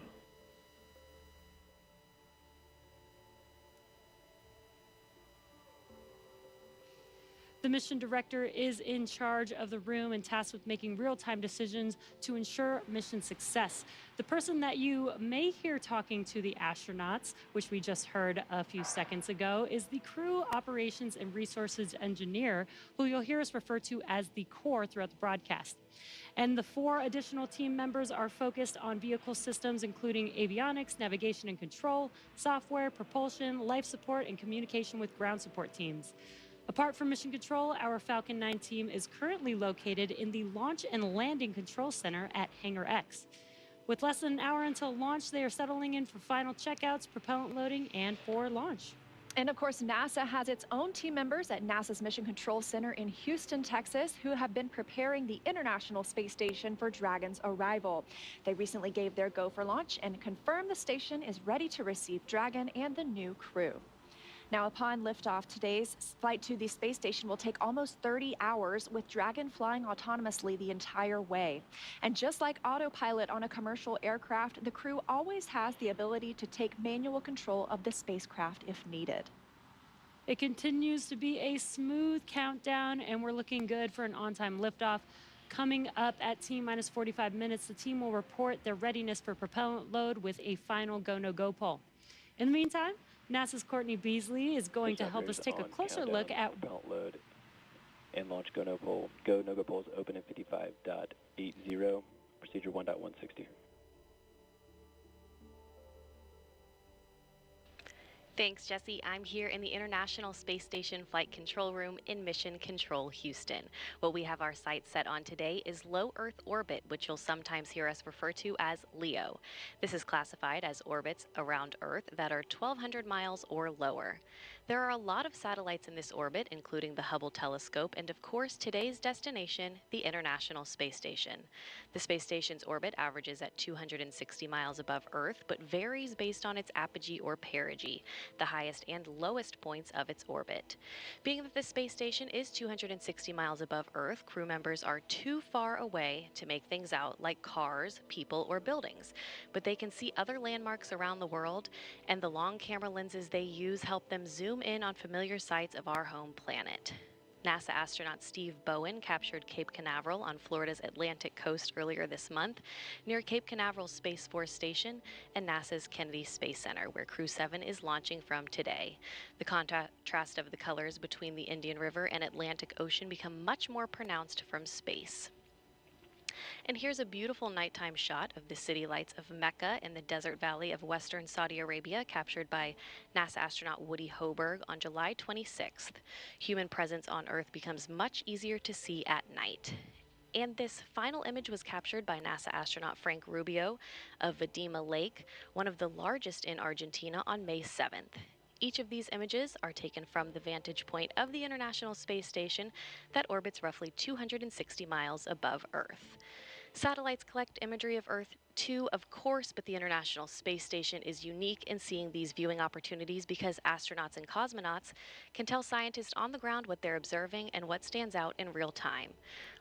The mission director is in charge of the room and tasked with making real-time decisions to ensure mission success. The person that you may hear talking to the astronauts, which we just heard a few seconds ago, is the crew operations and resources engineer, who you'll hear us refer to as the core throughout the broadcast. And the 4 additional team members are focused on vehicle systems, including avionics, navigation and control, software, propulsion, life support, and communication with ground support teams. Apart from Mission Control, our Falcon 9 team is currently located in the Launch and Landing Control Center at Hangar X. With less than an hour until launch, they are settling in for final checkouts, propellant loading, and for launch. And of course, NASA has its own team members at NASA's Mission Control Center in Houston, Texas, who have been preparing the International Space Station for Dragon's arrival. They recently gave their go for launch and confirmed the station is ready to receive Dragon and the new crew. Now, upon liftoff, today's flight to the space station will take almost 30 hours, with Dragon flying autonomously the entire way. And just like autopilot on a commercial aircraft, the crew always has the ability to take manual control of the spacecraft if needed. It continues to be a smooth countdown, and we're looking good for an on-time liftoff. Coming up at T-minus 45 minutes, the team will report their readiness for propellant load with a final go-no-go poll. In the meantime, NASA's Courtney Beasley is going to help us take a closer look at propellant load and launch go-no poll. Go-no-go polls open at 55.80, procedure 1.160. Thanks, Jesse. I'm here in the International Space Station Flight Control Room in Mission Control, Houston. What we have our sights set on today is low Earth orbit, which you'll sometimes hear us refer to as LEO. This is classified as orbits around Earth that are 1,200 miles or lower. There are a lot of satellites in this orbit, including the Hubble telescope and, of course, today's destination, the International Space Station. The space station's orbit averages at 260 miles above Earth, but varies based on its apogee or perigee, the highest and lowest points of its orbit. Being that the space station is 260 miles above Earth, crew members are too far away to make things out like cars, people, or buildings. But they can see other landmarks around the world, and the long camera lenses they use help them zoom in on familiar sights of our home planet. NASA astronaut Steve Bowen captured Cape Canaveral on Florida's Atlantic coast earlier this month, near Cape Canaveral Space Force Station and NASA's Kennedy Space Center, where Crew-7 is launching from today. The contrast of the colors between the Indian River and Atlantic Ocean become much more pronounced from space. And here's a beautiful nighttime shot of the city lights of Mecca in the desert valley of western Saudi Arabia, captured by NASA astronaut Woody Hoberg on July 26th. Human presence on Earth becomes much easier to see at night. And this final image was captured by NASA astronaut Frank Rubio of Vadima Lake, one of the largest in Argentina, on May 7th. Each of these images are taken from the vantage point of the International Space Station that orbits roughly 260 miles above Earth. Satellites collect imagery of Earth too, of course, but the International Space Station is unique in seeing these viewing opportunities because astronauts and cosmonauts can tell scientists on the ground what they're observing and what stands out in real time.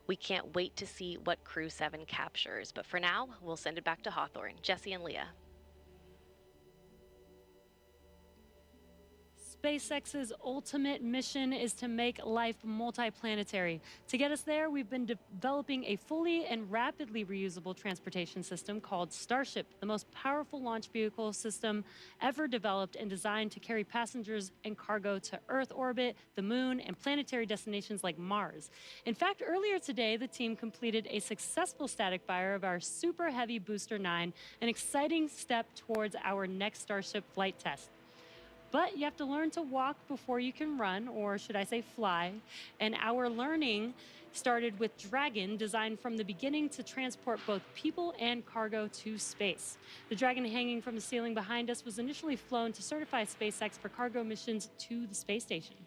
We can't wait to see what Crew-7 captures, but for now, we'll send it back to Hawthorne. Jesse and Leah. SpaceX's ultimate mission is to make life multiplanetary. To get us there, we've been developing a fully and rapidly reusable transportation system called Starship, the most powerful launch vehicle system ever developed and designed to carry passengers and cargo to Earth orbit, the Moon, and planetary destinations like Mars. In fact, earlier today, the team completed a successful static fire of our Super Heavy Booster 9, an exciting step towards our next Starship flight test. But you have to learn to walk before you can run, or should I say fly. And our learning started with Dragon, designed from the beginning to transport both people and cargo to space. The Dragon hanging from the ceiling behind us was initially flown to certify SpaceX for cargo missions to the space station.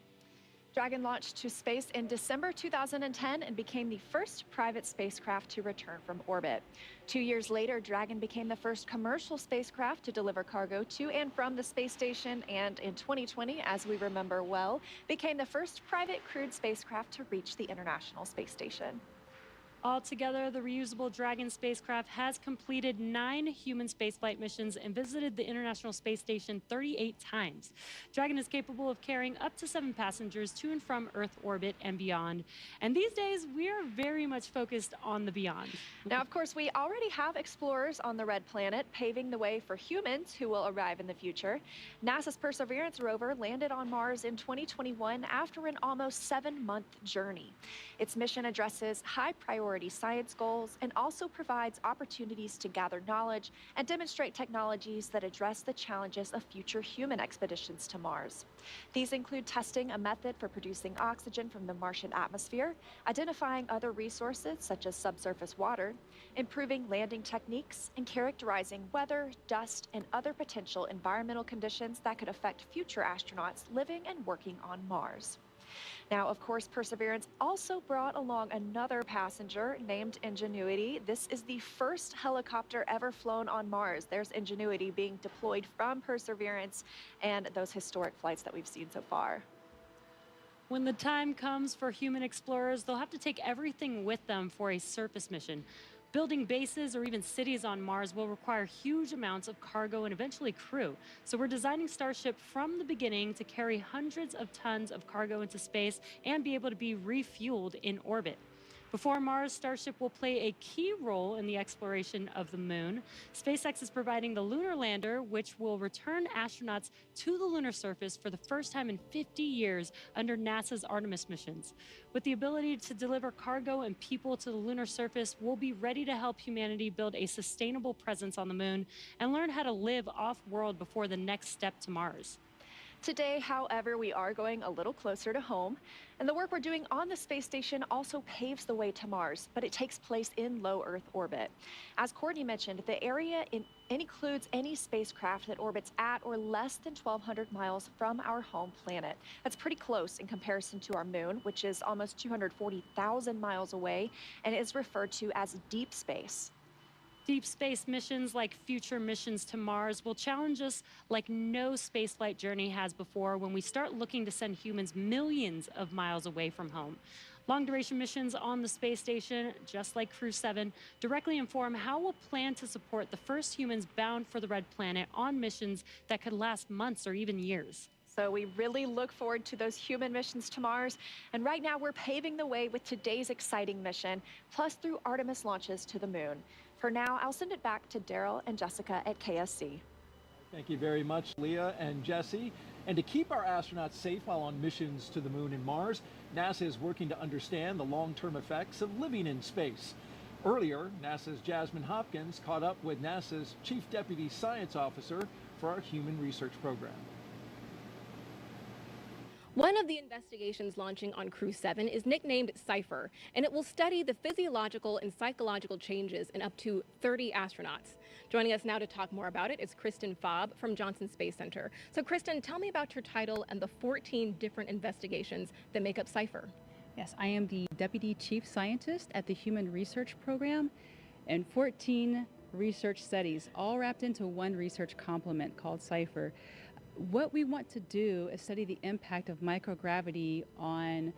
Dragon launched to space in December 2010 and became the first private spacecraft to return from orbit. 2 years later, Dragon became the first commercial spacecraft to deliver cargo to and from the space station, and in 2020, as we remember well, became the first private crewed spacecraft to reach the International Space Station. Altogether, the reusable Dragon spacecraft has completed 9 human spaceflight missions and visited the International Space Station 38 times. Dragon is capable of carrying up to 7 passengers to and from Earth orbit and beyond. And these days, we are very much focused on the beyond. Now, of course, we already have explorers on the Red Planet, paving the way for humans who will arrive in the future. NASA's Perseverance rover landed on Mars in 2021 after an almost 7-month journey. Its mission addresses high-priority science goals and also provides opportunities to gather knowledge and demonstrate technologies that address the challenges of future human expeditions to Mars. These include testing a method for producing oxygen from the Martian atmosphere, identifying other resources such as subsurface water, improving landing techniques, and characterizing weather, dust, and other potential environmental conditions that could affect future astronauts living and working on Mars. Now, of course, Perseverance also brought along another passenger named Ingenuity. This is the first helicopter ever flown on Mars. There's Ingenuity being deployed from Perseverance and those historic flights that we've seen so far. When the time comes for human explorers, they'll have to take everything with them for a surface mission. Building bases or even cities on Mars will require huge amounts of cargo and eventually crew. So we're designing Starship from the beginning to carry hundreds of tons of cargo into space and be able to be refueled in orbit. Before Mars, Starship will play a key role in the exploration of the moon. SpaceX is providing the lunar lander, which will return astronauts to the lunar surface for the first time in 50 years under NASA's Artemis missions. With the ability to deliver cargo and people to the lunar surface, we'll be ready to help humanity build a sustainable presence on the moon and learn how to live off-world before the next step to Mars. Today, however, we are going a little closer to home, and the work we're doing on the space station also paves the way to Mars, but it takes place in low Earth orbit. As Courtney mentioned, the area includes any spacecraft that orbits at or less than 1,200 miles from our home planet. That's pretty close in comparison to our moon, which is almost 240,000 miles away and is referred to as deep space. Deep space missions like future missions to Mars will challenge us like no spaceflight journey has before when we start looking to send humans millions of miles away from home. Long-duration missions on the space station, just like Crew-7, directly inform how we'll plan to support the first humans bound for the Red Planet on missions that could last months or even years. So we really look forward to those human missions to Mars. And right now we're paving the way with today's exciting mission, plus through Artemis launches to the moon. For now, I'll send it back to Daryl and Jessica at KSC. Thank you very much, Leah and Jesse. And to keep our astronauts safe while on missions to the moon and Mars, NASA is working to understand the long-term effects of living in space. Earlier, NASA's Jasmin Moghbeli caught up with NASA's Chief Deputy Science Officer for our Human Research Program. One of the investigations launching on Crew-7 is nicknamed CIPHER, and it will study the physiological and psychological changes in up to 30 astronauts. Joining us now to talk more about it is Kristen Fobb from Johnson Space Center. So Kristen, tell me about your title and the 14 different investigations that make up CIPHER. Yes, I am the Deputy Chief Scientist at the Human Research Program, and 14 research studies, all wrapped into one research complement called CIPHER. What we want to do is study the impact of microgravity on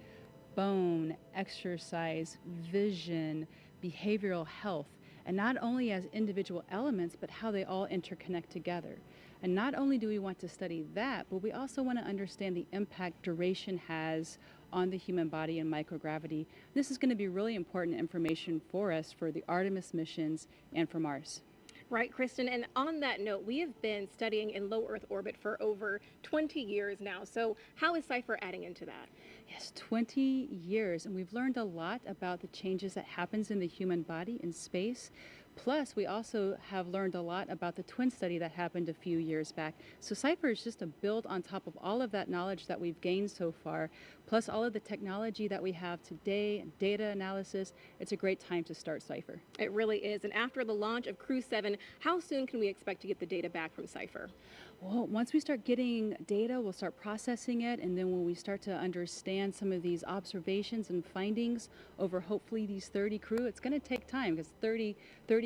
bone, exercise, vision, behavioral health, and not only as individual elements, but how they all interconnect together. And not only do we want to study that, but we also want to understand the impact duration has on the human body and microgravity. This is going to be really important information for us for the Artemis missions and for Mars. Right, Kristen, and on that note, we have been studying in low Earth orbit for over 20 years now. So how is CIPHER adding into that? Yes, 20 years, and we've learned a lot about the changes that happens in the human body in space. Plus, we also have learned a lot about the twin study that happened a few years back. So CIPHER is just a build on top of all of that knowledge that we've gained so far, plus all of the technology that we have today, data analysis. It's a great time to start CIPHER. It really is. And after the launch of Crew-7, how soon can we expect to get the data back from CIPHER? Well, once we start getting data, we'll start processing it, and then when we start to understand some of these observations and findings over hopefully these 30 crew, it's going to take time because 30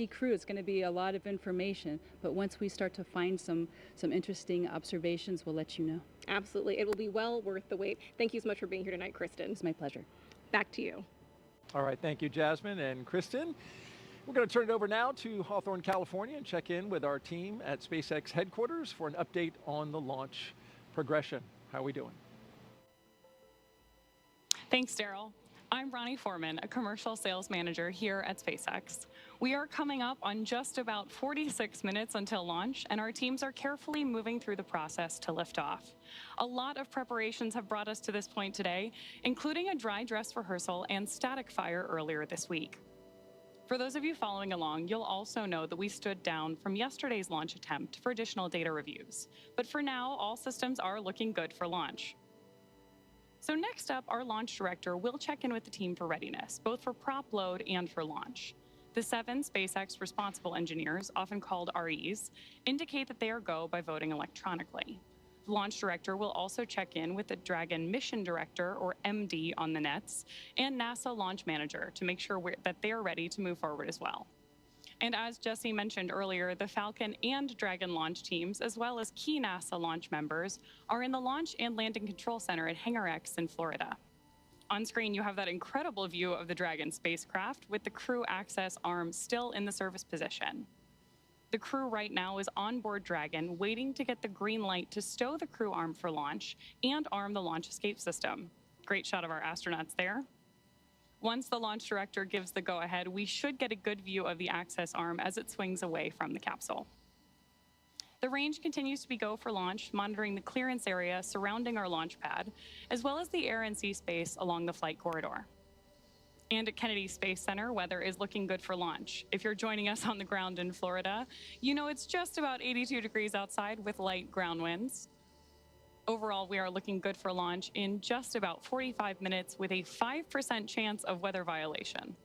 crew, it's going to be a lot of information. But once we start to find some interesting observations, we'll let you know. Absolutely. It will be well worth the wait. Thank you so much for being here tonight, Kristen. It's my pleasure. Back to you. All right, thank you, Jasmine and Kristen. We're going to turn it over now to Hawthorne, California, and check in with our team at SpaceX headquarters for an update on the launch progression. How are we doing? Thanks, Daryl. I'm Ronnie Foreman, a commercial sales manager here at SpaceX. We are coming up on just about 46 minutes until launch, and our teams are carefully moving through the process to lift off. A lot of preparations have brought us to this point today, including a dry dress rehearsal and static fire earlier this week. For those of you following along, you'll also know that we stood down from yesterday's launch attempt for additional data reviews. But for now, all systems are looking good for launch. So next up, our launch director will check in with the team for readiness, both for prop load and for launch. The 7 SpaceX responsible engineers, often called REs, indicate that they are go by voting electronically. The launch director will also check in with the Dragon mission director, or MD, on the nets, and NASA launch manager to make sure that they are ready to move forward as well. And as Jesse mentioned earlier, the Falcon and Dragon launch teams, as well as key NASA launch members, are in the Launch and Landing Control Center at Hangar X in Florida. On screen, you have that incredible view of the Dragon spacecraft with the crew access arm still in the service position. The crew right now is on board Dragon, waiting to get the green light to stow the crew arm for launch and arm the launch escape system. Great shot of our astronauts there. Once the launch director gives the go-ahead, we should get a good view of the access arm as it swings away from the capsule. The range continues to be go for launch, monitoring the clearance area surrounding our launch pad, as well as the air and sea space along the flight corridor. And at Kennedy Space Center, weather is looking good for launch. If you're joining us on the ground in Florida, you know it's just about 82 degrees outside with light ground winds. Overall, we are looking good for launch in just about 45 minutes with a 5% chance of weather violation.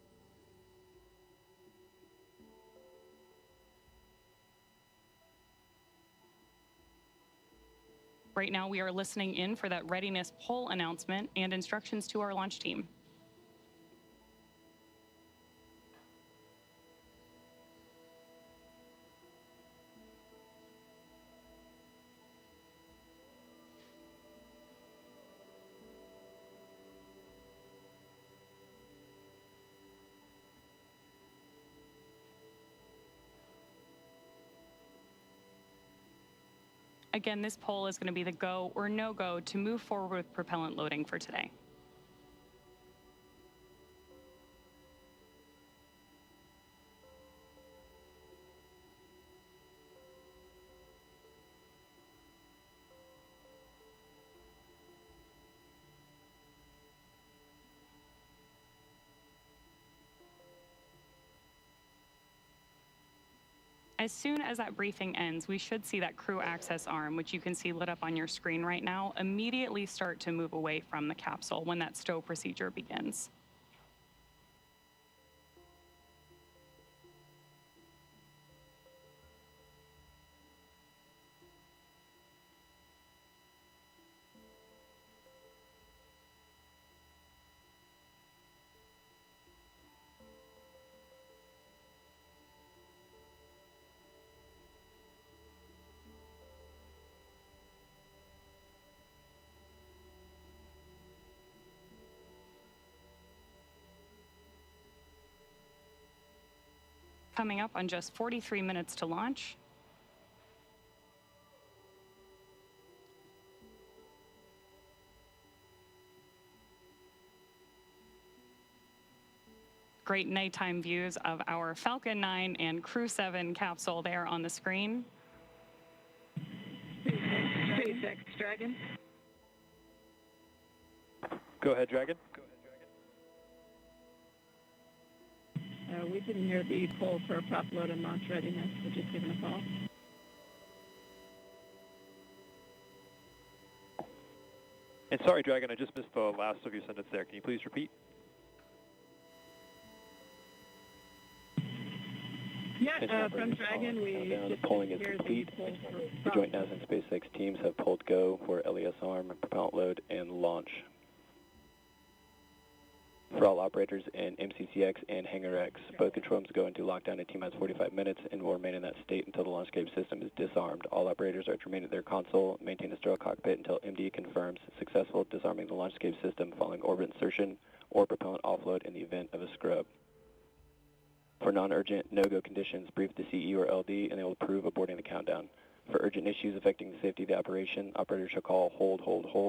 Right now, we are listening in for that readiness poll announcement and instructions to our launch team. Again, this poll is going to be the go or no go to move forward with propellant loading for today. As soon as that briefing ends, we should see that crew access arm, which you can see lit up on your screen right now, immediately start to move away from the capsule when that stow procedure begins. Coming up on just 43 minutes to launch. Great nighttime views of our Falcon 9 and Crew-7 capsule there on the screen. SpaceX Dragon. Go ahead, Dragon. We didn't hear the poll for prop load and launch readiness. We're just giving a call. And sorry, Dragon, I just missed the last of your sentence there. Can you please repeat? Yeah, from Dragon, we the polling is complete. The joint NASA and SpaceX teams have polled go for LES arm, propellant load, and launch. For all operators in MCCX and Hangar X, both control rooms go into lockdown in T-minus 45 minutes and will remain in that state until the launch escape system is disarmed. All operators are to remain at their console, maintain a sterile cockpit until MD confirms successful disarming the launch escape system following orbit insertion or propellant offload in the event of a scrub. For non-urgent, no-go conditions, brief the CE or LD and they will approve aborting the countdown. For urgent issues affecting the safety of the operation, operators shall call hold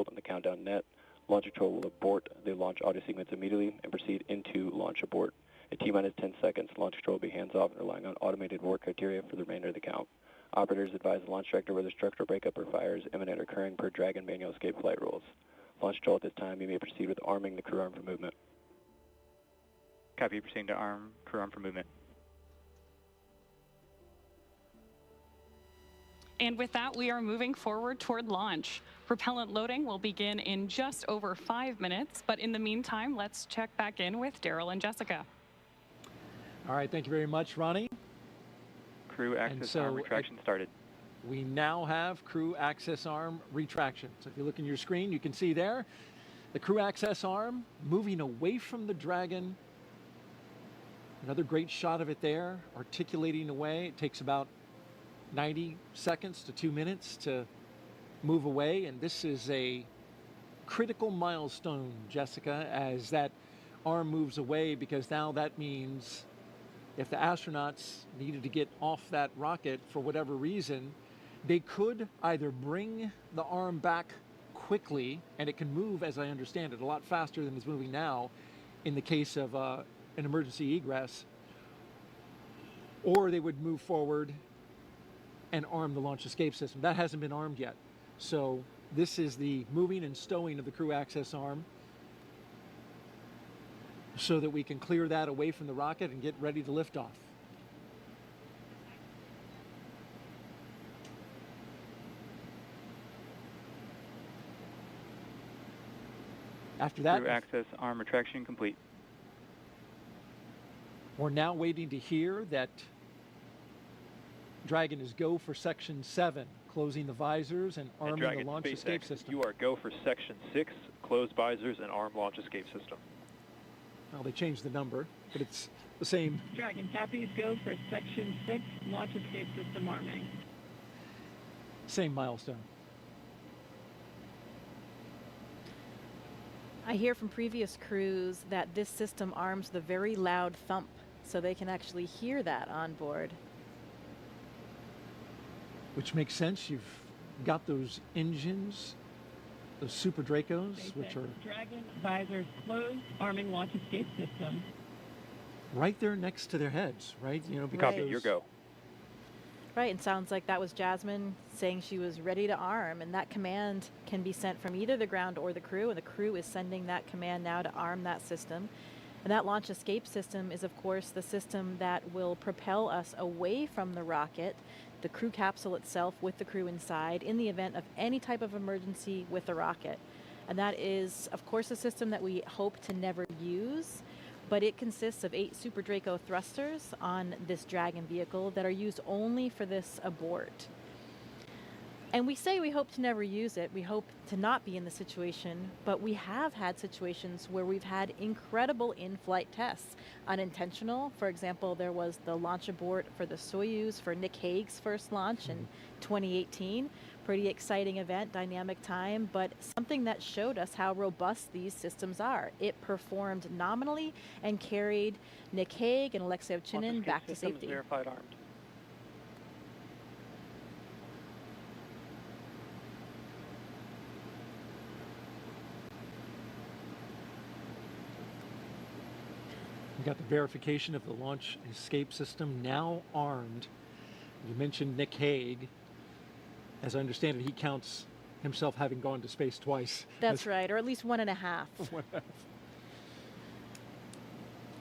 on the countdown net. Launch control will abort the launch audio sequence immediately and proceed into launch abort. At T-minus 10 seconds, launch control will be hands-off and relying on automated abort criteria for the remainder of the count. Operators advise the launch director whether structural breakup or fire is imminent or occurring per Dragon manual escape flight rules. Launch control at this time, you may proceed with arming the crew arm for movement. Copy, proceeding to arm crew arm for movement. And with that, we are moving forward toward launch. Propellant loading will begin in just over 5 minutes, but in the meantime, let's check back in with Daryl and Jessica. All right, thank you very much, Ronnie. Crew access arm retraction started. We now have crew access arm retraction. So if you look in your screen, you can see there the crew access arm moving away from the Dragon. Another great shot of it there, articulating away. It takes about 90 seconds to 2 minutes to move away, and this is a critical milestone, Jessica, as that arm moves away, because now that means if the astronauts needed to get off that rocket for whatever reason, they could either bring the arm back quickly, and it can move, as I understand it, a lot faster than it's moving now in the case of an emergency egress, or they would move forward and arm the launch escape system. That hasn't been armed yet. So this is the moving and stowing of the crew access arm so that we can clear that away from the rocket and get ready to lift off. After that, Crew access arm retraction complete. We're now waiting to hear that Dragon is go for Section 7, closing the visors and arming Dragon the launch SpaceX, escape system. You are go for Section 6, close visors and arm launch escape system. Well, they changed the number, but it's the same. Dragon copies, go for Section 6, launch escape system arming. Same milestone. I hear from previous crews that this system arms the very loud thump, so they can actually hear that on board. Which makes sense. You've got those engines, those Super Dracos, SpaceX which are Dragon visors closed, arming launch escape system. right there next to their heads, right? You know, because Copy, those- your go. Right, and sounds like that was Jasmin saying she was ready to arm, and that command can be sent from either the ground or the crew, and the crew is sending that command now to arm that system. And that launch escape system is, of course, the system that will propel us away from the rocket, the crew capsule itself with the crew inside, in the event of any type of emergency with the rocket. And that is, of course, a system that we hope to never use, but it consists of 8 Super Draco thrusters on this Dragon vehicle that are used only for this abort. And we say we hope to never use it. We hope to not be in the situation, but we have had situations where we've had incredible in-flight tests. Unintentional, for example, there was the launch abort for the Soyuz for Nick Hague's first launch in 2018. Pretty exciting event, dynamic time, but something that showed us how robust these systems are. It performed nominally and carried Nick Hague and Alexei Ovchinin back to safety. Verified armed. We got the verification of the launch escape system now armed. You mentioned Nick Hague. As I understand it, he counts himself having gone to space twice. That's right, or at least 1.5.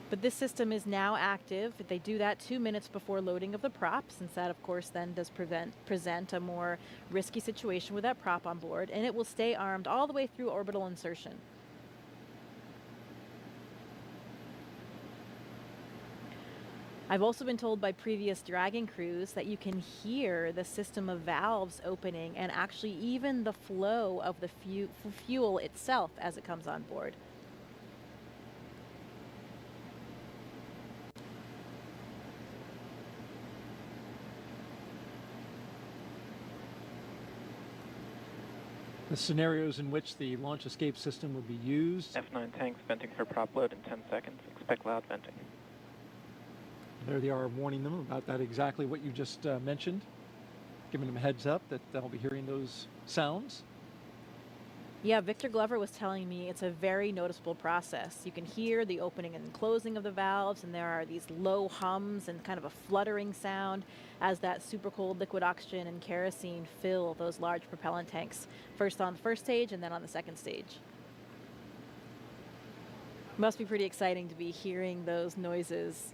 But this system is now active. They do that 2 minutes before loading of the prop, since that, of course, then does present a more risky situation with that prop on board, and it will stay armed all the way through orbital insertion. I've also been told by previous Dragon crews that you can hear the system of valves opening and actually even the flow of the fuel itself as it comes on board. The scenarios in which the launch escape system would be used. F9 tanks venting for prop load in 10 seconds. Expect loud venting. There they are warning them about that, exactly what you just mentioned. Giving them a heads up that they'll be hearing those sounds. Yeah, Victor Glover was telling me it's a very noticeable process. You can hear the opening and closing of the valves, and there are these low hums and kind of a fluttering sound as that super cold liquid oxygen and kerosene fill those large propellant tanks, first on the first stage and then on the second stage. Must be pretty exciting to be hearing those noises,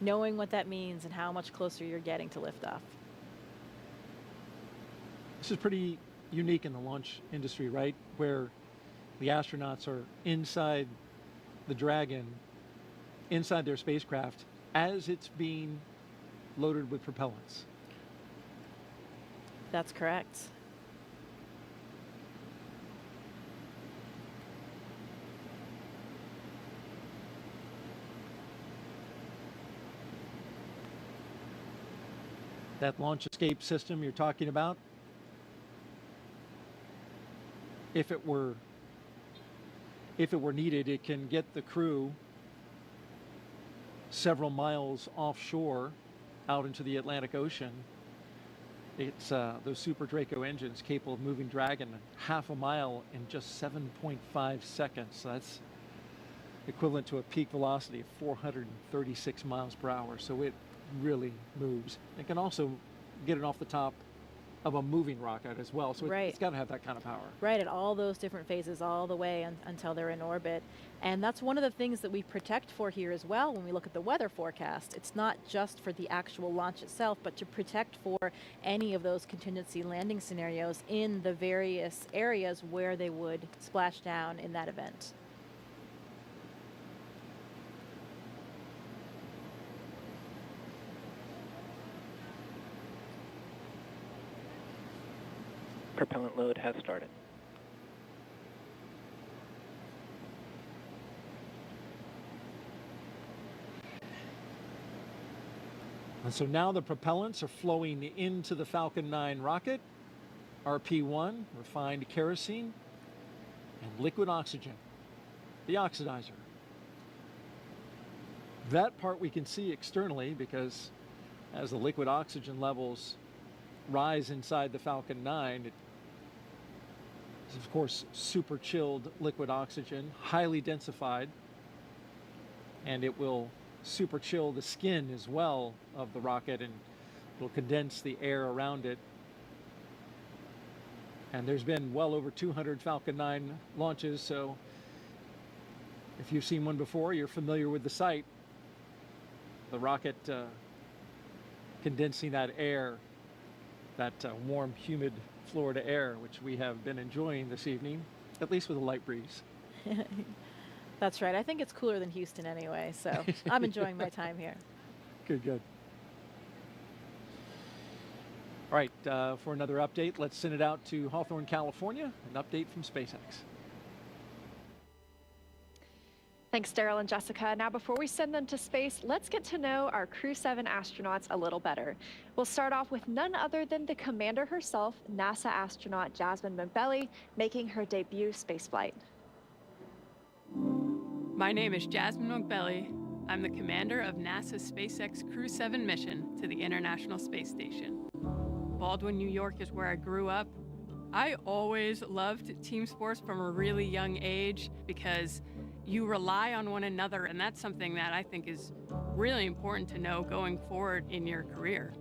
knowing what that means and how much closer you're getting to liftoff. This is pretty unique in the launch industry, right? Where the astronauts are inside the Dragon, inside their spacecraft, as it's being loaded with propellants. That's correct. That launch escape system you're talking about, if it were needed, it can get the crew several miles offshore out into the Atlantic Ocean. It's those Super Draco engines capable of moving Dragon half a mile in just 7.5 seconds. So that's equivalent to a peak velocity of 436 miles per hour. So it really moves. It can also get it off the top of a moving rocket as well, so right. It's got to have that kind of power. Right, at all those different phases, all the way until they're in orbit. And that's one of the things that we protect for here as well when we look at the weather forecast. It's not just for the actual launch itself, but to protect for any of those contingency landing scenarios in the various areas where they would splash down in that event. Propellant load has started. And so now the propellants are flowing into the Falcon 9 rocket. RP1, refined kerosene, and liquid oxygen, the oxidizer. That part we can see externally because as the liquid oxygen levels rise inside the Falcon 9, it is of course super chilled liquid oxygen, highly densified, and it will super chill the skin as well of the rocket, and will condense the air around it. And there's been well over 200 Falcon 9 launches, so if you've seen one before, you're familiar with the sight. The rocket condensing that air, that warm, humid Florida air, which we have been enjoying this evening, at least with a light breeze. That's right. I think it's cooler than Houston anyway, so I'm enjoying my time here. Good, good. All right, for another update, let's send it out to Hawthorne, California, an update from SpaceX. Thanks, Daryl and Jessica. Now, before we send them to space, let's get to know our Crew-7 astronauts a little better. We'll start off with none other than the commander herself, NASA astronaut Jasmin Moghbeli, making her debut spaceflight. My name is Jasmin Moghbeli. I'm the commander of NASA's SpaceX Crew-7 mission to the International Space Station. Baldwin, New York is where I grew up. I always loved team sports from a really young age because you rely on one another, and that's something that I think is really important to know going forward in your career.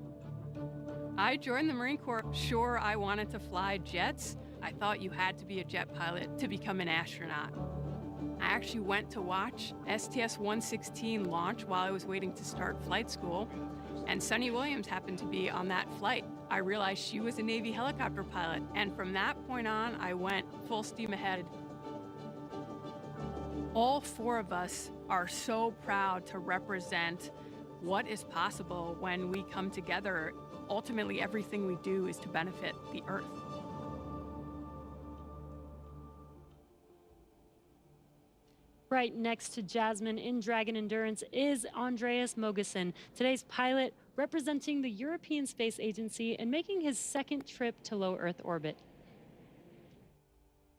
I joined the Marine Corps. Sure, I wanted to fly jets. I thought you had to be a jet pilot to become an astronaut. I actually went to watch STS-116 launch while I was waiting to start flight school, and Sunny Williams happened to be on that flight. I realized she was a Navy helicopter pilot, and from that point on, I went full steam ahead. All four of us are so proud to represent what is possible when we come together. Ultimately, everything we do is to benefit the Earth. Right next to Jasmin in Dragon Endurance is Andreas Mogensen, today's pilot representing the European Space Agency and making his second trip to low Earth orbit.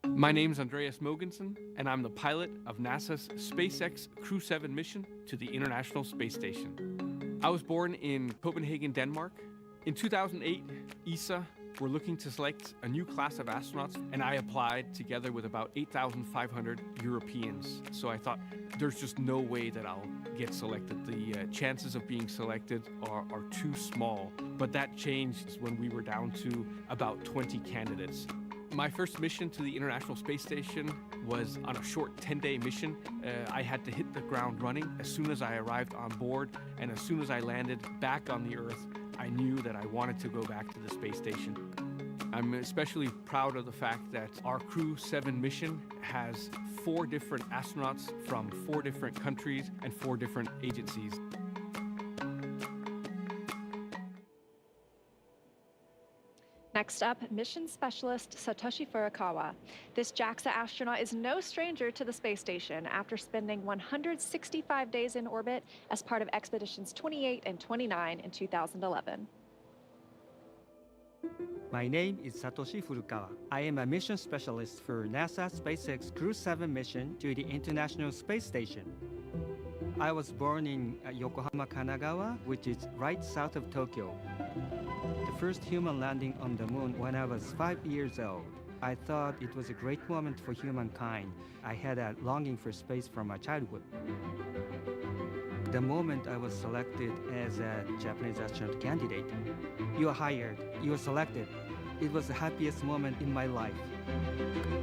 My name is Andreas Mogensen, and I'm the pilot of NASA's SpaceX Crew-7 mission to the International Space Station. I was born in Copenhagen, Denmark. In 2008, ESA were looking to select a new class of astronauts, and I applied together with about 8,500 Europeans. So I thought, there's just no way that I'll get selected. The chances of being selected are too small. But that changed when we were down to about 20 candidates. My first mission to the International Space Station was on a short 10-day mission. I had to hit the ground running as soon as I arrived on board, and as soon as I landed back on the Earth, I knew that I wanted to go back to the space station. I'm especially proud of the fact that our Crew-7 mission has 4 different astronauts from 4 different countries and 4 different agencies. Next up, mission specialist Satoshi Furukawa. This JAXA astronaut is no stranger to the space station after spending 165 days in orbit as part of expeditions 28 and 29 in 2011. My name is Satoshi Furukawa. I am a mission specialist for NASA SpaceX Crew-7 mission to the International Space Station. I was born in Yokohama, Kanagawa, which is right south of Tokyo. The first human landing on the moon when I was 5 years old. I thought it was a great moment for humankind. I had a longing for space from my childhood. The moment I was selected as a Japanese astronaut candidate, you are hired, you are selected. It was the happiest moment in my life.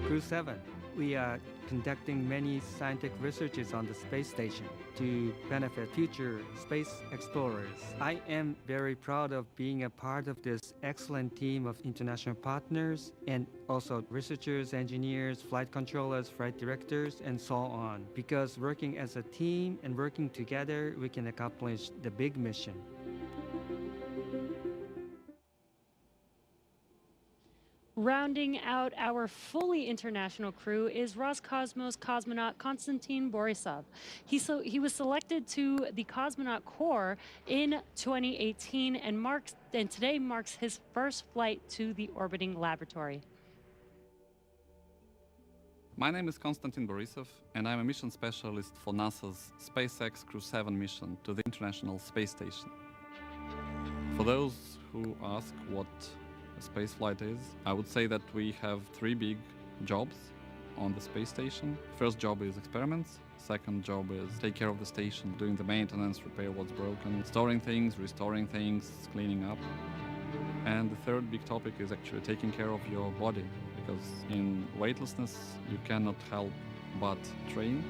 Crew-7, we are conducting many scientific researches on the space station to benefit future space explorers. I am very proud of being a part of this excellent team of international partners and also researchers, engineers, flight controllers, flight directors, and so on. Because working as a team and working together, we can accomplish the big mission. Rounding out our fully international crew is Roscosmos cosmonaut Konstantin Borisov. He was selected to the Cosmonaut Corps in 2018 and today marks his first flight to the orbiting laboratory. My name is Konstantin Borisov, and I'm a mission specialist for NASA's SpaceX Crew-7 mission to the International Space Station. For those who ask what spaceflight is, I would say that we have 3 big jobs on the space station. First job is experiments. Second job is take care of the station, doing the maintenance, repair what's broken, storing things, restoring things, cleaning up. And the third big topic is actually taking care of your body, because in weightlessness you cannot help but train.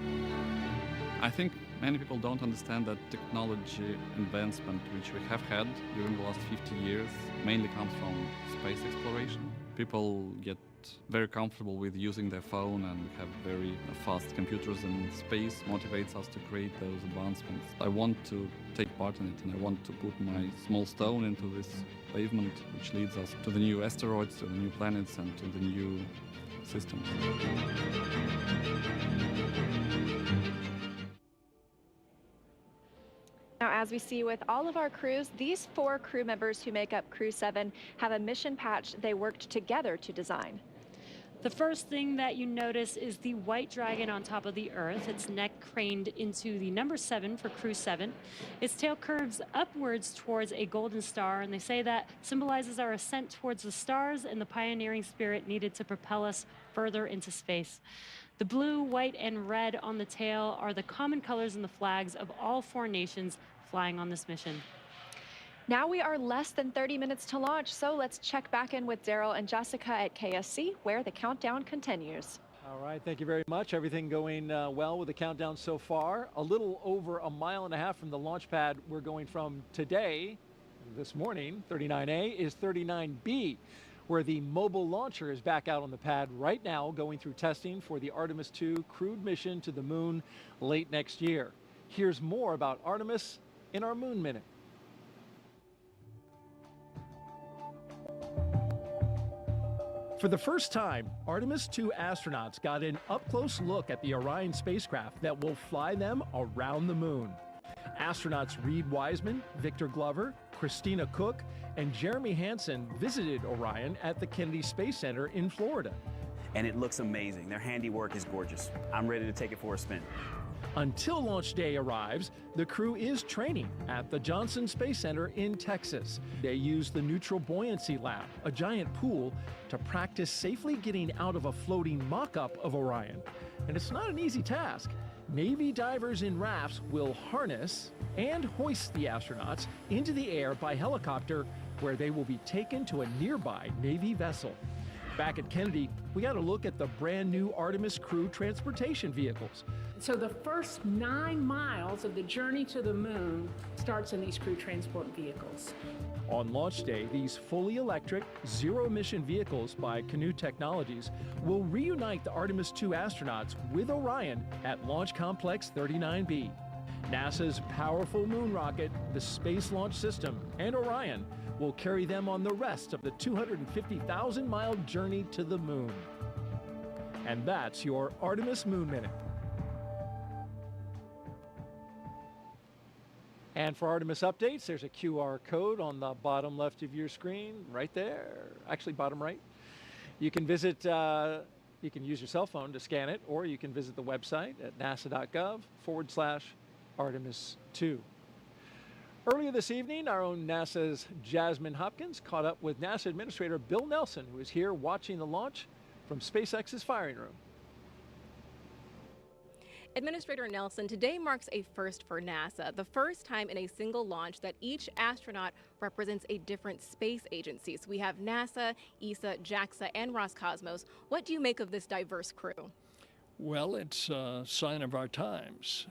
I think many people don't understand that technology advancement which we have had during the last 50 years mainly comes from space exploration. People get very comfortable with using their phone and have very fast computers, and space motivates us to create those advancements. I want to take part in it, and I want to put my small stone into this pavement which leads us to the new asteroids, to the new planets, and to the new systems. Now, as we see with all of our crews, these 4 crew members who make up Crew-7 have a mission patch they worked together to design. The first thing that you notice is the white dragon on top of the Earth, its neck craned into the number 7 for Crew-7. Its tail curves upwards towards a golden star, and they say that symbolizes our ascent towards the stars and the pioneering spirit needed to propel us further into space. The blue, white, and red on the tail are the common colors in the flags of all 4 nations flying on this mission. Now we are less than 30 minutes to launch, so let's check back in with Daryl and Jessica at KSC, where the countdown continues. All right, thank you very much. Everything going well with the countdown so far. A little over a mile and a half from the launch pad we're going from today, this morning, 39A, is 39B, where the mobile launcher is back out on the pad right now, going through testing for the Artemis 2 crewed mission to the moon late next year. Here's more about Artemis in our Moon Minute. For the first time, Artemis 2 astronauts got an up-close look at the Orion spacecraft that will fly them around the moon. Astronauts Reed Wiseman, Victor Glover, Christina Cook, and Jeremy Hansen visited Orion at the Kennedy Space Center in Florida. and it looks amazing. Their handiwork is gorgeous. I'm ready to take it for a spin. Until launch day arrives, the crew is training at the Johnson Space Center in Texas. They use the Neutral Buoyancy Lab, a giant pool, to practice safely getting out of a floating mock-up of Orion. And it's not an easy task. Navy divers in rafts will harness and hoist the astronauts into the air by helicopter, where they will be taken to a nearby Navy vessel. Back at Kennedy, we got a look at the brand new Artemis crew transportation vehicles. So the first 9 miles of the journey to the moon starts in these crew transport vehicles. On launch day, these fully electric, zero-emission vehicles by Canoe Technologies will reunite the Artemis II astronauts with Orion at Launch Complex 39B. NASA's powerful moon rocket, the Space Launch System, and Orion will carry them on the rest of the 250,000-mile journey to the moon. And that's your Artemis Moon Minute. And for Artemis updates, there's a QR code on the bottom left of your screen, right there, actually bottom right. You can visit, you can use your cell phone to scan it, or you can visit the website at nasa.gov/Artemis2. Earlier this evening, our own NASA's Jasmin Hopkins caught up with NASA Administrator Bill Nelson, who is here watching the launch from SpaceX's firing room. Administrator Nelson, today marks a first for NASA, the first time in a single launch that each astronaut represents a different space agency. So we have NASA, ESA, JAXA, and Roscosmos. What do you make of this diverse crew? Well, it's a sign of our times.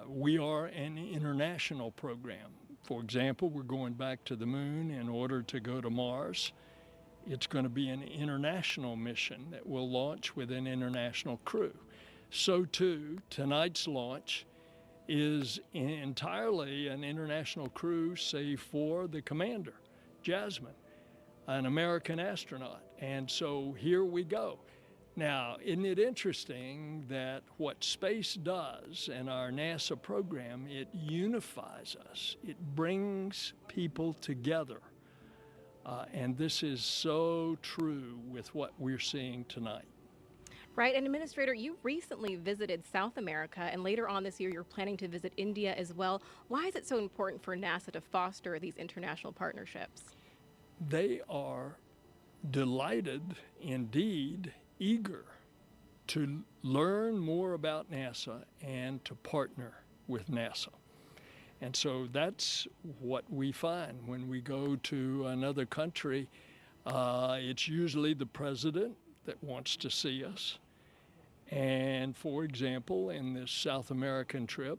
We are an international program. For example, we're going back to the moon in order to go to Mars. It's going to be an international mission that will launch with an international crew. So too, tonight's launch is entirely an international crew, save for the commander, Jasmin, an American astronaut. And so here we go. Now, isn't it interesting that what space does and our NASA program, it unifies us. It brings people together. And this is so true with what we're seeing tonight. Right, and Administrator, you recently visited South America, and later on this year you're planning to visit India as well. Why is it so important for NASA to foster these international partnerships? They are delighted, indeed, eager to learn more about NASA and to partner with NASA. And so that's what we find when we go to another country. It's usually the president that wants to see us. And for example, in this South American trip,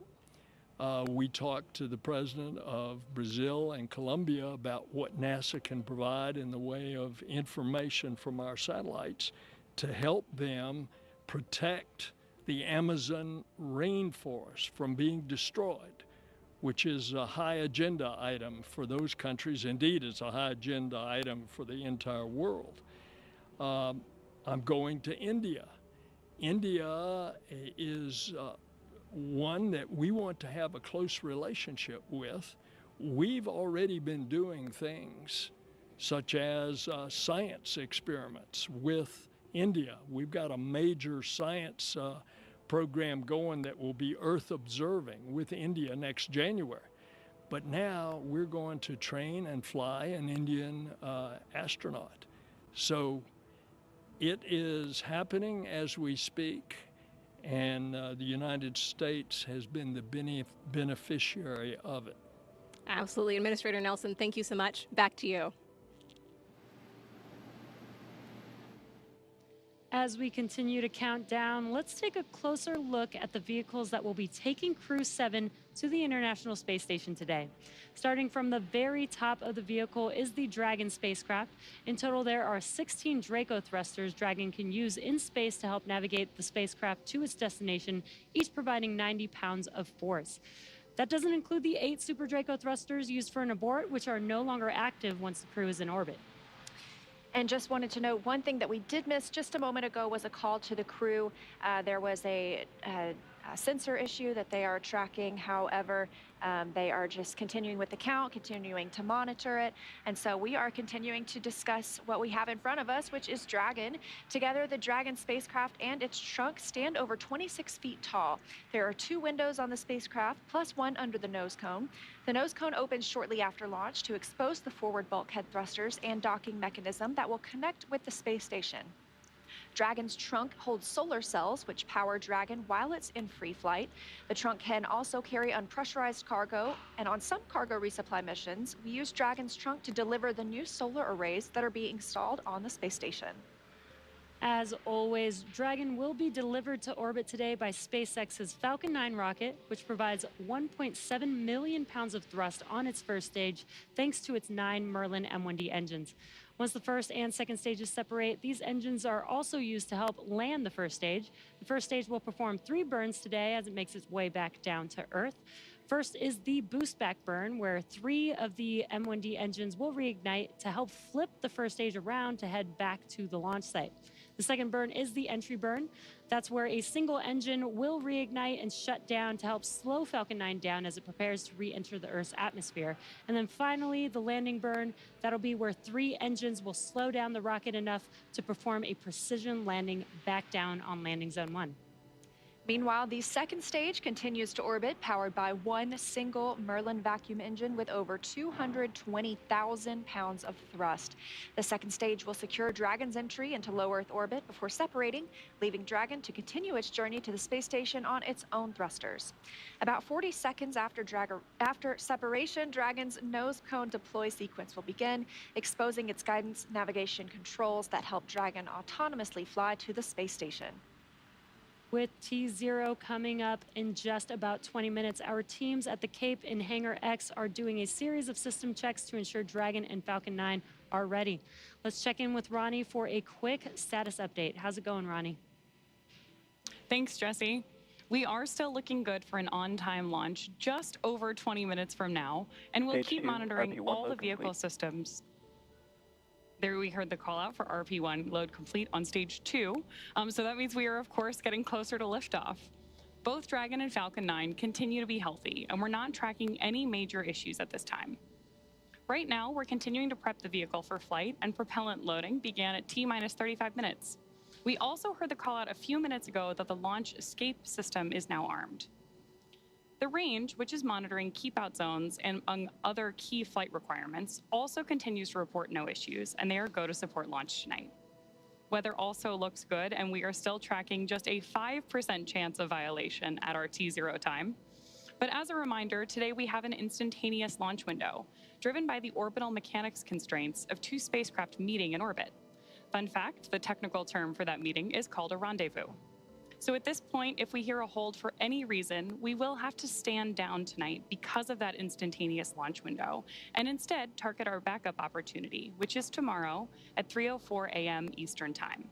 we talked to the president of Brazil and Colombia about what NASA can provide in the way of information from our satellites to help them protect the Amazon rainforest from being destroyed, which is a high agenda item for those countries. Indeed, it's a high agenda item for the entire world. I'm going to India. India is one that we want to have a close relationship with. We've already been doing things such as science experiments with India. We've got a major science program going that will be Earth observing with India next January. But now we're going to train and fly an Indian astronaut. So it is happening as we speak, and the United States has been the beneficiary of it. Absolutely. Administrator Nelson, thank you so much. Back to you. As we continue to count down, let's take a closer look at the vehicles that will be taking Crew-7 to the International Space Station today. Starting from the very top of the vehicle is the Dragon spacecraft. In total, there are 16 Draco thrusters Dragon can use in space to help navigate the spacecraft to its destination, each providing 90 pounds of force. That doesn't include the 8 Super Draco thrusters used for an abort, which are no longer active once the crew is in orbit. And just wanted to note, one thing that we did miss just a moment ago was a call to the crew. There was a sensor issue that they are tracking. However, they are just continuing with the count, continuing to monitor it. And so we are continuing to discuss what we have in front of us, which is Dragon. Together, the Dragon spacecraft and its trunk stand over 26 feet tall. There are 2 windows on the spacecraft, plus 1 under the nose cone. The nose cone opens shortly after launch to expose the forward bulkhead thrusters and docking mechanism that will connect with the space station. Dragon's trunk holds solar cells, which power Dragon while it's in free flight. The trunk can also carry unpressurized cargo, and on some cargo resupply missions, we use Dragon's trunk to deliver the new solar arrays that are being installed on the space station. As always, Dragon will be delivered to orbit today by SpaceX's Falcon 9 rocket, which provides 1.7 million pounds of thrust on its first stage, thanks to its 9 Merlin M1D engines. Once the first and second stages separate, these engines are also used to help land the first stage. The first stage will perform 3 burns today as it makes its way back down to Earth. First is the boost back burn, where 3 of the M1D engines will reignite to help flip the first stage around to head back to the launch site. The second burn is the entry burn. That's where a single engine will reignite and shut down to help slow Falcon 9 down as it prepares to re-enter the Earth's atmosphere. And then finally, the landing burn. That'll be where 3 engines will slow down the rocket enough to perform a precision landing back down on landing zone 1. Meanwhile, the second stage continues to orbit, powered by 1 single Merlin vacuum engine with over 220,000 pounds of thrust. The second stage will secure Dragon's entry into low Earth orbit before separating, leaving Dragon to continue its journey to the space station on its own thrusters. About 40 seconds after separation, Dragon's nose cone deploy sequence will begin, exposing its guidance navigation controls that help Dragon autonomously fly to the space station. With T0 coming up in just about 20 minutes, our teams at the Cape in Hangar X are doing a series of system checks to ensure Dragon and Falcon 9 are ready. Let's check in with Ronnie for a quick status update. How's it going, Ronnie? Thanks, Jesse. We are still looking good for an on-time launch just over 20 minutes from now, and we'll keep monitoring all the vehicle systems. There we heard the call out for RP1 load complete on stage 2. So that means we are, of course, getting closer to liftoff. Both Dragon and Falcon 9 continue to be healthy, and we're not tracking any major issues at this time. Right now, we're continuing to prep the vehicle for flight, and propellant loading began at T-minus 35 minutes. We also heard the call out a few minutes ago that the launch escape system is now armed. The range, which is monitoring keep-out zones and among other key flight requirements, also continues to report no issues, and they are go to support launch tonight. Weather also looks good, and we are still tracking just a 5% chance of violation at our T0 time. But as a reminder, today we have an instantaneous launch window, driven by the orbital mechanics constraints of 2 spacecraft meeting in orbit. Fun fact, the technical term for that meeting is called a rendezvous. So at this point, if we hear a hold for any reason, we will have to stand down tonight because of that instantaneous launch window, and instead target our backup opportunity, which is tomorrow at 3:04 a.m. Eastern Time.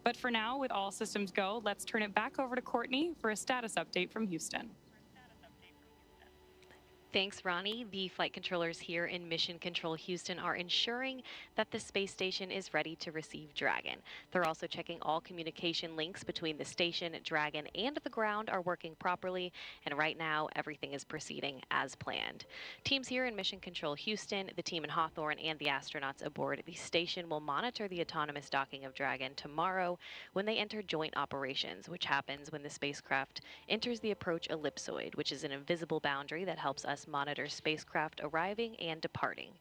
But for now, with all systems go, let's turn it back over to Courtney for a status update from Houston. Thanks, Ronnie. The flight controllers here in Mission Control Houston are ensuring that the space station is ready to receive Dragon. They're also checking all communication links between the station, Dragon, and the ground are working properly, and right now everything is proceeding as planned. Teams here in Mission Control Houston, the team in Hawthorne, and the astronauts aboard the station will monitor the autonomous docking of Dragon tomorrow when they enter joint operations, which happens when the spacecraft enters the approach ellipsoid, which is an invisible boundary that helps us monitor spacecraft arriving and departing.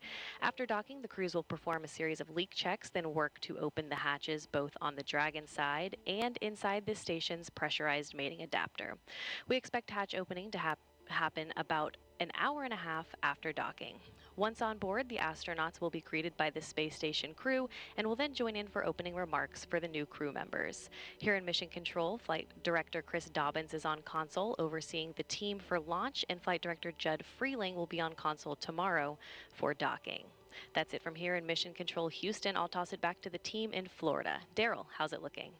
After docking, the crews will perform a series of leak checks, then work to open the hatches both on the Dragon side and inside the station's pressurized mating adapter. We expect hatch opening to happen about an hour and a half after docking. Once on board, the astronauts will be greeted by the space station crew and will then join in for opening remarks for the new crew members. Here in Mission Control, Flight Director Chris Dobbins is on console overseeing the team for launch, and Flight Director Judd Freeling will be on console tomorrow for docking. That's it from here in Mission Control Houston. I'll toss it back to the team in Florida. Daryl, how's it looking?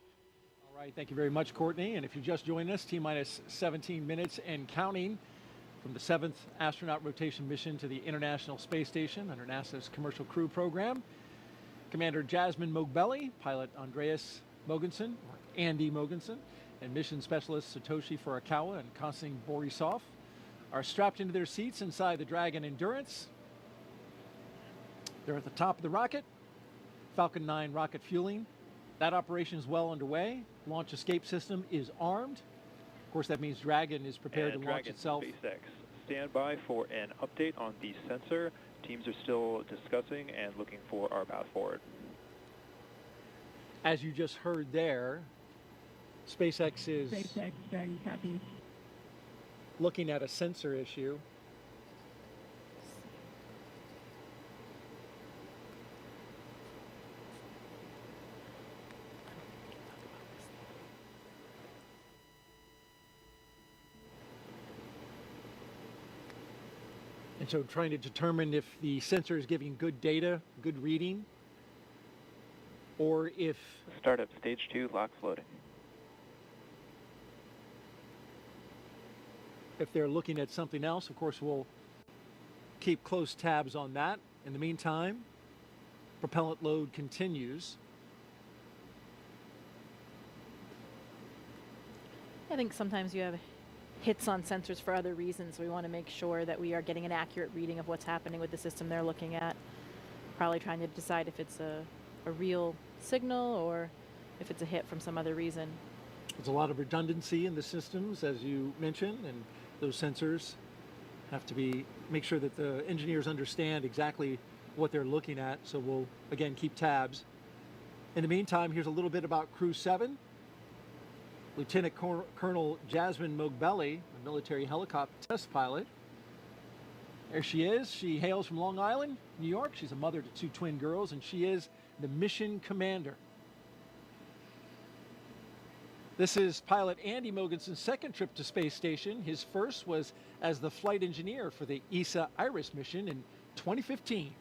All right, thank you very much, Courtney. And if you just joined us, T-minus 17 minutes and counting from the 7th astronaut rotation mission to the International Space Station under NASA's Commercial Crew Program. Commander Jasmin Moghbeli, pilot Andreas Mogensen, or Andy Mogensen, and mission specialists Satoshi Furukawa and Konstantin Borisov are strapped into their seats inside the Dragon Endurance. They're at the top of the rocket. Falcon 9 rocket fueling. That operation is well underway. Launch escape system is armed. Of course, that means Dragon is prepared to launch itself. SpaceX, stand by for an update on the sensor. Teams are still discussing and looking for our path forward. As you just heard there, SpaceX is SpaceX Dragon copy. looking at a sensor issue. And so trying to determine if the sensor is giving good data, good reading, or if... Startup stage 2, locks loading. If they're looking at something else, of course, we'll keep close tabs on that. In the meantime, propellant load continues. I think sometimes you have hits on sensors for other reasons. We want to make sure that we are getting an accurate reading of what's happening with the system they're looking at. Probably trying to decide if it's a real signal or if it's a hit from some other reason. There's a lot of redundancy in the systems, as you mentioned, and those sensors have to make sure that the engineers understand exactly what they're looking at. So we'll, again, keep tabs. In the meantime, here's a little bit about Crew-7. Lieutenant Colonel Jasmin Moghbeli, a military helicopter test pilot. There she is. She hails from Long Island, New York. She's a mother to 2 twin girls, and she is the mission commander. This is pilot Andy Mogensen's second trip to space station. His first was as the flight engineer for the ESA IRIS mission in 2015.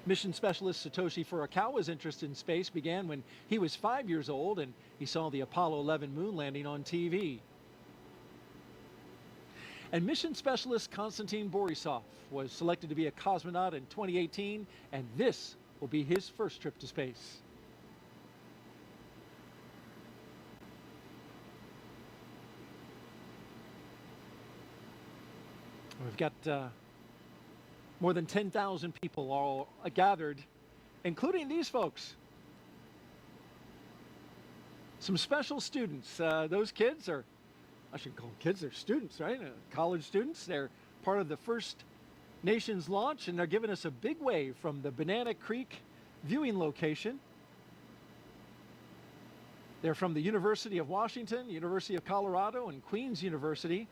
Mission specialist Satoshi Furukawa's interest in space began when he was 5 years old and he saw the Apollo 11 moon landing on TV. And mission specialist Konstantin Borisov was selected to be a cosmonaut in 2018, and this will be his first trip to space. We've got more than 10,000 people all gathered, including these folks. Some special students. Those kids are, I should call them kids, they're students, right? College students. They're part of the First Nations launch, and they're giving us a big wave from the Banana Creek viewing location. They're from the University of Washington, University of Colorado, and Queen's University.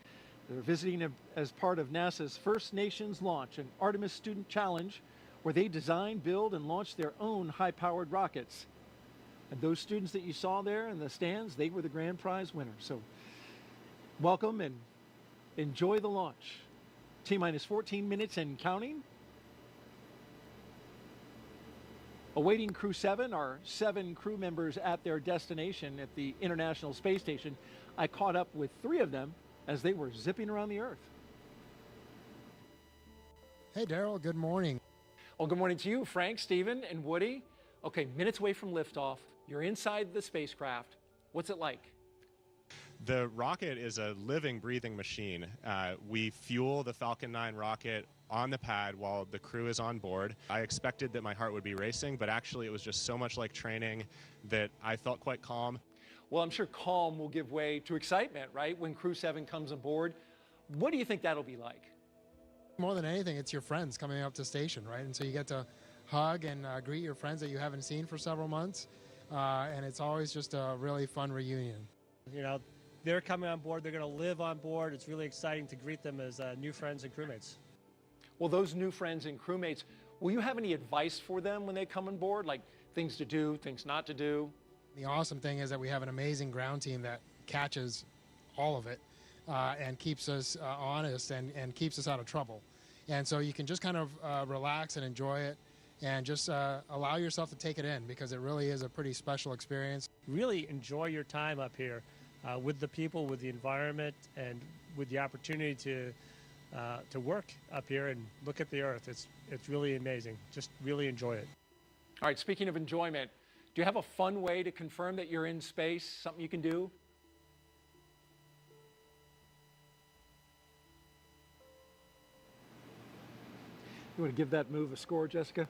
They're visiting as part of NASA's First Nations launch, an Artemis Student Challenge, where they design, build, and launch their own high-powered rockets. And those students that you saw there in the stands, they were the grand prize winners. So welcome and enjoy the launch. T-minus 14 minutes and counting. Awaiting Crew-7 are 7 crew members at their destination at the International Space Station. I caught up with 3 of them as they were zipping around the Earth. Hey, Daryl, good morning. Well, good morning to you, Frank, Stephen, and Woody. Okay, minutes away from liftoff. You're inside the spacecraft. What's it like? The rocket is a living, breathing machine. We fuel the Falcon 9 rocket on the pad while the crew is on board. I expected that my heart would be racing, but actually it was just so much like training that I felt quite calm. Well, I'm sure calm will give way to excitement, right, when Crew-7 comes aboard. What do you think that'll be like? More than anything, it's your friends coming up to station, right? And so you get to hug and greet your friends that you haven't seen for several months. And it's always just a really fun reunion. You know, they're coming on board. They're going to live on board. It's really exciting to greet them as new friends and crewmates. Well, those new friends and crewmates, will you have any advice for them when they come on board, like things to do, things not to do? The awesome thing is that we have an amazing ground team that catches all of it and keeps us honest and keeps us out of trouble. And so you can just kind of relax and enjoy it and just allow yourself to take it in, because it really is a pretty special experience. Really enjoy your time up here with the people, with the environment, and with the opportunity to work up here and look at the Earth. It's really amazing. Just really enjoy it. All right, speaking of enjoyment, Do you have a fun way to confirm that you're in space? Something you can do? You want to give that move a score, Jessica?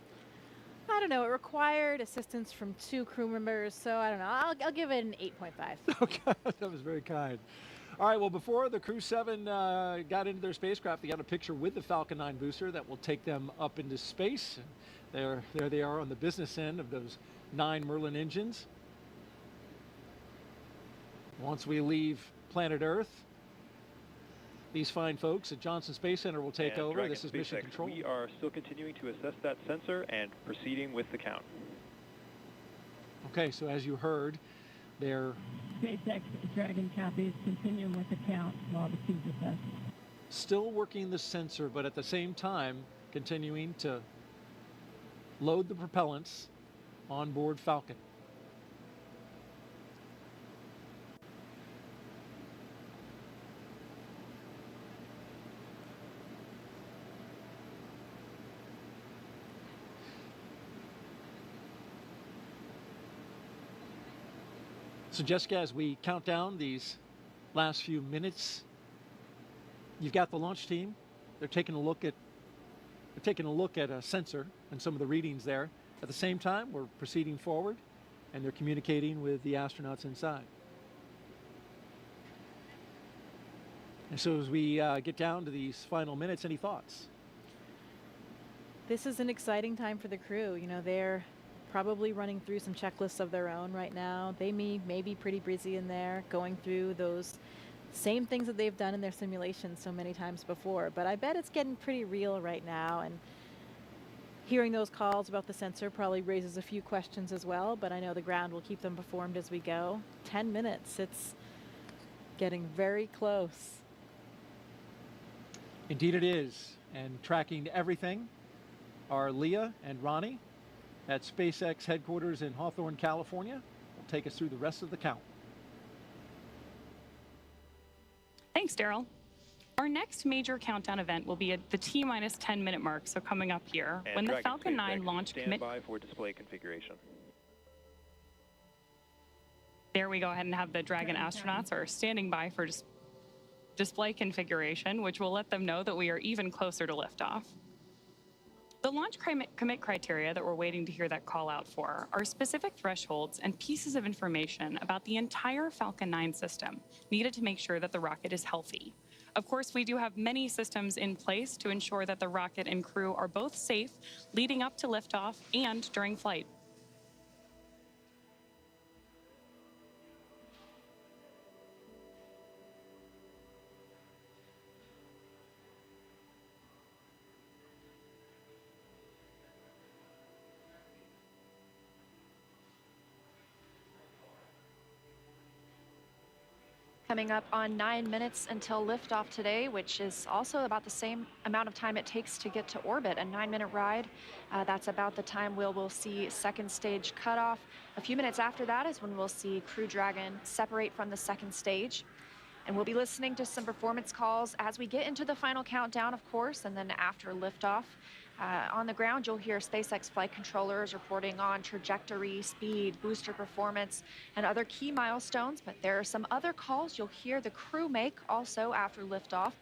I don't know. It required assistance from 2 crew members, so I don't know. I'll give it an 8.5. Okay, that was very kind. All right, well, before the Crew-7 got into their spacecraft, they got a picture with the Falcon 9 booster that will take them up into space. There they are on the business end of those 9 Merlin engines. Once we leave planet Earth, these fine folks at Johnson Space Center will take over. Dragon This is SpaceX, mission control. We are still continuing to assess that sensor and proceeding with the count. Okay, so as you heard, they're SpaceX Dragon copies, continuing with the count while the tubes assess. still working the sensor, but at the same time continuing to load the propellants on board Falcon. So Jessica, as we count down these last few minutes, you've got the launch team. They're taking a look at a sensor and some of the readings there. At the same time, we're proceeding forward, and they're communicating with the astronauts inside. And so as we get down to these final minutes, any thoughts? This is an exciting time for the crew. You know, they're probably running through some checklists of their own right now. They may be pretty busy in there, going through those same things that they've done in their simulations so many times before. But I bet it's getting pretty real right now, and hearing those calls about the sensor probably raises a few questions as well, but I know the ground will keep them informed as we go. 10 minutes, it's getting very close. Indeed it is. And tracking everything are Leah and Ronnie at SpaceX headquarters in Hawthorne, California. Will take us through the rest of the count. Thanks, Daryl. Our next major countdown event will be at the T-minus 10-minute mark, so coming up here, And when the Dragon Falcon 9 SpaceX, launch stand by for display configuration. There we go ahead and have the Dragon astronauts are standing by for display configuration, which will let them know that we are even closer to liftoff. The launch commit criteria that we're waiting to hear that call out for are specific thresholds and pieces of information about the entire Falcon 9 system needed to make sure that the rocket is healthy. Of course, we do have many systems in place to ensure that the rocket and crew are both safe leading up to liftoff and during flight. Coming up on 9 minutes until liftoff today, which is also about the same amount of time it takes to get to orbit, a 9-minute ride. That's about the time we'll see second stage cutoff. A few minutes after that is when we'll see Crew Dragon separate from the second stage. And we'll be listening to some performance calls as we get into the final countdown, of course, and then after liftoff. On the ground, you'll hear SpaceX flight controllers reporting on trajectory, speed, booster performance, and other key milestones. But there are some other calls you'll hear the crew make also after liftoff.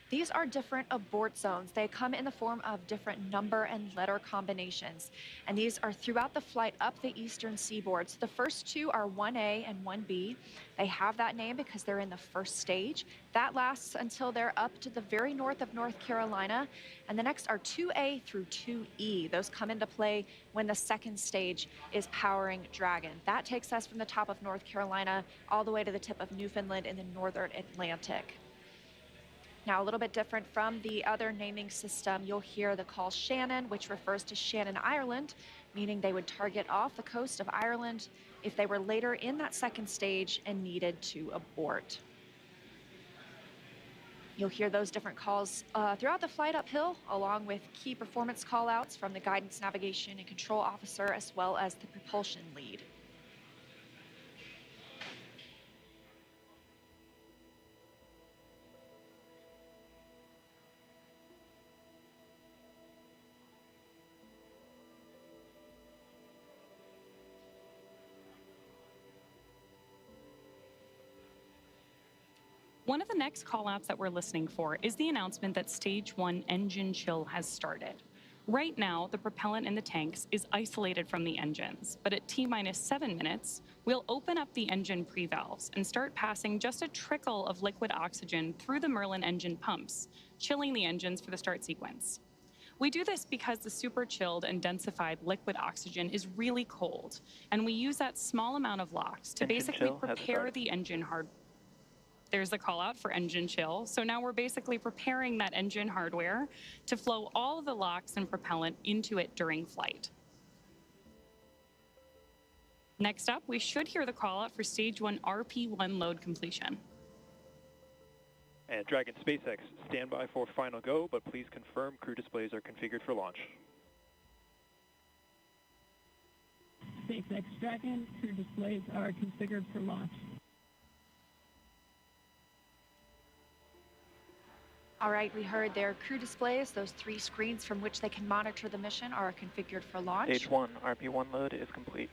These are different abort zones. They come in the form of different number and letter combinations. And these are throughout the flight up the eastern seaboard. So the first two are 1A and 1B. They have that name because they're in the first stage. That lasts until they're up to the very north of North Carolina. And the next are 2A through 2E. Those come into play when the second stage is powering Dragon. That takes us from the top of North Carolina all the way to the tip of Newfoundland in the northern Atlantic. Now, a little bit different from the other naming system, you'll hear the call Shannon, which refers to Shannon, Ireland, meaning they would target off the coast of Ireland if they were later in that second stage and needed to abort. You'll hear those different calls throughout the flight uphill, along with key performance callouts from the guidance, navigation, and control officer, as well as the propulsion lead. One of the next callouts that we're listening for is the announcement that Stage 1 engine chill has started. Right now, the propellant in the tanks is isolated from the engines, but at T-minus 7 minutes, we'll open up the engine pre-valves and start passing just a trickle of liquid oxygen through the Merlin engine pumps, chilling the engines for the start sequence. We do this because the super chilled and densified liquid oxygen is really cold, and we use that small amount of LOX to basically prepare the engine hardware. There's the call out for engine chill. So now we're basically preparing that engine hardware to flow all of the LOX and propellant into it during flight. Next up, we should hear the call out for Stage 1 RP1 load completion. And Dragon SpaceX, stand by for final go, but please confirm crew displays are configured for launch. SpaceX Dragon, crew displays are configured for launch. All right, we heard their crew displays. Those 3 screens from which they can monitor the mission are configured for launch. Stage 1, RP1 load is complete.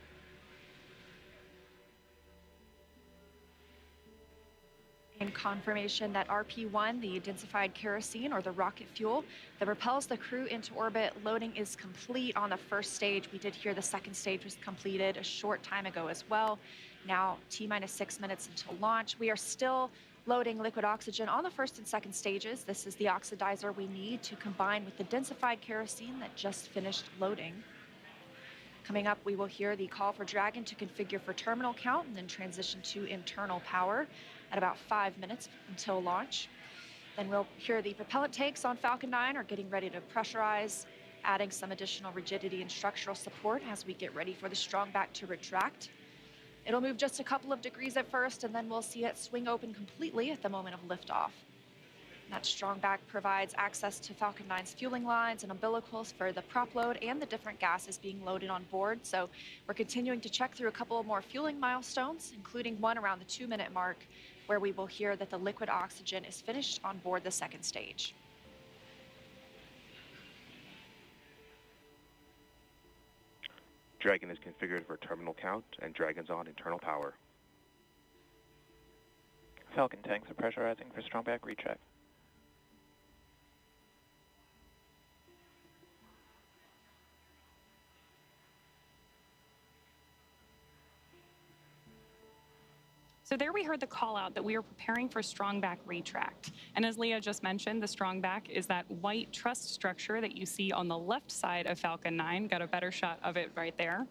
In confirmation that RP1, the densified kerosene or the rocket fuel that propels the crew into orbit, loading is complete on the first stage. We did hear the second stage was completed a short time ago as well. Now T-minus 6 minutes until launch. We are still loading liquid oxygen on the first and second stages. This is the oxidizer we need to combine with the densified kerosene that just finished loading. Coming up, we will hear the call for Dragon to configure for terminal count and then transition to internal power at about 5 minutes until launch. Then we'll hear the propellant tanks on Falcon 9 are getting ready to pressurize, adding some additional rigidity and structural support as we get ready for the strong back to retract. It'll move just a couple of degrees at first, and then we'll see it swing open completely at the moment of liftoff. That strong back provides access to Falcon 9's fueling lines and umbilicals for the prop load and the different gases being loaded on board. So we're continuing to check through a couple of more fueling milestones, including one around the 2-minute mark, where we will hear that the liquid oxygen is finished on board the second stage. Dragon is configured for terminal count, and Dragon's on internal power. Falcon tanks are pressurizing for strong back recheck. So there we heard the call out that we are preparing for strong back retract. And as Leah just mentioned, the strong back is that white truss structure that you see on the left side of Falcon 9. Got a better shot of it right there.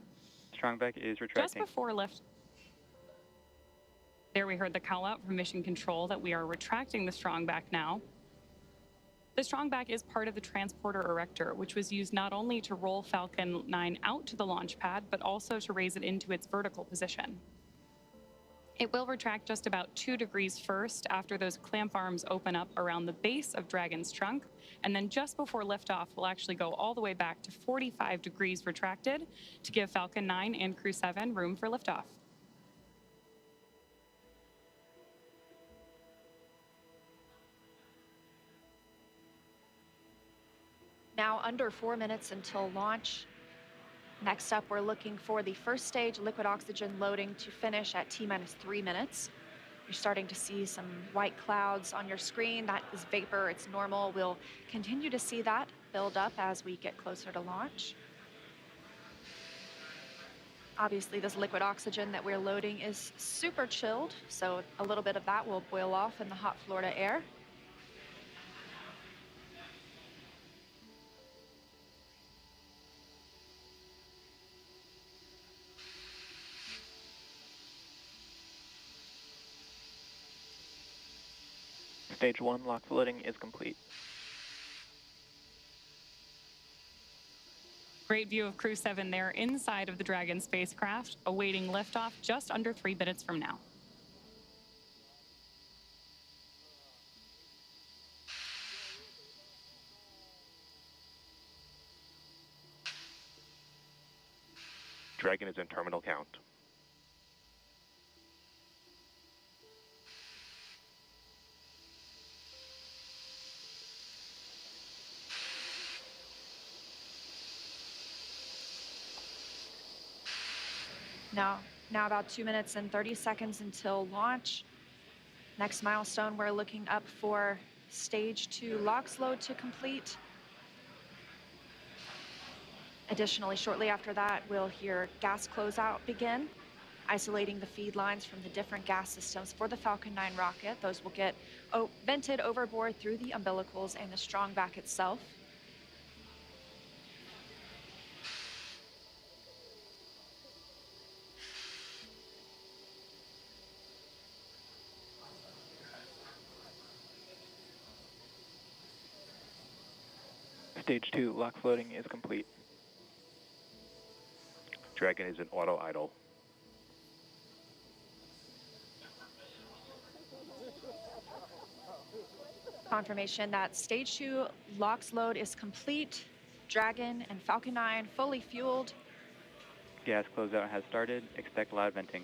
Strong back is retracting. Just before lift. There we heard the call out from mission control that we are retracting the strong back now. The strong back is part of the transporter erector, which was used not only to roll Falcon 9 out to the launch pad, but also to raise it into its vertical position. It will retract just about 2 degrees first after those clamp arms open up around the base of Dragon's trunk, and then just before liftoff, we'll actually go all the way back to 45 degrees retracted to give Falcon 9 and Crew-7 room for liftoff. Now under 4 minutes until launch. Next up, we're looking for the first stage liquid oxygen loading to finish at T-minus 3 minutes. You're starting to see some white clouds on your screen. That is vapor, it's normal. We'll continue to see that build up as we get closer to launch. Obviously, this liquid oxygen that we're loading is super chilled, so a little bit of that will boil off in the hot Florida air. Stage 1 lock loading is complete. Great view of Crew-7 there inside of the Dragon spacecraft, awaiting liftoff just under 3 minutes from now. Dragon is in terminal count. Now about 2 minutes and 30 seconds until launch. Next milestone, we're looking up for stage 2 LOX load to complete. Additionally, shortly after that, we'll hear gas closeout begin, isolating the feed lines from the different gas systems for the Falcon 9 rocket. Those will get vented overboard through the umbilicals and the strong back itself. Stage 2 LOX loading is complete. Dragon is in auto idle. Confirmation that stage 2 LOX load is complete. Dragon and Falcon 9 fully fueled. Gas closeout has started. Expect loud venting.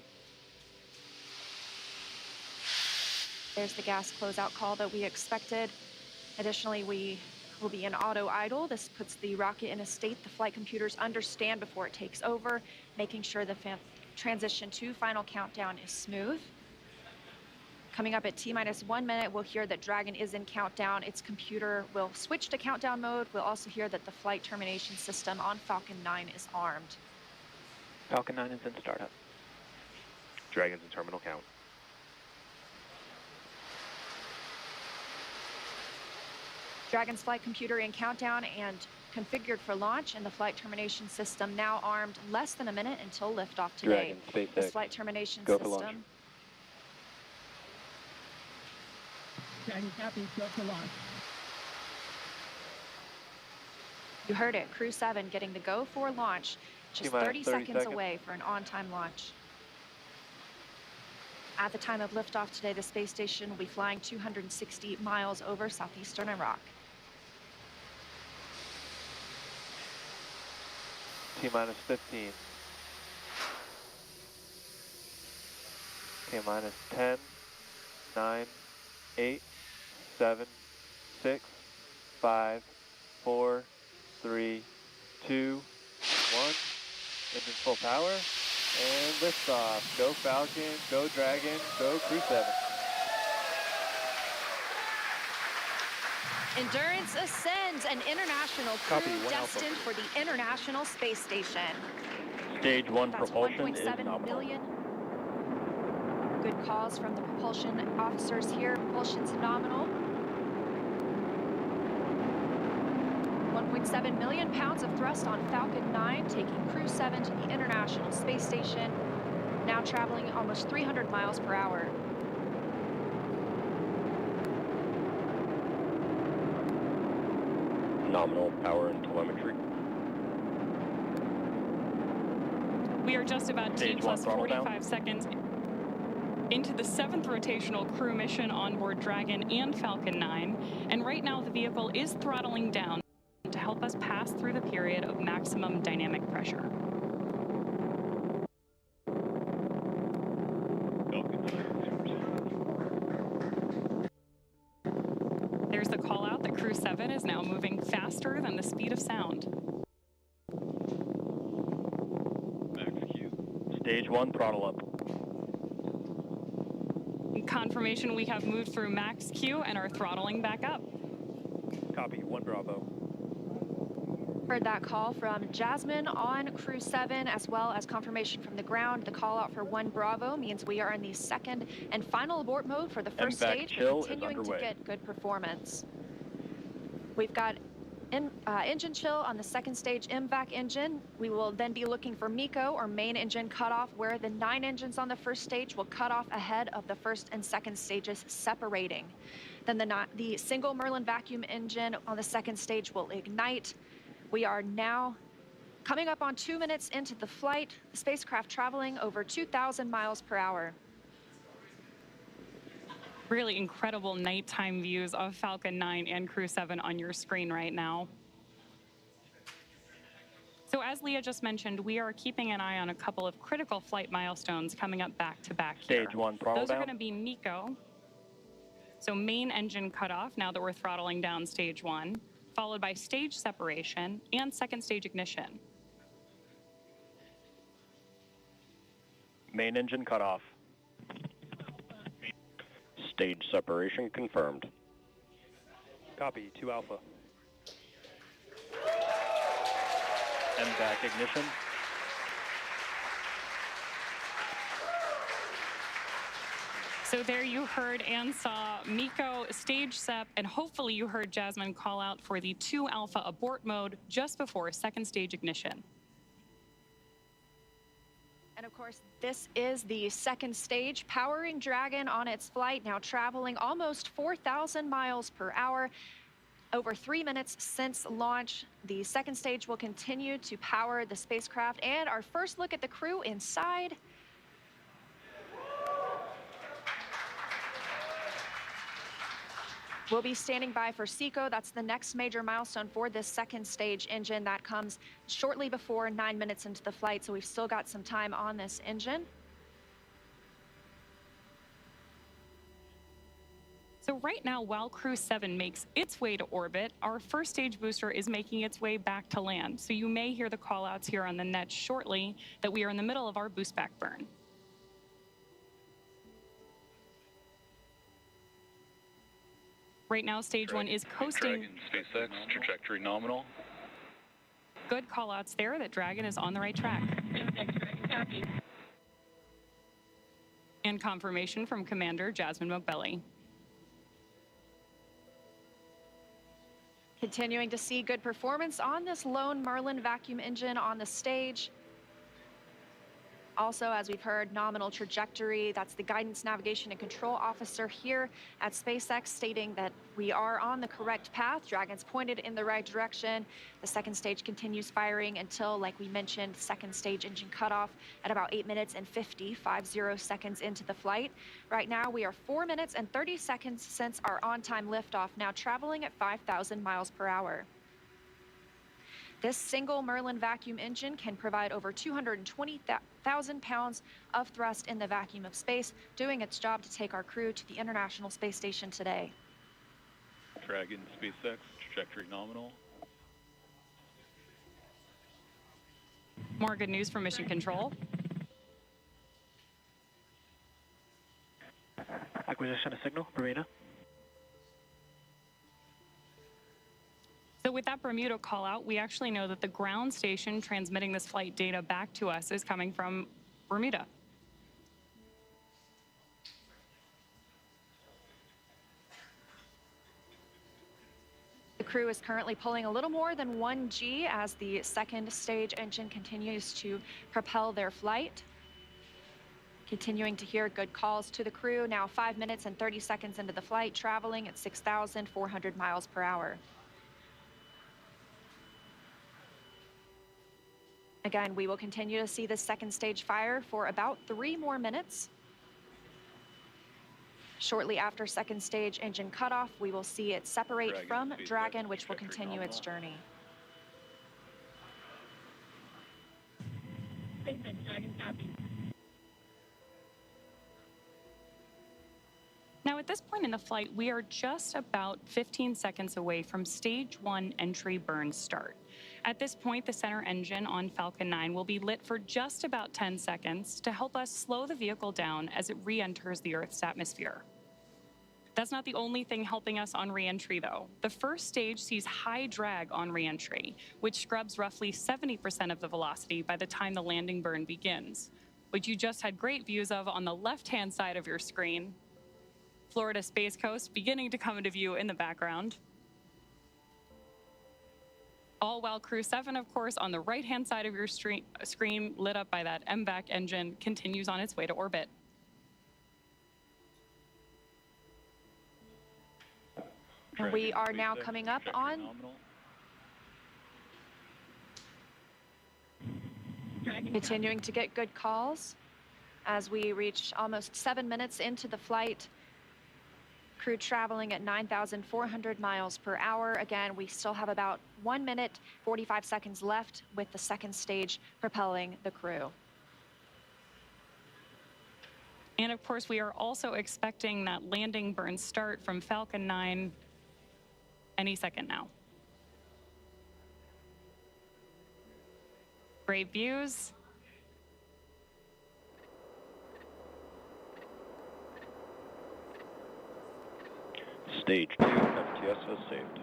There's the gas closeout call that we expected. Additionally, we will be in auto idle. This puts the rocket in a state the flight computers understand before it takes over, making sure the transition to final countdown is smooth. Coming up at T-minus 1 minute, we'll hear that Dragon is in countdown. Its computer will switch to countdown mode. We'll also hear that the flight termination system on Falcon 9 is armed. Falcon 9 is in startup. Dragon's in terminal count. Dragon's flight computer in countdown and configured for launch, and the flight termination system now armed. Less than a minute until liftoff today. Dragon, SpaceX. This flight termination Go for system. launch. Dragon copy, go for launch. You heard it, Crew-7 getting the go for launch, just T-minus 30 seconds away for an on-time launch. At the time of liftoff today, the space station will be flying 260 miles over southeastern Iraq. T-minus 15. T-minus 10, 9, 8, 7, 6, 5, 4, 3, 2, 1. Engine full power. And liftoff. Go Falcon, go Dragon, go Crew-7. Endurance ascends, an international crew Copy, 1 Alpha. destined for the International Space Station. Stage 1 That's propulsion is 1.7 nominal. million. Good calls from the propulsion officers here. Propulsion's nominal. 1.7 million pounds of thrust on Falcon 9, taking Crew-7 to the International Space Station, now traveling almost 300 miles per hour. Nominal power and telemetry. We are just about T Stage 1 plus throttle 45 down. seconds into the 7th rotational crew mission on board Dragon and Falcon 9, and right now the vehicle is throttling down to help us pass through the period of maximum dynamic pressure. There's the call out that Crew-7 is now moving faster than the speed of sound. Stage 1 throttle up. Confirmation we have moved through max Q and are throttling back up. Copy, 1 Bravo. Heard that call from Jasmin on Crew-7, as well as confirmation from the ground. The call out for 1 Bravo means we are in the 2nd and final abort mode for the first MVAC stage, chill is continuing to underway. get good performance. We've got engine chill on the 2nd stage MVAC engine. We will then be looking for MECO, or main engine cutoff, where the 9 engines on the first stage will cut off ahead of the 1st and 2nd stages separating. Then the single Merlin vacuum engine on the 2nd stage will ignite. We are now coming up on 2 minutes into the flight, the spacecraft traveling over 2,000 miles per hour. Really incredible nighttime views of Falcon 9 and Crew-7 on your screen right now. So as Leah just mentioned, we are keeping an eye on a couple of critical flight milestones coming up back to back here. Stage 1 throttle Those are down. going to be MECO. So main engine cutoff now that we're throttling down stage 1, followed by stage separation and 2nd stage ignition. Main engine cutoff. Stage separation confirmed. Copy, 2 Alpha. MVAC ignition. So there you heard and saw Miko stage sep, and hopefully you heard Jasmin call out for the 2 Alpha abort mode just before second stage ignition. And of course, this is the second stage, powering Dragon on its flight, now traveling almost 4,000 miles per hour. Over 3 minutes since launch, the second stage will continue to power the spacecraft. And our first look at the crew inside. We'll be standing by for SECO. That's the next major milestone for this second stage engine. That comes shortly before 9 minutes into the flight, so we've still got some time on this engine. So right now, while Crew-7 makes its way to orbit, our first stage booster is making its way back to land. So you may hear the call-outs here on the net shortly that we are in the middle of our boost back burn. Right now, stage 1 is coasting. Dragon, SpaceX, trajectory nominal. Good call-outs there that Dragon is on the right track. And confirmation from Commander Jasmin Moghbeli. Continuing to see good performance on this lone Merlin vacuum engine on the stage. Also, as we've heard, nominal trajectory. That's the guidance, navigation, and control officer here at SpaceX stating that we are on the correct path. Dragon's pointed in the right direction. The second stage continues firing until, like we mentioned, second stage engine cutoff at about 8 minutes and 50 seconds into the flight. Right now, we are 4 minutes and 30 seconds since our on-time liftoff, now traveling at 5,000 miles per hour. This single Merlin vacuum engine can provide over 220,000 pounds of thrust in the vacuum of space, doing its job to take our crew to the International Space Station today. Dragon, SpaceX, trajectory nominal. More good news from Mission Control. Acquisition of signal, Bermuda. So with that Bermuda call out, we actually know that the ground station transmitting this flight data back to us is coming from Bermuda. The crew is currently pulling a little more than 1 G as the second stage engine continues to propel their flight. Continuing to hear good calls to the crew, now 5 minutes and 30 seconds into the flight, traveling at 6,400 miles per hour. Again, we will continue to see this second stage fire for about 3 more minutes. Shortly after second stage engine cutoff, we will see it separate from Dragon, which will continue its journey. Now, at this point in the flight, we are just about 15 seconds away from stage 1 entry burn start. At this point, the center engine on Falcon 9 will be lit for just about 10 seconds to help us slow the vehicle down as it re-enters the Earth's atmosphere. That's not the only thing helping us on re-entry, though. The first stage sees high drag on re-entry, which scrubs roughly 70% of the velocity by the time the landing burn begins, which you just had great views of on the left-hand side of your screen. Florida Space Coast beginning to come into view in the background. All while Crew-7, of course, on the right-hand side of your screen, lit up by that MVAC engine, continues on its way to orbit. And we are now coming up on continuing to get good calls as we reach almost 7 minutes into the flight. Crew traveling at 9,400 miles per hour. Again, we still have about 1 minute, 45 seconds left with the second stage propelling the crew. And of course, we are also expecting that landing burn start from Falcon 9 any second now. Great views. Stage 2 FTS has saved.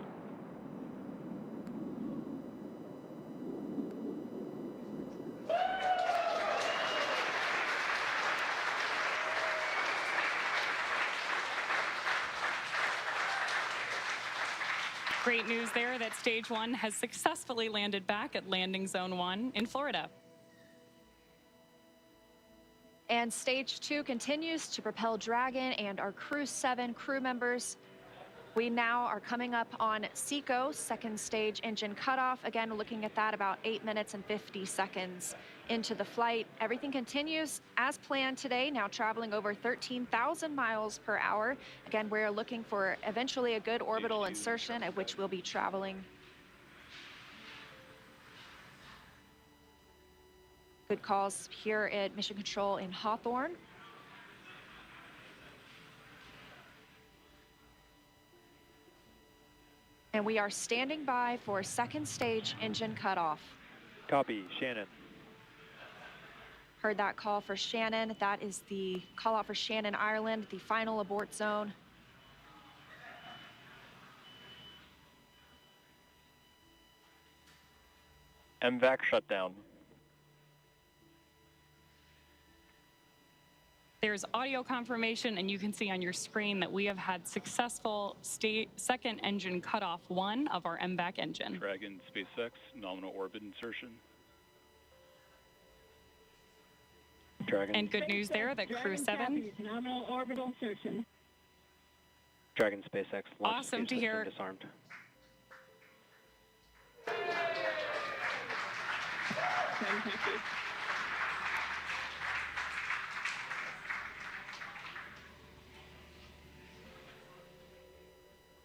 Great news there that Stage 1 has successfully landed back at Landing Zone 1 in Florida. And Stage 2 continues to propel Dragon and our Crew-7 crew members. We now are coming up on SECO, second stage engine cutoff. Again, looking at that about 8 minutes and 50 seconds into the flight. Everything continues as planned today, now traveling over 13,000 miles per hour. Again, we're looking for eventually a good orbital insertion at which we'll be traveling. Good calls here at Mission Control in Hawthorne. And we are standing by for second stage engine cutoff. Copy, Shannon. Heard that call for Shannon. That is the call out for Shannon, Ireland, the final abort zone. MVAC shutdown. There's audio confirmation, and you can see on your screen that we have had successful second engine cutoff 1 of our MVAC engine. Dragon SpaceX, nominal orbit insertion. Dragon. And good news there that Crew-7. Nominal orbital insertion. Dragon SpaceX launch Awesome to system hear. disarmed.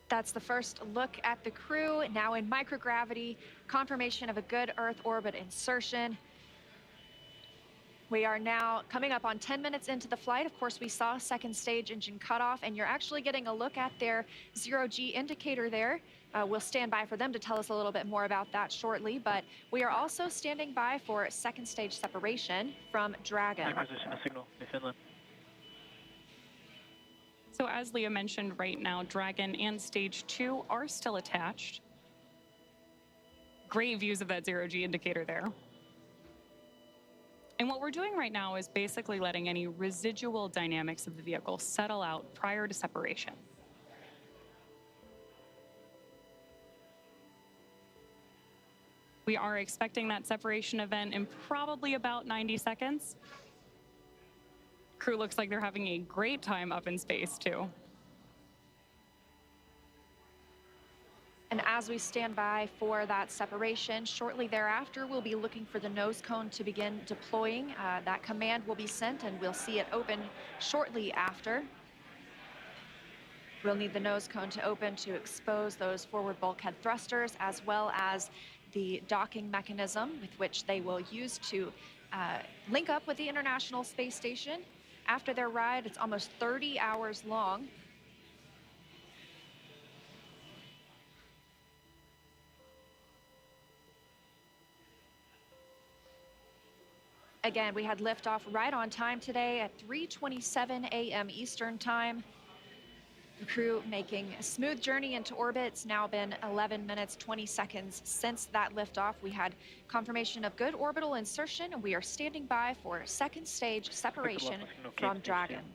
That's the first look at the crew, now in microgravity, confirmation of a good Earth orbit insertion. We are now coming up on 10 minutes into the flight. Of course, we saw second stage engine cutoff, and you're actually getting a look at their zero-G indicator there. We'll stand by for them to tell us a little bit more about that shortly, but we are also standing by for second stage separation from Dragon. Acquisition of signal in Finland. So as Leah mentioned, right now, Dragon and Stage 2 are still attached. Great views of that zero-G indicator there. And what we're doing right now is basically letting any residual dynamics of the vehicle settle out prior to separation. We are expecting that separation event in probably about 90 seconds. Crew looks like they're having a great time up in space, too. And as we stand by for that separation, shortly thereafter, we'll be looking for the nose cone to begin deploying. That command will be sent, and we'll see it open shortly after. We'll need the nose cone to open to expose those forward bulkhead thrusters, as well as the docking mechanism with which they will use to link up with the International Space Station. After their ride, it's almost 30 hours long. Again, we had liftoff right on time today at 3:27 a.m. Eastern Time. The crew making a smooth journey into orbit. It's now been 11 minutes, 20 seconds since that liftoff. We had confirmation of good orbital insertion, and we are standing by for second stage separation from Dragon.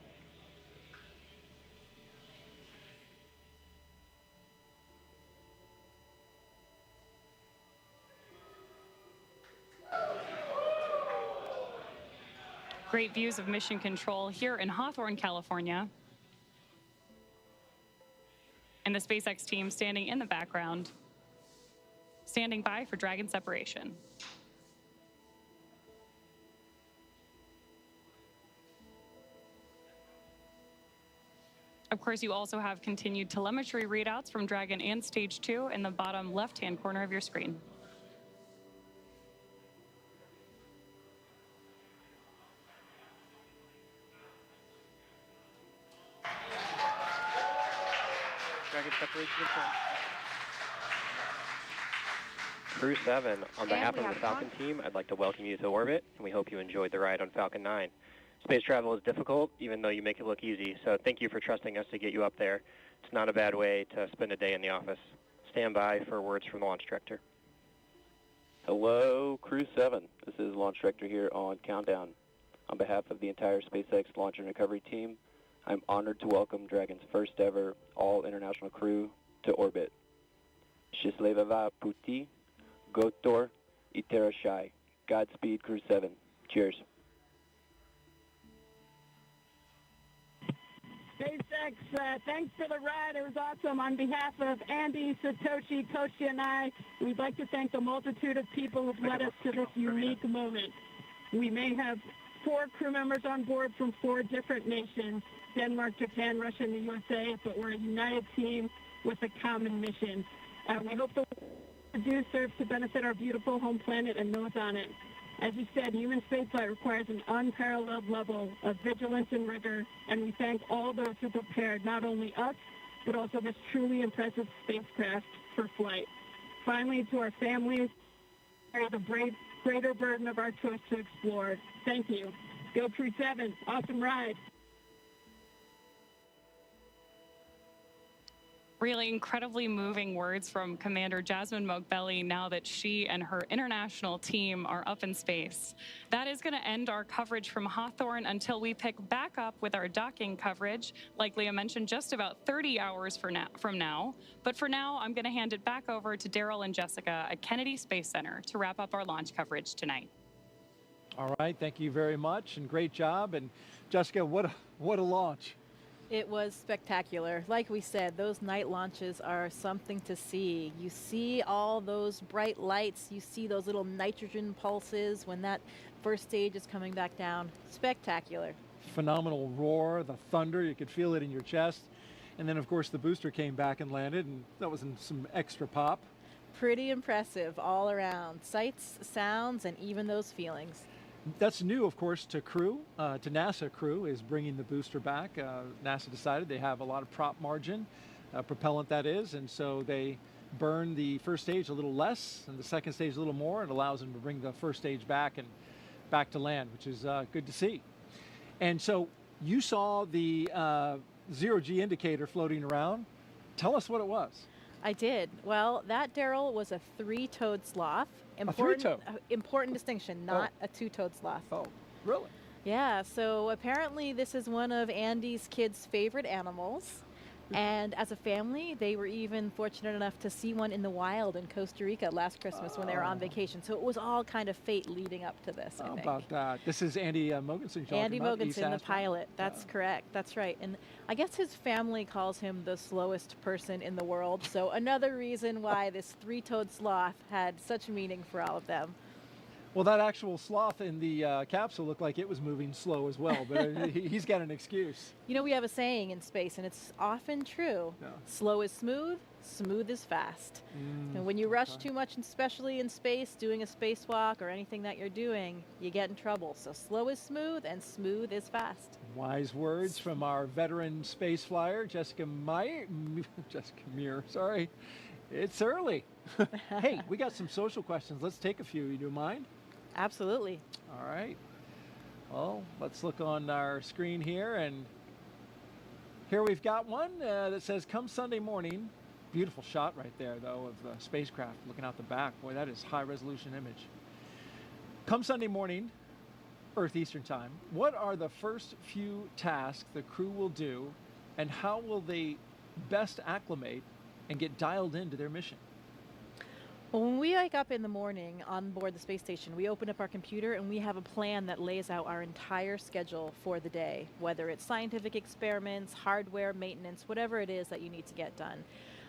Great views of Mission Control here in Hawthorne, California. And the SpaceX team standing in the background, standing by for Dragon separation. Of course, you also have continued telemetry readouts from Dragon and Stage 2 in the bottom left-hand corner of your screen. Dragon separation confirmed. Crew-7, on behalf of the Falcon team, I'd like to welcome you to orbit, and we hope you enjoyed the ride on Falcon 9. Space travel is difficult, even though you make it look easy, so thank you for trusting us to get you up there. It's not a bad way to spend a day in the office. Stand by for words from the launch director. Hello, Crew-7. This is Launch Director here on Countdown. On behalf of the entire SpaceX Launch and Recovery team, I'm honored to welcome Dragon's first ever all-international crew to orbit. Счастливого пути, Gotor, Iterashai. Godspeed, Crew-7. Cheers. SpaceX, thanks for the ride. It was awesome. On behalf of Andy, Satoshi, Kowsky, and I, we'd like to thank the multitude of people who've led us to this unique moment. We may have 4 crew members on board from 4 different nations, Denmark, Japan, Russia, and the USA, but we're a united team with a common mission. We hope the work we do serves to benefit our beautiful home planet and those on it. As you said, human spaceflight requires an unparalleled level of vigilance and rigor, and we thank all those who prepared not only us, but also this truly impressive spacecraft for flight. Finally, to our families, bear the greater burden of our choice to explore. Thank you. Go Crew-7. Awesome ride. Really incredibly moving words from Commander Jasmin Moghbeli now that she and her international team are up in space. That is going to end our coverage from Hawthorne until we pick back up with our docking coverage, like Leah mentioned, just about 30 hours from now. But for now, I'm going to hand it back over to Daryl and Jessica at Kennedy Space Center to wrap up our launch coverage tonight. All right, thank you very much, and great job. And Jessica, what a launch. It was spectacular. Like we said, those night launches are something to see. You see all those bright lights. You see those little nitrogen pulses when that first stage is coming back down. Spectacular. Phenomenal roar, the thunder, you could feel it in your chest. And then, of course, the booster came back and landed, and that was some extra pop. Pretty impressive all around. Sights, sounds, and even those feelings. That's new, of course, to Crew, to NASA Crew, is bringing the booster back. NASA decided they have a lot of prop margin, propellant that is, and so they burn the first stage a little less and the second stage a little more, and allows them to bring the first stage back and back to land, which is good to see. And so you saw the zero-G indicator floating around. Tell us what it was. I did. Well, that, Daryl, was a 3-toed sloth. Important distinction, not a 2-toed sloth. Oh, really? Yeah, so apparently this is one of Andy's kids' favorite animals. And as a family, they were even fortunate enough to see one in the wild in Costa Rica last Christmas when they were on vacation. So it was all kind of fate leading up to this, I think. How about that? This is Andy Mogensen. Andy Mogensen, the pilot. That's correct. That's right. And I guess his family calls him the slowest person in the world. So another reason why this 3-toed sloth had such meaning for all of them. Well, that actual sloth in the capsule looked like it was moving slow as well, but he's got an excuse. You know, we have a saying in space, and it's often true. Yeah. Slow is smooth, smooth is fast. And when you rush too much, especially in space, doing a spacewalk or anything that you're doing, you get in trouble. So slow is smooth, and smooth is fast. Wise words from our veteran space flyer, Jessica Meir, sorry. It's early. Hey, we got some social questions. Let's take a few. You do mind? Absolutely. All right. Well, let's look on our screen here, and here we've got one that says, come Sunday morning. Beautiful shot right there, though, of the spacecraft looking out the back. Boy, that is high-resolution image. Come Sunday morning, Earth Eastern Time, what are the first few tasks the crew will do, and how will they best acclimate and get dialed into their mission? Well, when we wake up in the morning on board the space station, we open up our computer and we have a plan that lays out our entire schedule for the day, whether it's scientific experiments, hardware, maintenance, whatever it is that you need to get done.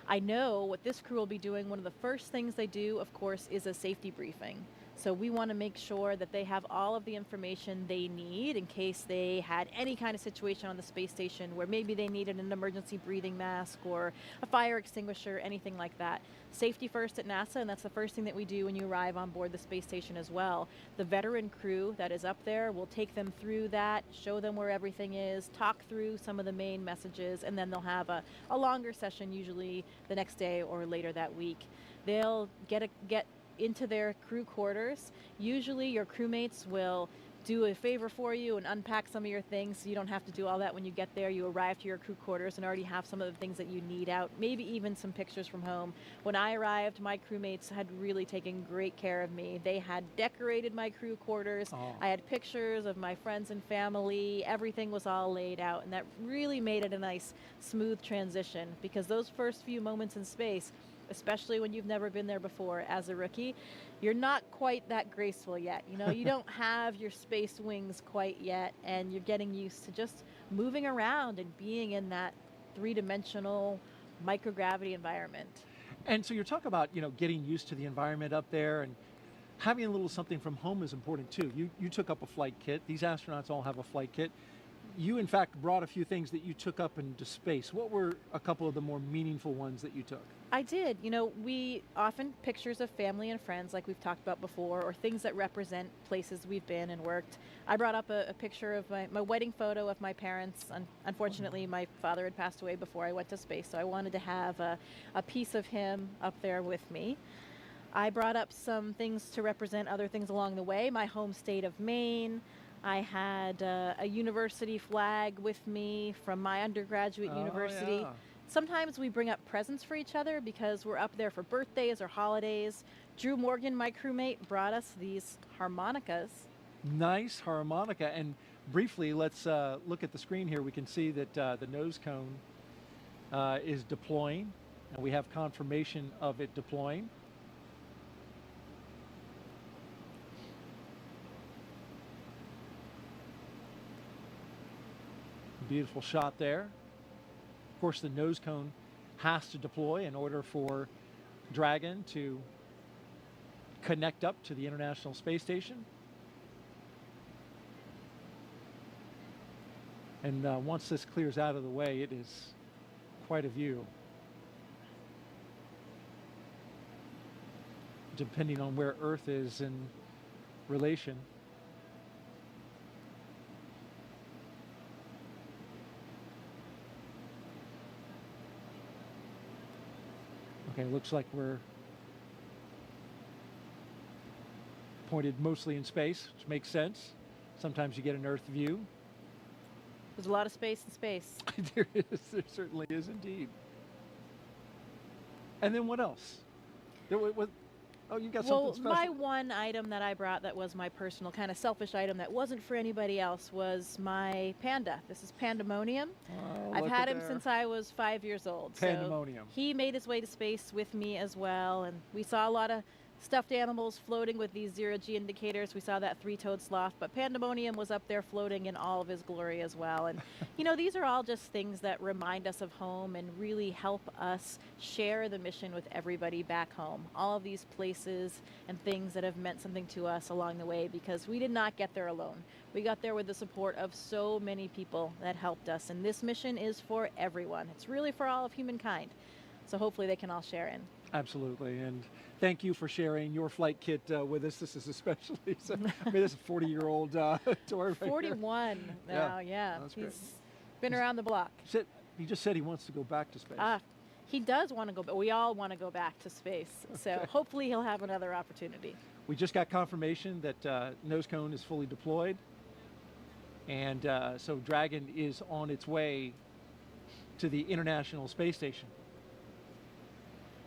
I know what this crew will be doing. One of the first things they do, of course, is a safety briefing. So we want to make sure that they have all of the information they need in case they had any kind of situation on the space station where maybe they needed an emergency breathing mask or a fire extinguisher, anything like that. Safety first at NASA, and that's the first thing that we do when you arrive on board the space station as well. The veteran crew that is up there will take them through that, show them where everything is, talk through some of the main messages, and then they'll have a longer session, usually the next day or later that week. They'll get into their crew quarters. Usually your crewmates will do a favor for you and unpack some of your things so you don't have to do all that when you get there. You arrive to your crew quarters and already have some of the things that you need out, maybe even some pictures from home. When I arrived, my crewmates had really taken great care of me. They had decorated my crew quarters. Oh. I had pictures of my friends and family. Everything was all laid out, and that really made it a nice, smooth transition, because those first few moments in space, especially when you've never been there before as a rookie, you're not quite that graceful yet. You know, you don't have your space wings quite yet, and you're getting used to just moving around and being in that three-dimensional microgravity environment. And so you're talking about, you know, getting used to the environment up there, and having a little something from home is important too. You took up a flight kit. These astronauts all have a flight kit. You, in fact, brought a few things that you took up into space. What were a couple of the more meaningful ones that you took? I did. You know, we often pictures of family and friends, like we've talked about before, or things that represent places we've been and worked. I brought up a picture of my wedding photo of my parents. Unfortunately, my father had passed away before I went to space, so I wanted to have a piece of him up there with me. I brought up some things to represent other things along the way. My home state of Maine. I had a university flag with me from my undergraduate university. Yeah. Sometimes we bring up presents for each other because we're up there for birthdays or holidays. Drew Morgan, my crewmate, brought us these harmonicas. Nice harmonica. And briefly, let's look at the screen here. We can see that the nose cone is deploying, and we have confirmation of it deploying. Beautiful shot there. Of course, the nose cone has to deploy in order for Dragon to connect up to the International Space Station. And once this clears out of the way, it is quite a view. Depending on where Earth is in relation. Okay, looks like we're pointed mostly in space, which makes sense. Sometimes you get an Earth view. There's a lot of space in space. There is, there certainly is indeed. And then what else? Oh, you got something special. Well, my one item that I brought that was my personal kind of selfish item that wasn't for anybody else was my panda. This is Pandemonium. Oh, I've had him since I was 5 years old. Pandemonium. So he made his way to space with me as well, and we saw a lot of stuffed animals floating with these zero-G indicators. We saw that three-toed sloth, but Pandemonium was up there floating in all of his glory as well. And, you know, these are all just things that remind us of home and really help us share the mission with everybody back home. All of these places and things that have meant something to us along the way, because we did not get there alone. We got there with the support of so many people that helped us, and this mission is for everyone. It's really for all of humankind. So hopefully they can all share in. Absolutely, and thank you for sharing your flight kit with us. This is especially, I mean, this is a 40-year-old tour. Right 41 here. now, yeah. That's He's great. been around the block. He just said he wants to go back to space. He does want to go, but we all want to go back to space. So hopefully he'll have another opportunity. We just got confirmation that nose cone is fully deployed. And so Dragon is on its way to the International Space Station.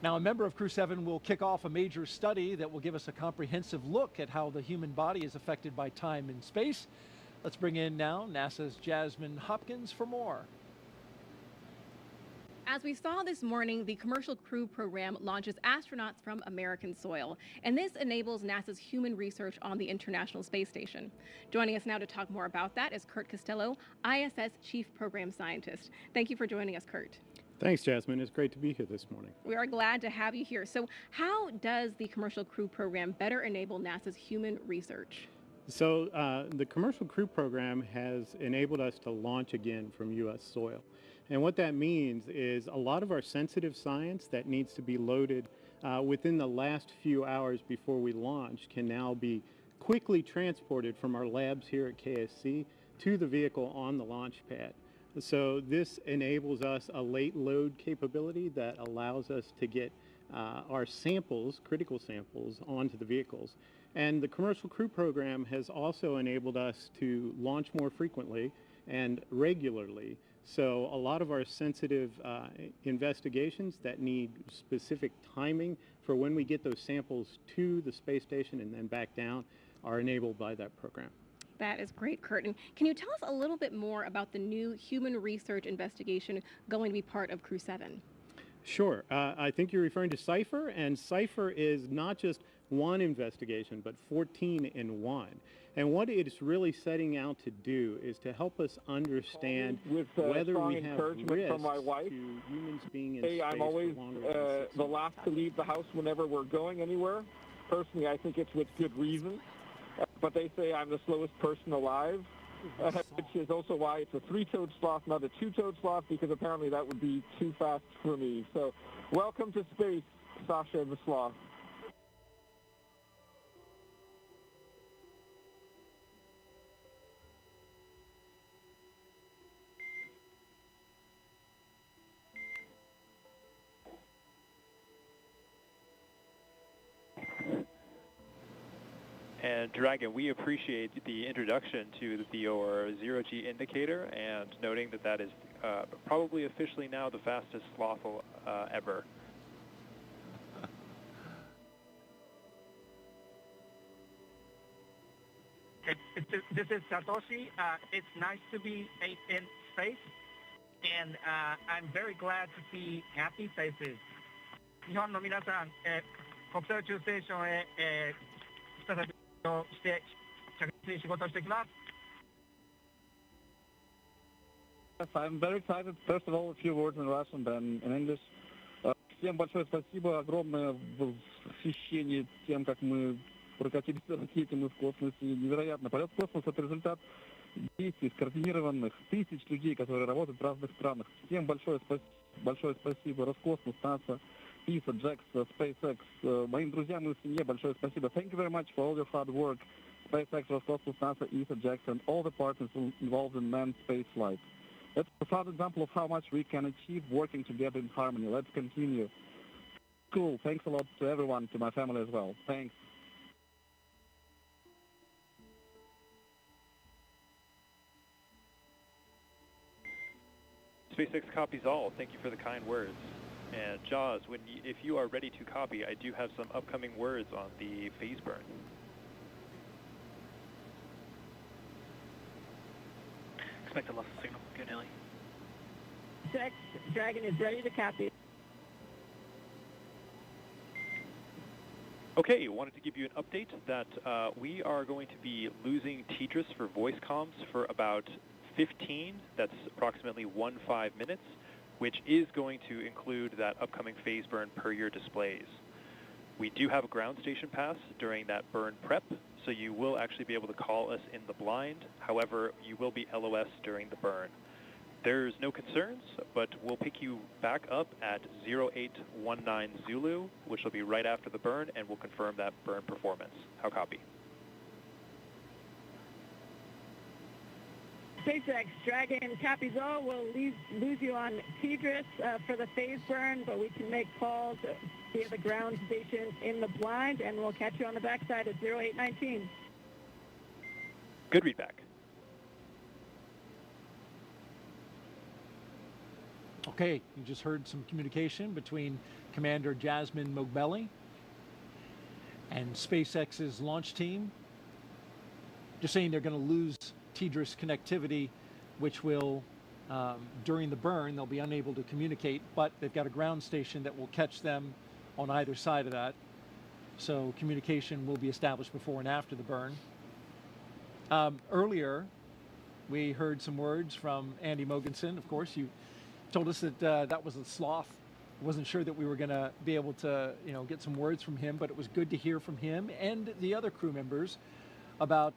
Now, a member of Crew-7 will kick off a major study that will give us a comprehensive look at how the human body is affected by time and space. Let's bring in now NASA's Jasmin Moghbeli for more. As we saw this morning, the Commercial Crew program launches astronauts from American soil, and this enables NASA's human research on the International Space Station. Joining us now to talk more about that is Kurt Costello, ISS Chief Program Scientist. Thank you for joining us, Kurt. Thanks, Jasmine. It's great to be here this morning. We are glad to have you here. So how does the Commercial Crew program better enable NASA's human research? So the Commercial Crew program has enabled us to launch again from U.S. soil. And what that means is a lot of our sensitive science that needs to be loaded within the last few hours before we launch can now be quickly transported from our labs here at KSC to the vehicle on the launch pad. So this enables us a late load capability that allows us to get our samples, critical samples, onto the vehicles. And the Commercial Crew Program has also enabled us to launch more frequently and regularly. So a lot of our sensitive investigations that need specific timing for when we get those samples to the space station and then back down are enabled by that program. That is great, Curtin. Can you tell us a little bit more about the new human research investigation going to be part of Crew-7? Sure. I think you're referring to CIPHER, and CIPHER is not just one investigation, but 14 in one. And what it's really setting out to do is to help us understand whether we have risks from my wife. to humans being in space I'm always for longer than 6 the last to leave the house whenever we're going anywhere. Personally, I think it's with good reason. But they say I'm the slowest person alive, which is also why it's a 3-toed sloth, not a 2-toed sloth, because apparently that would be too fast for me. So welcome to space, Sasha the sloth. And Dragon, we appreciate the introduction to your zero-G indicator and noting that that is probably officially now the fastest sloth ever. This is Satoshi. It's nice to be in space, and I'm very glad to see happy faces. 日本の皆さん、国際宇宙ステーションへ、再びして着実に仕事をしてきます。 Yes, I'm very excited. First of all, a few words in Russian, then in English. Всем большое спасибо, огромное восхищение тем, как мы прокатились на ракете, мы в космосе. Невероятно. Полет в космос — это результат действий скоординированных тысяч людей, которые работают в разных странах. Всем большое спасибо. Roscosmos, NASA, ESA, JAX, SpaceX. Моим друзьям и семье большое спасибо. Thank you very much for all your hard work. SpaceX, Roscosmos, NASA, ESA, JAX, and all the partners involved in manned space flight. That's a proud example of how much we can achieve working together in harmony. Let's continue. Cool. Thanks a lot to everyone, to my family as well. Thanks. SpaceX copies all. Thank you for the kind words. And Jaws, if you are ready to copy, I do have some upcoming words on the phase burn. Expect a loss of signal. Good, Ellie. SpaceX Dragon is ready to copy. Okay, wanted to give you an update that we are going to be losing TDRS for voice comms for about 15, that's approximately 15 minutes, which is going to include that upcoming phase burn per your displays. We do have a ground station pass during that burn prep, so you will actually be able to call us in the blind. However, you will be LOS during the burn. There's no concerns, but we'll pick you back up at 0819 Zulu, which will be right after the burn, and we'll confirm that burn performance. How copy? SpaceX Dragon copies all. We'll lose you on TDRS for the phase burn, but we can make calls via the ground station in the blind, and we'll catch you on the backside at 0819. Good readback. Okay, you just heard some communication between Commander Jasmin Moghbeli and SpaceX's launch team. Just saying they're going to lose TDRS connectivity, which will, during the burn, they'll be unable to communicate, but they've got a ground station that will catch them on either side of that. So communication will be established before and after the burn. Earlier, we heard some words from Andy Mogensen. Of course, you told us that that was a sloth. Wasn't sure that we were going to be able to, get some words from him, but it was good to hear from him and the other crew members about,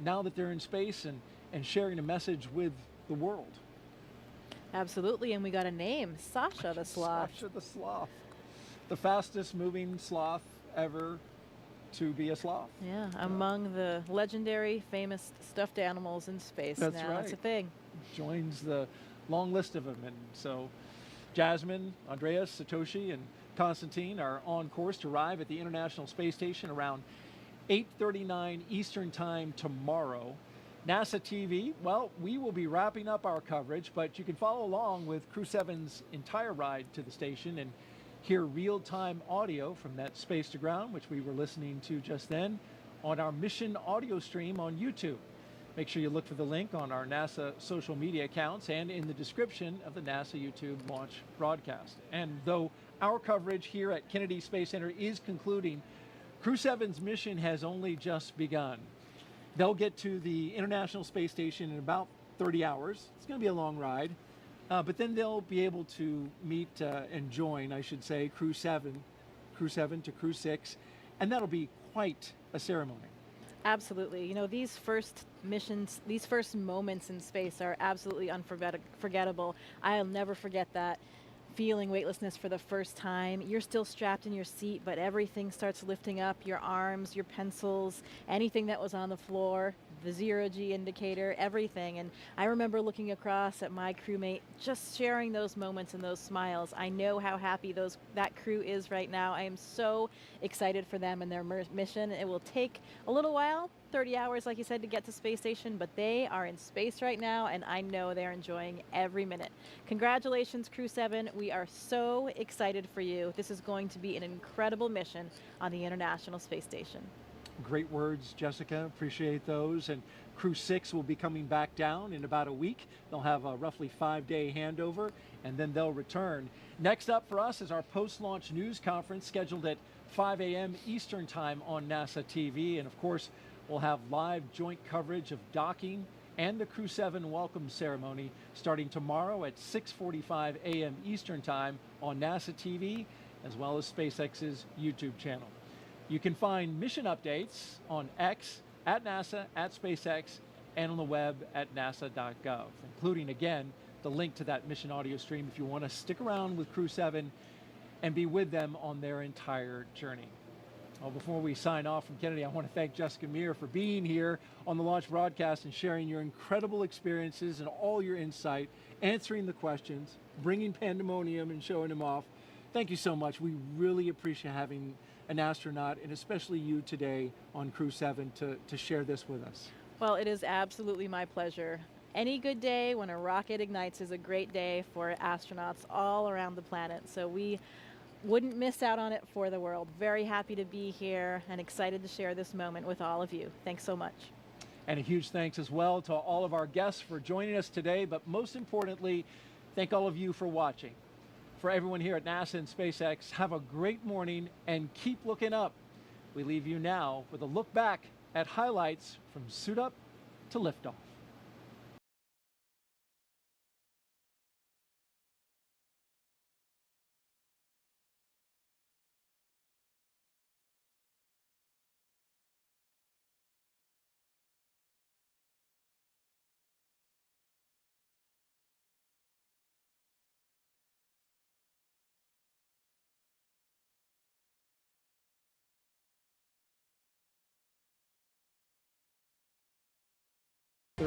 now that they're in space and sharing a message with the world. Absolutely, and we got a name, Sasha the sloth. Sasha the sloth. The fastest moving sloth ever to be a sloth. Yeah, among the legendary, famous stuffed animals in space. That's now. right. It's a thing. Joins the long list of them. And so Jasmin, Andreas, Satoshi, and Konstantin are on course to arrive at the International Space Station around 8:39 Eastern Time tomorrow. NASA TV, well, we will be wrapping up our coverage, but you can follow along with Crew-7's entire ride to the station and hear real-time audio from that space to ground, which we were listening to just then, on our mission audio stream on YouTube. Make sure you look for the link on our NASA social media accounts and in the description of the NASA YouTube launch broadcast. And though our coverage here at Kennedy Space Center is concluding, Crew-7's mission has only just begun. They'll get to the International Space Station in about 30 hours. It's going to be a long ride, but then they'll be able to meet and join, I should say, Crew-7 to Crew-6, and that'll be quite a ceremony. Absolutely. You know, these first missions, these first moments in space are absolutely unforgettable. I'll never forget that. Feeling weightlessness for the first time. You're still strapped in your seat, but everything starts lifting up, your arms, your pencils, anything that was on the floor, the zero-G indicator, everything. And I remember looking across at my crewmate, just sharing those moments and those smiles. I know how happy that crew is right now. I am so excited for them and their mission. It will take a little while, 30 hours, like you said, to get to space station, but they are in space right now, and I know they're enjoying every minute. Congratulations, Crew-7. We are so excited for you. This is going to be an incredible mission on the International Space Station. Great words, Jessica. Appreciate those. And Crew-6 will be coming back down in about a week. They'll have a roughly 5-day handover, and then they'll return. Next up for us is our post-launch news conference scheduled at 5 a.m. Eastern Time on NASA TV. And of course, we'll have live joint coverage of docking and the Crew-7 welcome ceremony starting tomorrow at 6:45 a.m. Eastern Time on NASA TV, as well as SpaceX's YouTube channel. You can find mission updates on X, at NASA, at SpaceX, and on the web at nasa.gov, including, again, the link to that mission audio stream if you want to stick around with Crew-7 and be with them on their entire journey. Well, before we sign off from Kennedy, I want to thank Jessica Meir for being here on the launch broadcast and sharing your incredible experiences and all your insight, answering the questions, bringing pandemonium and showing them off. Thank you so much. We really appreciate having an astronaut, and especially you today on Crew-7 to share this with us. Well, it is absolutely my pleasure. Any good day when a rocket ignites is a great day for astronauts all around the planet. So we wouldn't miss out on it for the world. Very happy to be here and excited to share this moment with all of you. Thanks so much. And a huge thanks as well to all of our guests for joining us today, but most importantly, thank all of you for watching. For everyone here at NASA and SpaceX, have a great morning and keep looking up. We leave you now with a look back at highlights from suit up to liftoff.